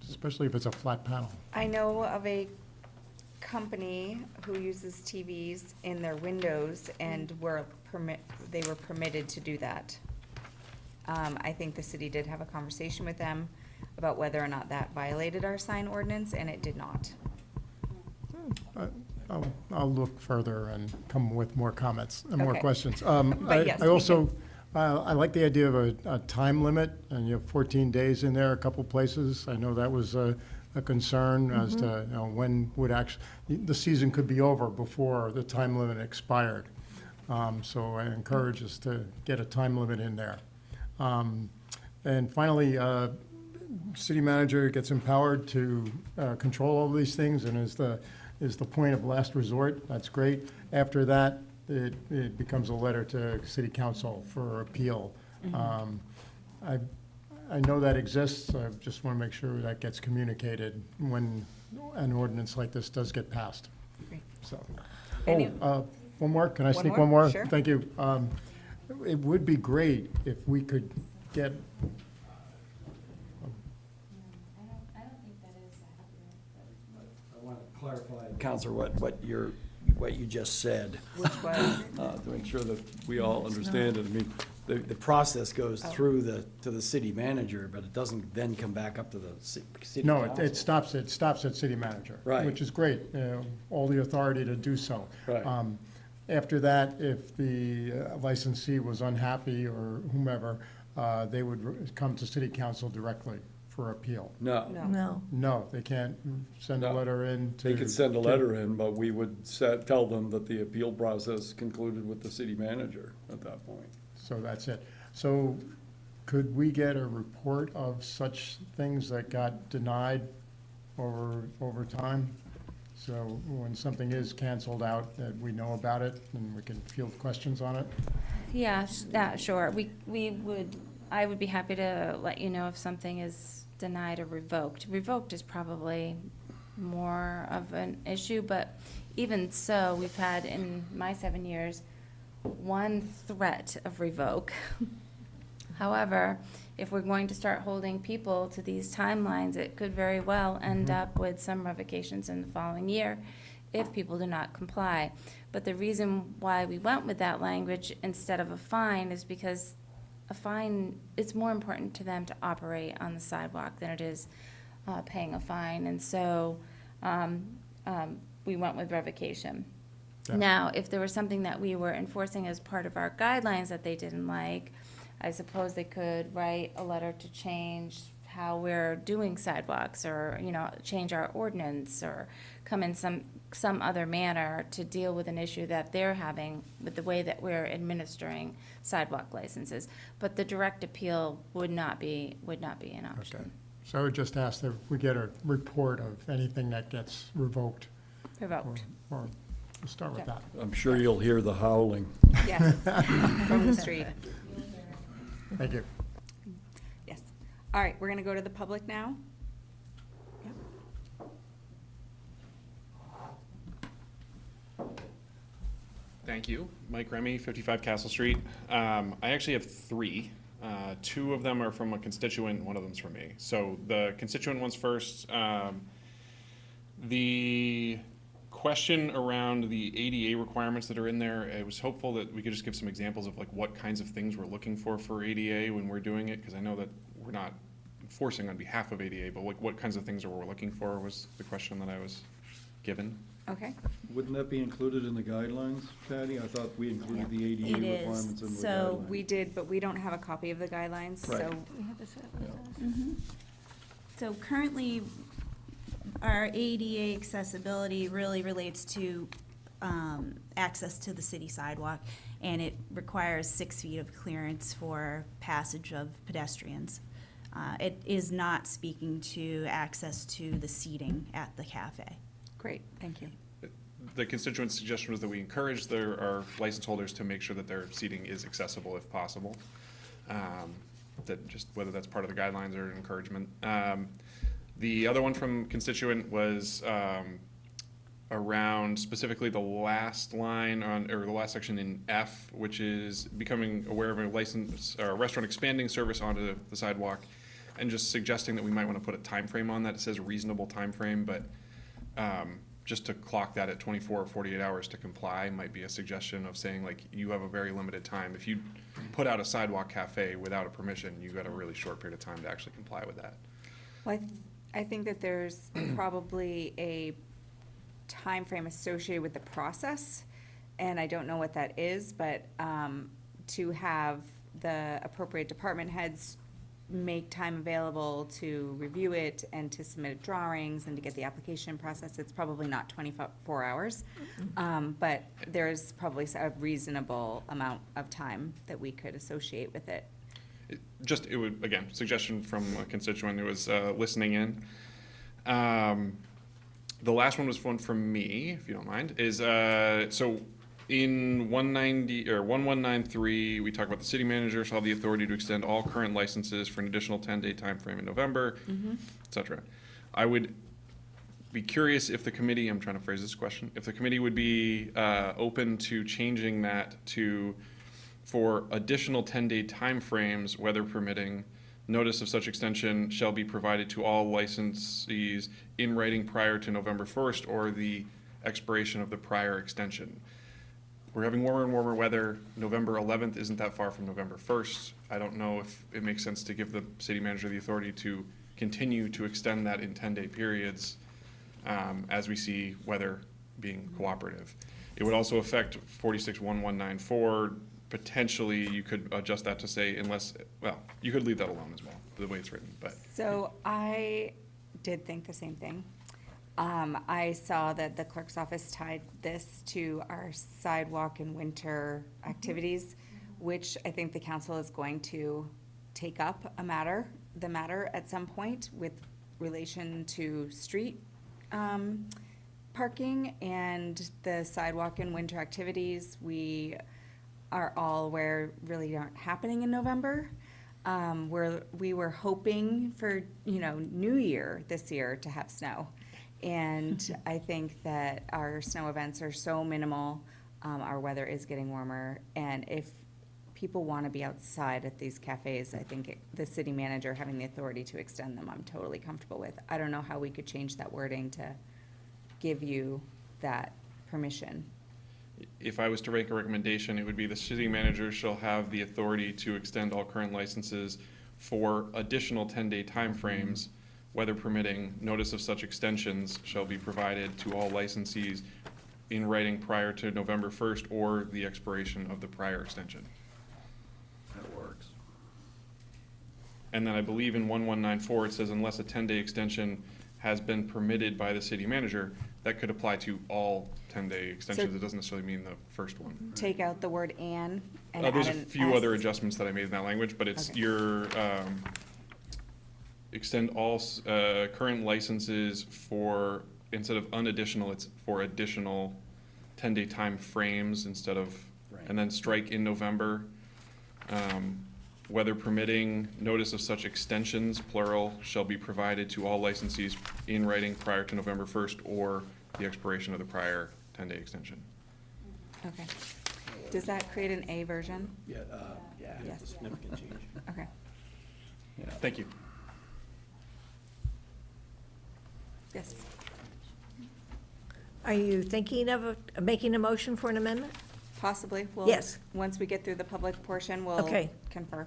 especially if it's a flat panel. I know of a company who uses TVs in their windows and they were permitted to do that. I think the city did have a conversation with them about whether or not that violated our sign ordinance, and it did not. I'll look further and come with more comments and more Okay. questions. But yes, I we also, I like the idea of a time limit, and you have 14 days in there, a couple places. I know that was a concern as to, when would the season could be over before the time limit expired. So I encourage us to get a time limit in there. And finally, city manager gets empowered to control all these things and is the point of last resort. That's great. After that, it becomes a letter to city council for appeal. I know that exists. I just want to make sure that gets communicated when an ordinance like this does get passed. Great. So, Any- one more? Can I One sneak more? one more? Sure. Thank you. It would be great if we could get I want to clarify, Counselor, what you just said. Which was, To make sure that we all understand it. I mean, The process goes through to the city manager, but it doesn't then come back up to the city No, council. it stops at city manager. Right. Which is great, all the authority to do so. Right. After that, if the licensee was unhappy or whomever, they would come to city council directly for appeal. no. No. No, they can't send a No. letter in to. They could send a letter in, but we would tell them that the appeal process concluded with the city manager at that point. So that's it. So could we get a report of such things that got denied over time? So when something is canceled out, that we know about it and we can field questions on it? Yeah, sure. I would be happy to let you know if something is denied or revoked. Revoked is probably more of an issue, but even so, we've had in my 7 years, one threat of revoke. However, if we're going to start holding people to these timelines, it could very well end up with some revocations in the following year if people do not comply. But the reason why we went with that language instead of a fine is because a fine, it's more important to them to operate on the sidewalk than it is paying a fine. And so we went with revocation. Yeah. Now, if there was something that we were enforcing as part of our guidelines that they didn't like, I suppose they could write a letter to change how we're doing sidewalks, or, change our ordinance, or come in some other manner to deal with an issue that they're having with the way that we're administering sidewalk licenses. But the direct appeal would not be an option. So I would just ask that we get a report of anything that gets revoked. Revoked. Or we'll start with that. I'm sure you'll hear the howling. Yes, from the street. Thank you. Yes. All right, we're going to go to the public now. Thank you. Mike Remy, 55 Castle Street. I actually have three. Two of them are from a constituent, one of them's from me. So the constituent one's first. The question around the ADA requirements that are in there, I was hopeful that we could just give some examples of like what kinds of things we're looking for ADA when we're doing it, because I know that we're not enforcing on behalf of ADA, but what kinds of things are we looking for was the question that I was given. Okay. Wouldn't that be included in the guidelines, Patty? I thought we included the ADA It is. requirements in the So guidelines. We did, but we don't have a copy of the guidelines, so. Right. Mhm. So currently, our ADA accessibility really relates to access to the city sidewalk, and it requires 6 feet of clearance for passage of pedestrians. It is not speaking to access to the seating at the cafe. Great, thank you. The constituent suggestion was that we encourage our license holders to make sure that their seating is accessible if possible. That just, whether that's part of the guidelines or an encouragement. The other one from constituent was around specifically the last line or the last section in F, which is becoming aware of a license or a restaurant expanding service onto the sidewalk, and just suggesting that we might want to put a time frame on that. It says reasonable time frame, but just to clock that at 24 or 48 hours to comply might be a suggestion of saying, like, you have a very limited time. If you put out a sidewalk cafe without a permission, you've got a really short period of time to actually comply with that. Well, I think that there's probably a time frame associated with the process, and I don't know what that is, but to have the appropriate department heads make time available to review it and to submit drawings and to get the application process, it's probably not 24 hours. But there's probably a reasonable amount of time that we could associate with it. It would, again, suggestion from a constituent who was listening in. The last one was one from me, if you don't mind, is, so in 190, or 1193, we talk about the city manager shall have the authority to extend all current licenses for an additional 10-day time frame in November, et cetera. I would be curious if the committee, I'm trying to phrase this question, if the committee would be open to changing that to, for additional 10-day timeframes, weather permitting, notice of such extension shall be provided to all licensees in writing prior to November 1st or the expiration of the prior extension. We're having warmer and warmer weather. November 11th isn't that far from November 1st. I don't know if it makes sense to give the city manager the authority to continue to extend that in 10-day periods as we see weather being cooperative. It would also affect 461194. Potentially, you could adjust that to say unless, well, you could leave that alone as well, the way it's written, but. So I did think the same thing. I saw that the clerk's office tied this to our sidewalk and winter activities, which I think the council is going to take up the matter at some point with relation to street parking and the sidewalk and winter activities. We are all aware really aren't happening in November. We were hoping for, New Year this year to have snow. And I think that our snow events are so minimal, our weather is getting warmer, and if people want to be outside at these cafes, I think the city manager having the authority to extend them, I'm totally comfortable with. I don't know how we could change that wording to give you that permission. If I was to make a recommendation, it would be the city manager shall have the authority to extend all current licenses for additional 10-day timeframes. Weather permitting, notice of such extensions shall be provided to all licensees in writing prior to November 1st or the expiration of the prior extension. That works. And then I believe in 1194, it says unless a 10-day extension has been permitted by the city manager, that could apply to all 10-day extensions. It doesn't necessarily mean the first one. Take out the word and add There's a an few S. other adjustments that I made in that language, but it's Okay. your, extend all current licenses for, instead of unadditional, it's for additional 10-day time frames instead of, and then strike in November. Weather permitting, notice of such extensions, plural, shall be provided to all licensees in writing prior to November 1st or the expiration of the prior 10-day extension. Okay. Does that create an A version? Yeah, Yes. Significant change. Okay. Thank you. Yes. Are you thinking of making a motion for an amendment? Possibly. We'll, Yes. Once we get through the public portion, we'll Okay. confer.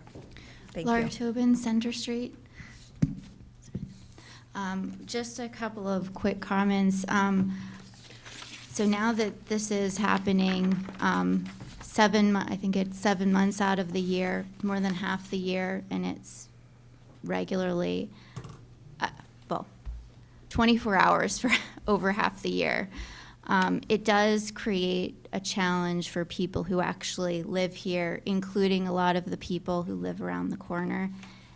Thank Laura you. Tobin, Center Street. Just a couple of quick comments. So now that this is happening, I think it's 7 months out of the year, more than half the year, and it's regularly, 24 hours for over half the year. It does create a challenge for people who actually live here, including a lot of the people who live around the corner.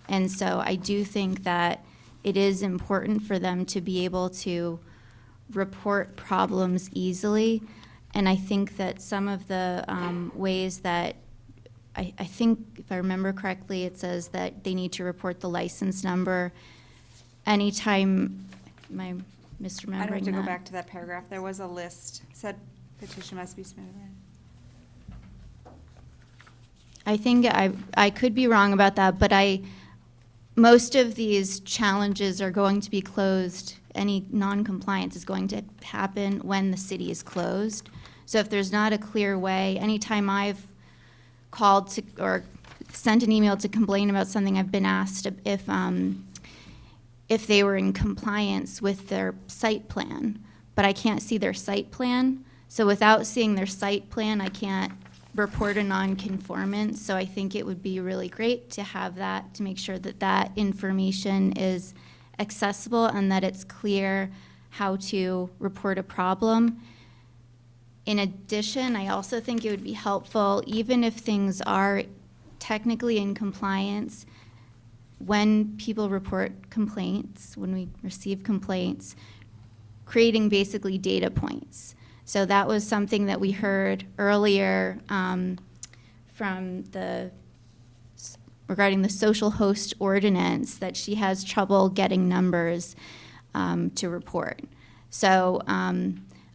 And so I do think that it is important for them to be able to report problems easily. And I think that some of the ways that, I think, if I remember correctly, it says that they need to report the license number anytime, am I misremembering I'd have to go that? back to that paragraph. There was a list, said petition must be submitted. I think I could be wrong about that, but most of these challenges are going to be closed. Any non-compliance is going to happen when the city is closed. So if there's not a clear way, anytime I've called to, or sent an email to complain about something, I've been asked if they were in compliance with their site plan, but I can't see their site plan. So without seeing their site plan, I can't report a non-conformance. So I think it would be really great to have that, to make sure that that information is accessible and that it's clear how to report a problem. In addition, I also think it would be helpful, even if things are technically in compliance, when people report complaints, when we receive complaints, creating basically data points. So that was something that we heard earlier regarding the social host ordinance, that she has trouble getting numbers to report. So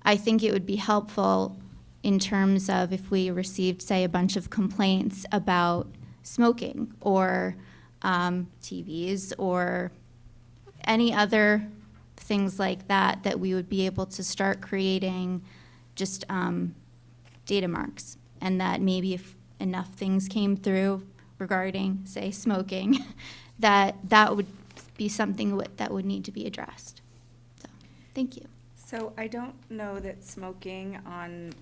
I think it would be helpful in terms of if we received, say, a bunch of complaints about smoking or TVs or any other things like that, that we would be able to start creating just data marks, and that maybe if enough things came through regarding, say, smoking, that would be something that would need to be addressed. So, thank you. So I don't know that smoking on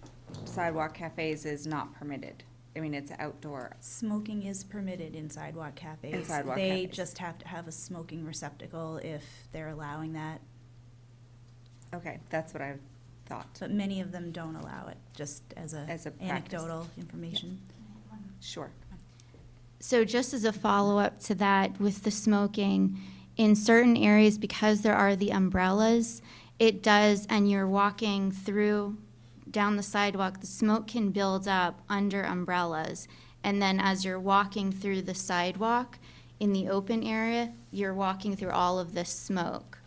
sidewalk cafes is not permitted. I mean, it's outdoor. Smoking is permitted in sidewalk cafes. In sidewalk They cafes. just have to have a smoking receptacle if they're allowing that. Okay, that's what I thought. But many of them don't allow it, just as a As a practice. anecdotal information. Sure. So just as a follow-up to that, with the smoking, in certain areas, because there are the umbrellas, it does, and you're walking down the sidewalk, the smoke can build up under umbrellas. And then as you're walking through the sidewalk in the open area, you're walking through all of this smoke.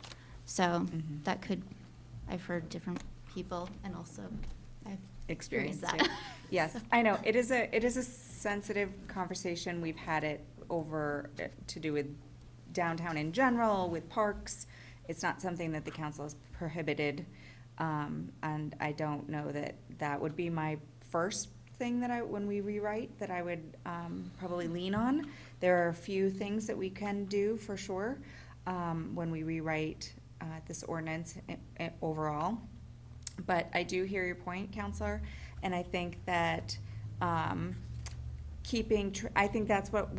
So that could, I've heard different people, and also I've experienced that. Yes, I know. It is a sensitive conversation. We've had it over to do with downtown in general, with parks. It's not something that the council has prohibited. And I don't know that would be my first thing when we rewrite, that I would probably lean on. There are a few things that we can do for sure when we rewrite this ordinance overall. But I do hear your point, Counselor, and I think that, I think that's what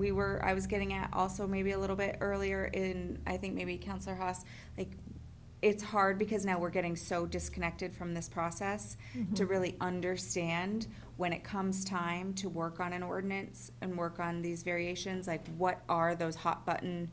I was getting at also maybe a little bit earlier I think maybe Counselor Haas, like, it's hard because now we're getting so disconnected from this process to really understand when it comes time to work on an ordinance and work on these variations, like what are those hot button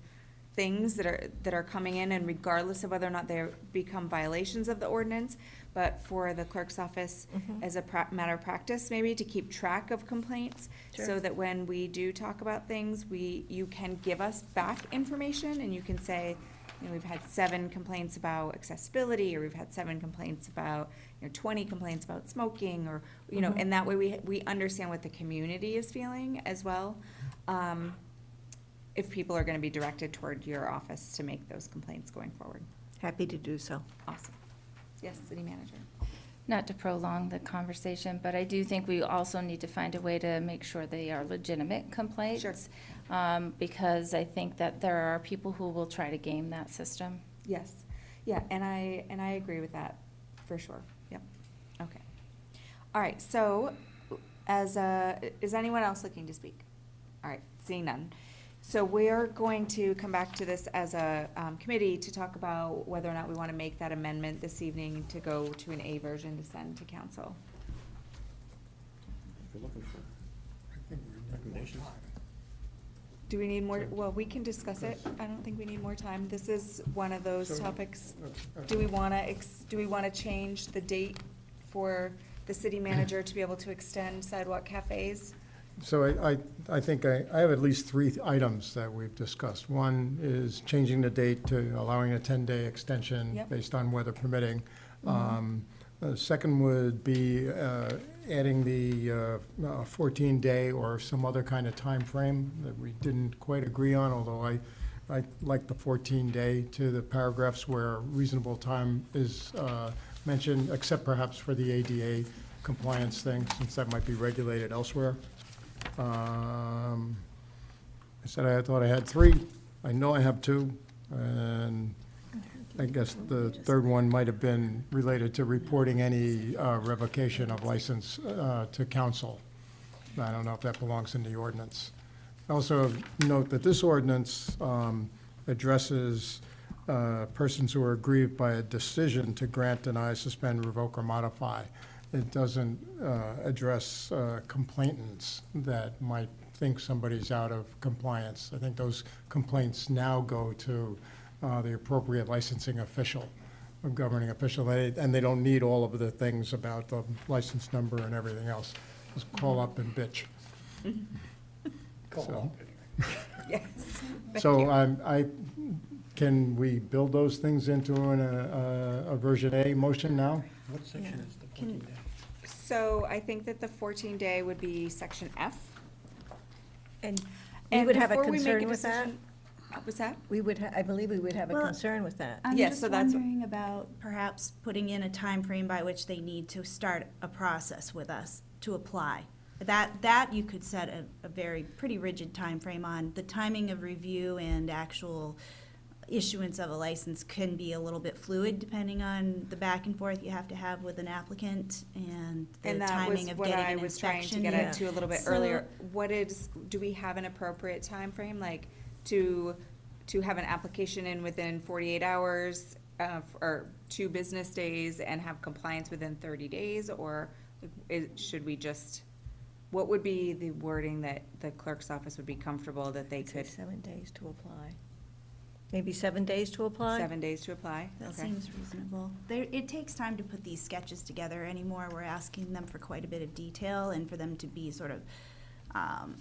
things that are coming in, and regardless of whether or not they become violations of the ordinance, but for the clerk's office as a matter of practice, maybe to keep track of complaints, so that when we do talk about things, you can give us back information and you can say, we've had 7 complaints about accessibility, or we've had 7 complaints about, 20 complaints about smoking, or, and that way we understand what the community is feeling as well. If people are gonna be directed toward your office to make those complaints going forward. Happy to do so. Awesome. Yes, City Manager. Not to prolong the conversation, but I do think we also need to find a way to make sure they are legitimate complaints. Sure. Because I think that there are people who will try to game that system. Yes, yeah, and I agree with that, for sure, yep, okay. All right, so, is anyone else looking to speak? All right, seeing none. So we're going to come back to this as a committee to talk about whether or not we want to make that amendment this evening to go to an A version to send to council. If you're looking for recommendations. Do we need more, well, we can discuss it, I don't think we need more time, this is one of those topics. Do we wanna change the date for the city manager to be able to extend sidewalk cafes? So I think I have at least 3 items that we've discussed. One is changing the date to allowing a 10-day extension Yep. based on weather permitting. The second would be adding the 14-day or some other kind of time frame that we didn't quite agree on, although I like the 14-day to the paragraphs where reasonable time is mentioned, except perhaps for the ADA compliance thing, since that might be regulated elsewhere. I said I thought I had 3. I know I have 2, and I guess the third one might have been related to reporting any revocation of license to council. I don't know if that belongs in the ordinance. Also note that this ordinance addresses persons who are aggrieved by a decision to grant, deny, suspend, revoke, or modify. It doesn't address complainants that might think somebody's out of compliance. I think those complaints now go to the appropriate licensing official, or governing official, and they don't need all of the things about the license number and everything else. Just call up and bitch. So- Yes. So can we build those things into a version A motion now? What section is the 14 day? So I think that the 14-day would be section F. And we would have a before we make concern with that? decision- What's that? I believe we would have a Well, concern with that. I'm Yes, just so that's- wondering about perhaps putting in a time frame by which they need to start a process with us to apply. That you could set a very, pretty rigid time frame on. The timing of review and actual issuance of a license can be a little bit fluid depending on the back and forth you have to have with an applicant and the And that was timing of what getting I an was trying to inspection. get at to a little bit So- earlier. Do we have an appropriate time frame, like to have an application in within 48 hours, or 2 business days and have compliance within 30 days? Or should we just, what would be the wording that the clerk's office would be comfortable that they Say could? 7 days to apply. Maybe 7 days to apply? 7 days to apply? That Okay. seems reasonable. It takes time to put these sketches together anymore. We're asking them for quite a bit of detail and for them to be sort of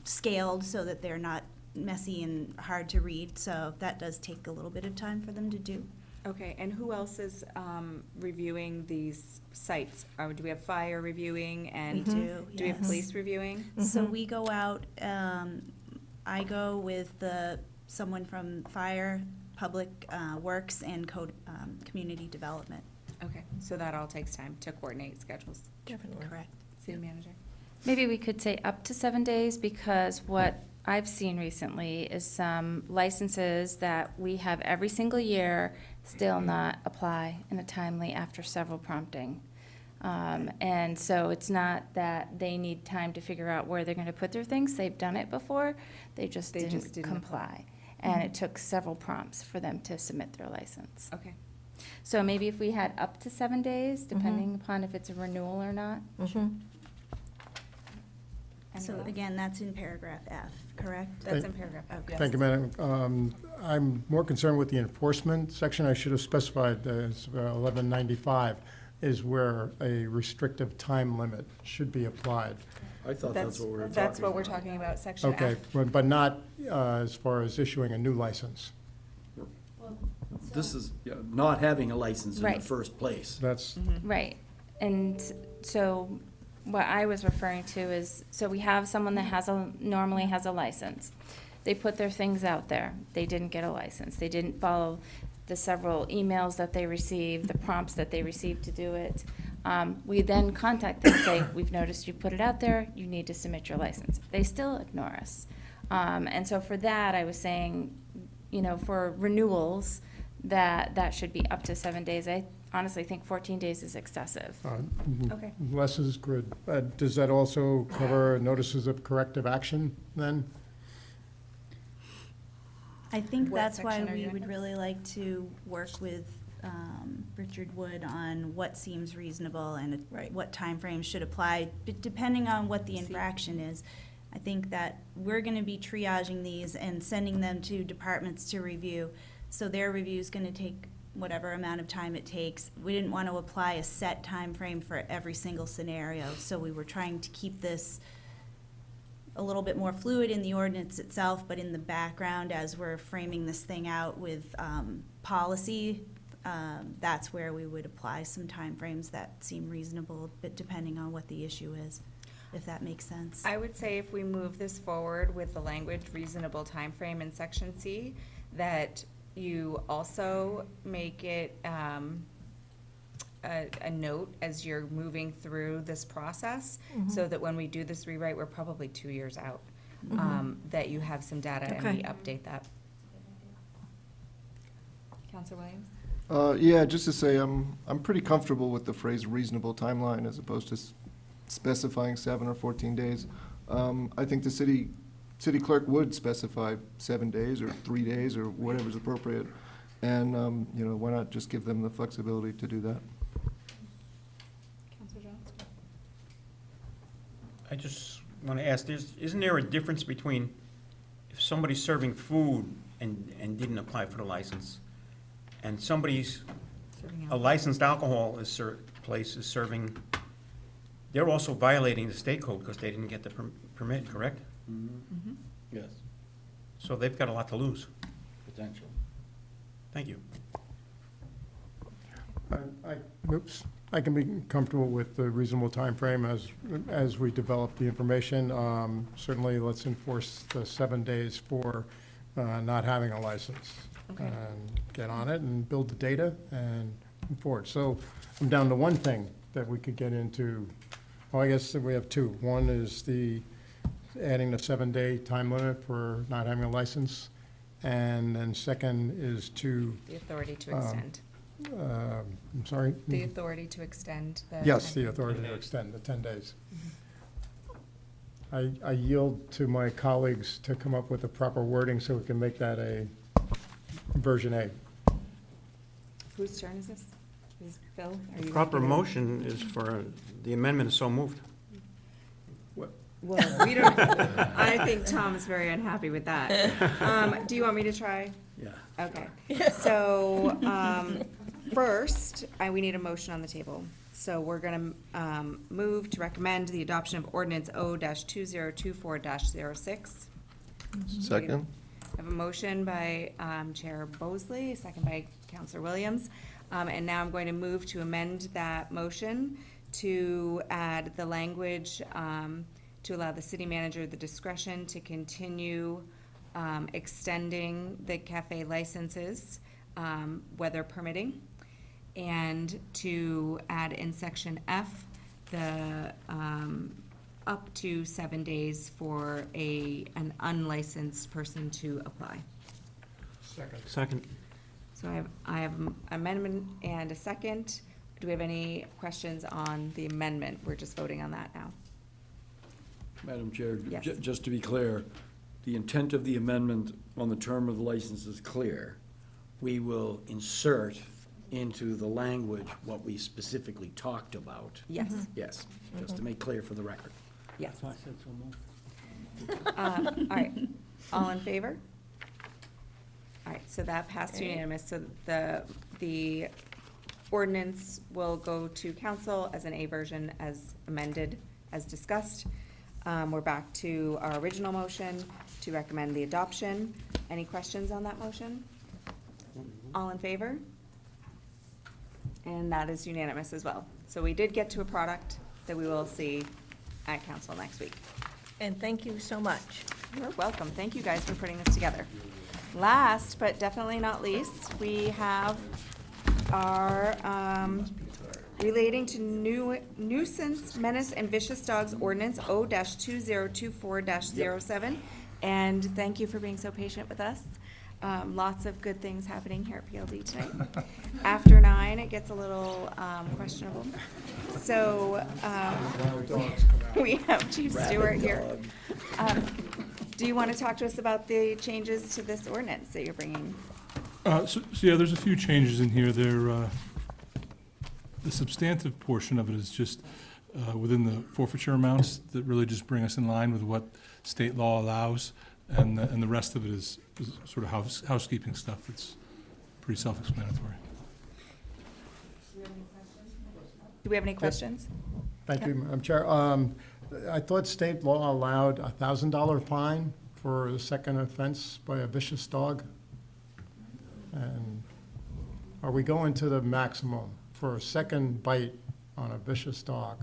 scaled so that they're not messy and hard to read. So that does take a little bit of time for them to do. Okay, and who else is reviewing these sites? Do we have fire reviewing and? We do, Do we have yes. police reviewing? So we go out, I go with someone from Fire, Public Works, and Code, Community Development. Okay, so that all takes time to coordinate schedules. Definitely. Correct. City manager? Maybe we could say up to 7 days, because what I've seen recently is some licenses that we have every single year still not apply in a timely after several prompting. And so it's not that they need time to figure out where they're going to put their things. They've done it before. They just didn't comply. And it took several prompts for them to submit their license. Okay. So maybe if we had up to 7 days, depending upon if it's a renewal or not. So again, that's in paragraph F, correct? That's in paragraph F, yes. Thank you, Madam. I'm more concerned with the enforcement section. I should have specified, 1195 is where a restrictive time limit should be applied. I thought that's what we were talking about. That's what we're talking about, section F. Okay, but not as far as issuing a new license. This is, yeah, not having a license in the Right. first place. That's, Right. And so what I was referring to is, so we have someone that normally has a license. They put their things out there. They didn't get a license. They didn't follow the several emails that they received, the prompts that they received to do it. We then contact them and say, we've noticed you put it out there, you need to submit your license. They still ignore us. And so for that, I was saying, for renewals, that should be up to 7 days. I honestly think 14 days is excessive. Okay. less is good. Does that also cover notices of corrective action then? I think What that's why section are we you in? would really like to work with Richard Wood on what seems reasonable and what timeframes should apply, depending on what the infraction is. I think that we're gonna be triaging these and sending them to departments to review. So their review's gonna take whatever amount of time it takes. We didn't want to apply a set time frame for every single scenario, so we were trying to keep this a little bit more fluid in the ordinance itself, but in the background, as we're framing this thing out with policy, that's where we would apply some timeframes that seem reasonable, but depending on what the issue is, if that makes sense. I would say if we move this forward with the language reasonable time frame in section C, that you also make it a note as you're moving through this process, so that when we do this rewrite, we're probably 2 years out, that you have some data and we update that. Counselor Williams? Yeah, just to say, I'm pretty comfortable with the phrase reasonable timeline as opposed to specifying 7 or 14 days. I think the city clerk would specify 7 days or 3 days or whatever's appropriate. And, why not just give them the flexibility to do that? Counselor Jones? I just want to ask, isn't there a difference between if somebody's serving food and didn't apply for the license, and a licensed alcohol place is serving, they're also violating the state code because they didn't get the permit, correct? Yes, So they've got a lot to lose. potential. Thank you. I can be comfortable with the reasonable timeframe as we develop the information. Certainly, let's enforce the 7 days for not having a license. Okay. And get on it and build the data and move forward. So I'm down to one thing that we could get into. Oh, I guess that we have two. One is adding the 7-day time limit for not having a license. And then second is to, The authority to extend. I'm sorry? The authority to extend the. Yes, the authority to extend the 10 days. I yield to my colleagues to come up with the proper wording so we can make that a version A. Whose turn is this? Is Bill? Are you Proper making it? motion is for, the amendment is so moved. Well, we don't, I think Tom is very unhappy with that. Do you want me to try? Yeah. Okay. So, first, we need a motion on the table. So we're gonna, move to recommend the adoption of ordinance O-2024-06. Second? I have a motion by Chair Bosley, a second by Counselor Williams. And now I'm going to move to amend that motion to add the language to allow the city manager the discretion to continue extending the cafe licenses, weather permitting, and to add in section F the up to 7 days for an unlicensed person to apply. Second. So I have an amendment and a second. do we have any questions on the amendment? We're just voting on that now. Madam Chair, Yes. just to be clear, the intent of the amendment on the term of the license is clear. We will insert into the language what we specifically talked about. Yes. Yes, just to make clear for the record. Yes. All right, all in favor? All right, so that passed unanimous, so the ordinance will go to council as an A version as amended, as discussed. We're back to our original motion to recommend the adoption. Any questions on that motion? All in favor? And that is unanimous as well. So we did get to a product that we will see at council next week. And thank you so much. You're welcome. Thank you guys for putting this together. Last, but definitely not least, we have our relating to nuisance, menace, and vicious dogs ordinance O-2024-07. And thank you for being so patient with us. Lots of good things happening here at PLD tonight. After 9, it gets a little questionable. So we have Chief Stewart here. Do you want to talk to us about the changes to this ordinance that you're bringing? So yeah, there's a few changes in here. The substantive portion of it is just within the forfeiture amounts that really just bring us in line with what state law allows, and the rest of it is sort of housekeeping stuff that's pretty self-explanatory. Do we have any questions? Thank you, Madam Chair. I thought state law allowed a $1,000 fine for a second offense by a vicious dog. And are we going to the maximum for a second bite on a vicious dog?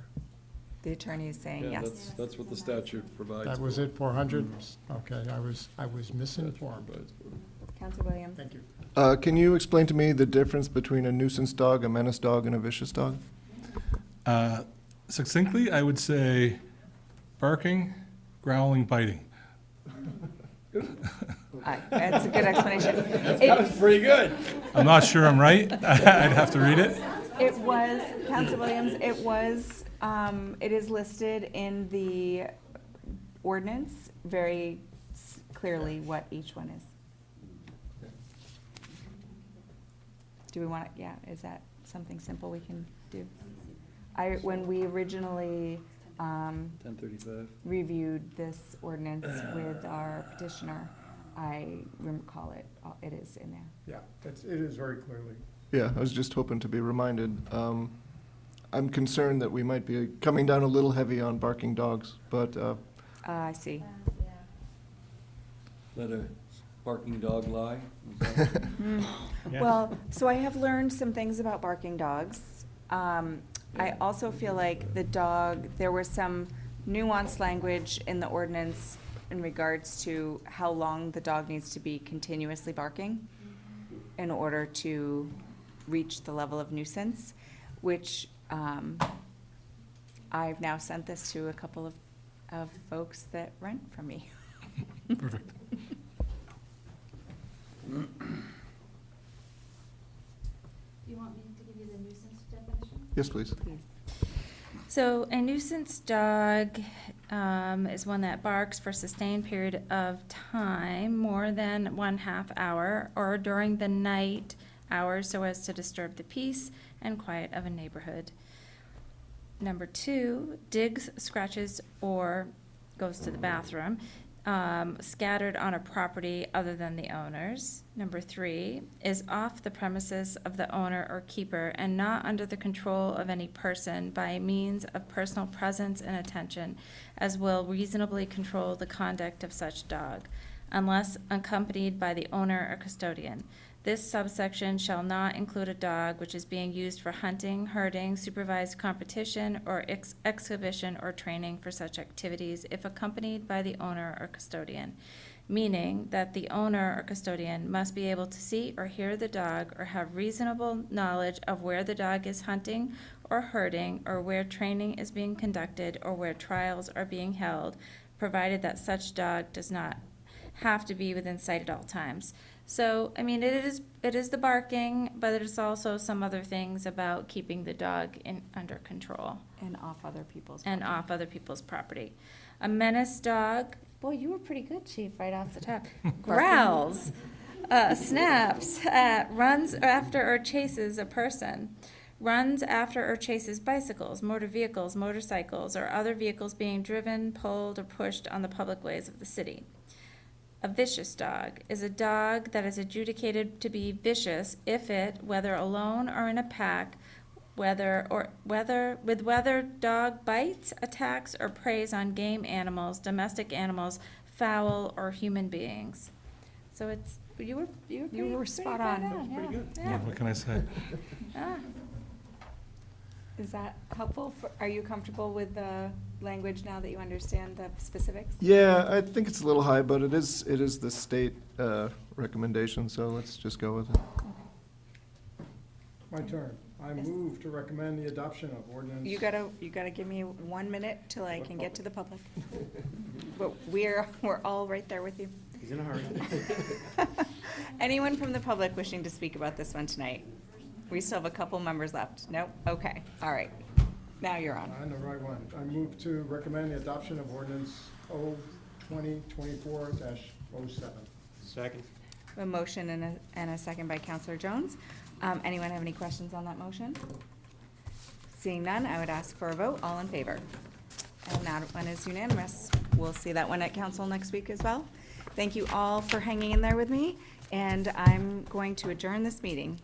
The attorney is saying Yeah, yes. that's what the statute provides. That was it, 400? Okay, I was misinformed. Counselor Williams? Thank you. Can you explain to me the difference between a nuisance dog, a menace dog, and a vicious dog? Succinctly, I would say barking, growling, biting. That's a good explanation. That was pretty good. I'm not sure I'm right. I'd have to read it. It was, Counselor Williams, it is listed in the ordinance very clearly what each one is. Do we want, yeah, is that something simple we can do? When we originally 1035. reviewed this ordinance with our petitioner, I recall it is in there. Yeah, it is very clearly. Yeah, I was just hoping to be reminded. I'm concerned that we might be coming down a little heavy on barking dogs, but I see. Let a barking dog lie? Well, so I have learned some things about barking dogs. I also feel like the dog, there was some nuanced language in the ordinance in regards to how long the dog needs to be continuously barking in order to reach the level of nuisance, which I've now sent this to a couple of folks that rent from me. Perfect. You want me to give you the nuisance definition? yes, please. So a nuisance dog is one that barks for a sustained period of time, more than 1/2 hour, or during the night hours so as to disturb the peace and quiet of a neighborhood. Number 2, digs, scratches, or goes to the bathroom, scattered on a property other than the owner's. Number 3, is off the premises of the owner or keeper and not under the control of any person by means of personal presence and attention, as will reasonably control the conduct of such dog, unless accompanied by the owner or custodian. This subsection shall not include a dog which is being used for hunting, herding, supervised competition, or exhibition or training for such activities if accompanied by the owner or custodian, meaning that the owner or custodian must be able to see or hear the dog or have reasonable knowledge of where the dog is hunting or herding, or where training is being conducted, or where trials are being held, provided that such dog does not have to be within sight at all times. So, I mean, it is the barking, but it's also some other things about keeping the dog under control. And off other people's. And off other people's property. A menace dog, boy, you were pretty good, Chief, right off the top. Growls, snaps, runs after or chases a person, runs after or chases bicycles, motor vehicles, motorcycles, or other vehicles being driven, pulled, or pushed on the public ways of the city. A vicious dog is a dog that is adjudicated to be vicious if it, whether alone or in a pack, whether dog bites, attacks, or preys on game animals, domestic animals, fowl, or human beings. So it's, you were spot on. That was pretty good. Yeah, what can I say? Ah. Is that helpful? Are you comfortable with the language now that you understand the specifics? Yeah, I think it's a little high, but it is the state recommendation, so let's just go with it. My turn. I move to recommend the adoption of ordinance. You gotta give me 1 minute till I can get to the public. But we're all right there with you. He's in a hurry. Anyone from the public wishing to speak about this one tonight? We still have a couple members left. Nope? Okay, all right. Now you're on. On the right one. I move to recommend the adoption of ordinance 2024-07. Second. A motion and a second by Counselor Jones. Anyone have any questions on that motion? Seeing none, I would ask for a vote. All in favor? And that one is unanimous. We'll see that one at council next week as well. Thank you all for hanging in there with me, and I'm going to adjourn this meeting.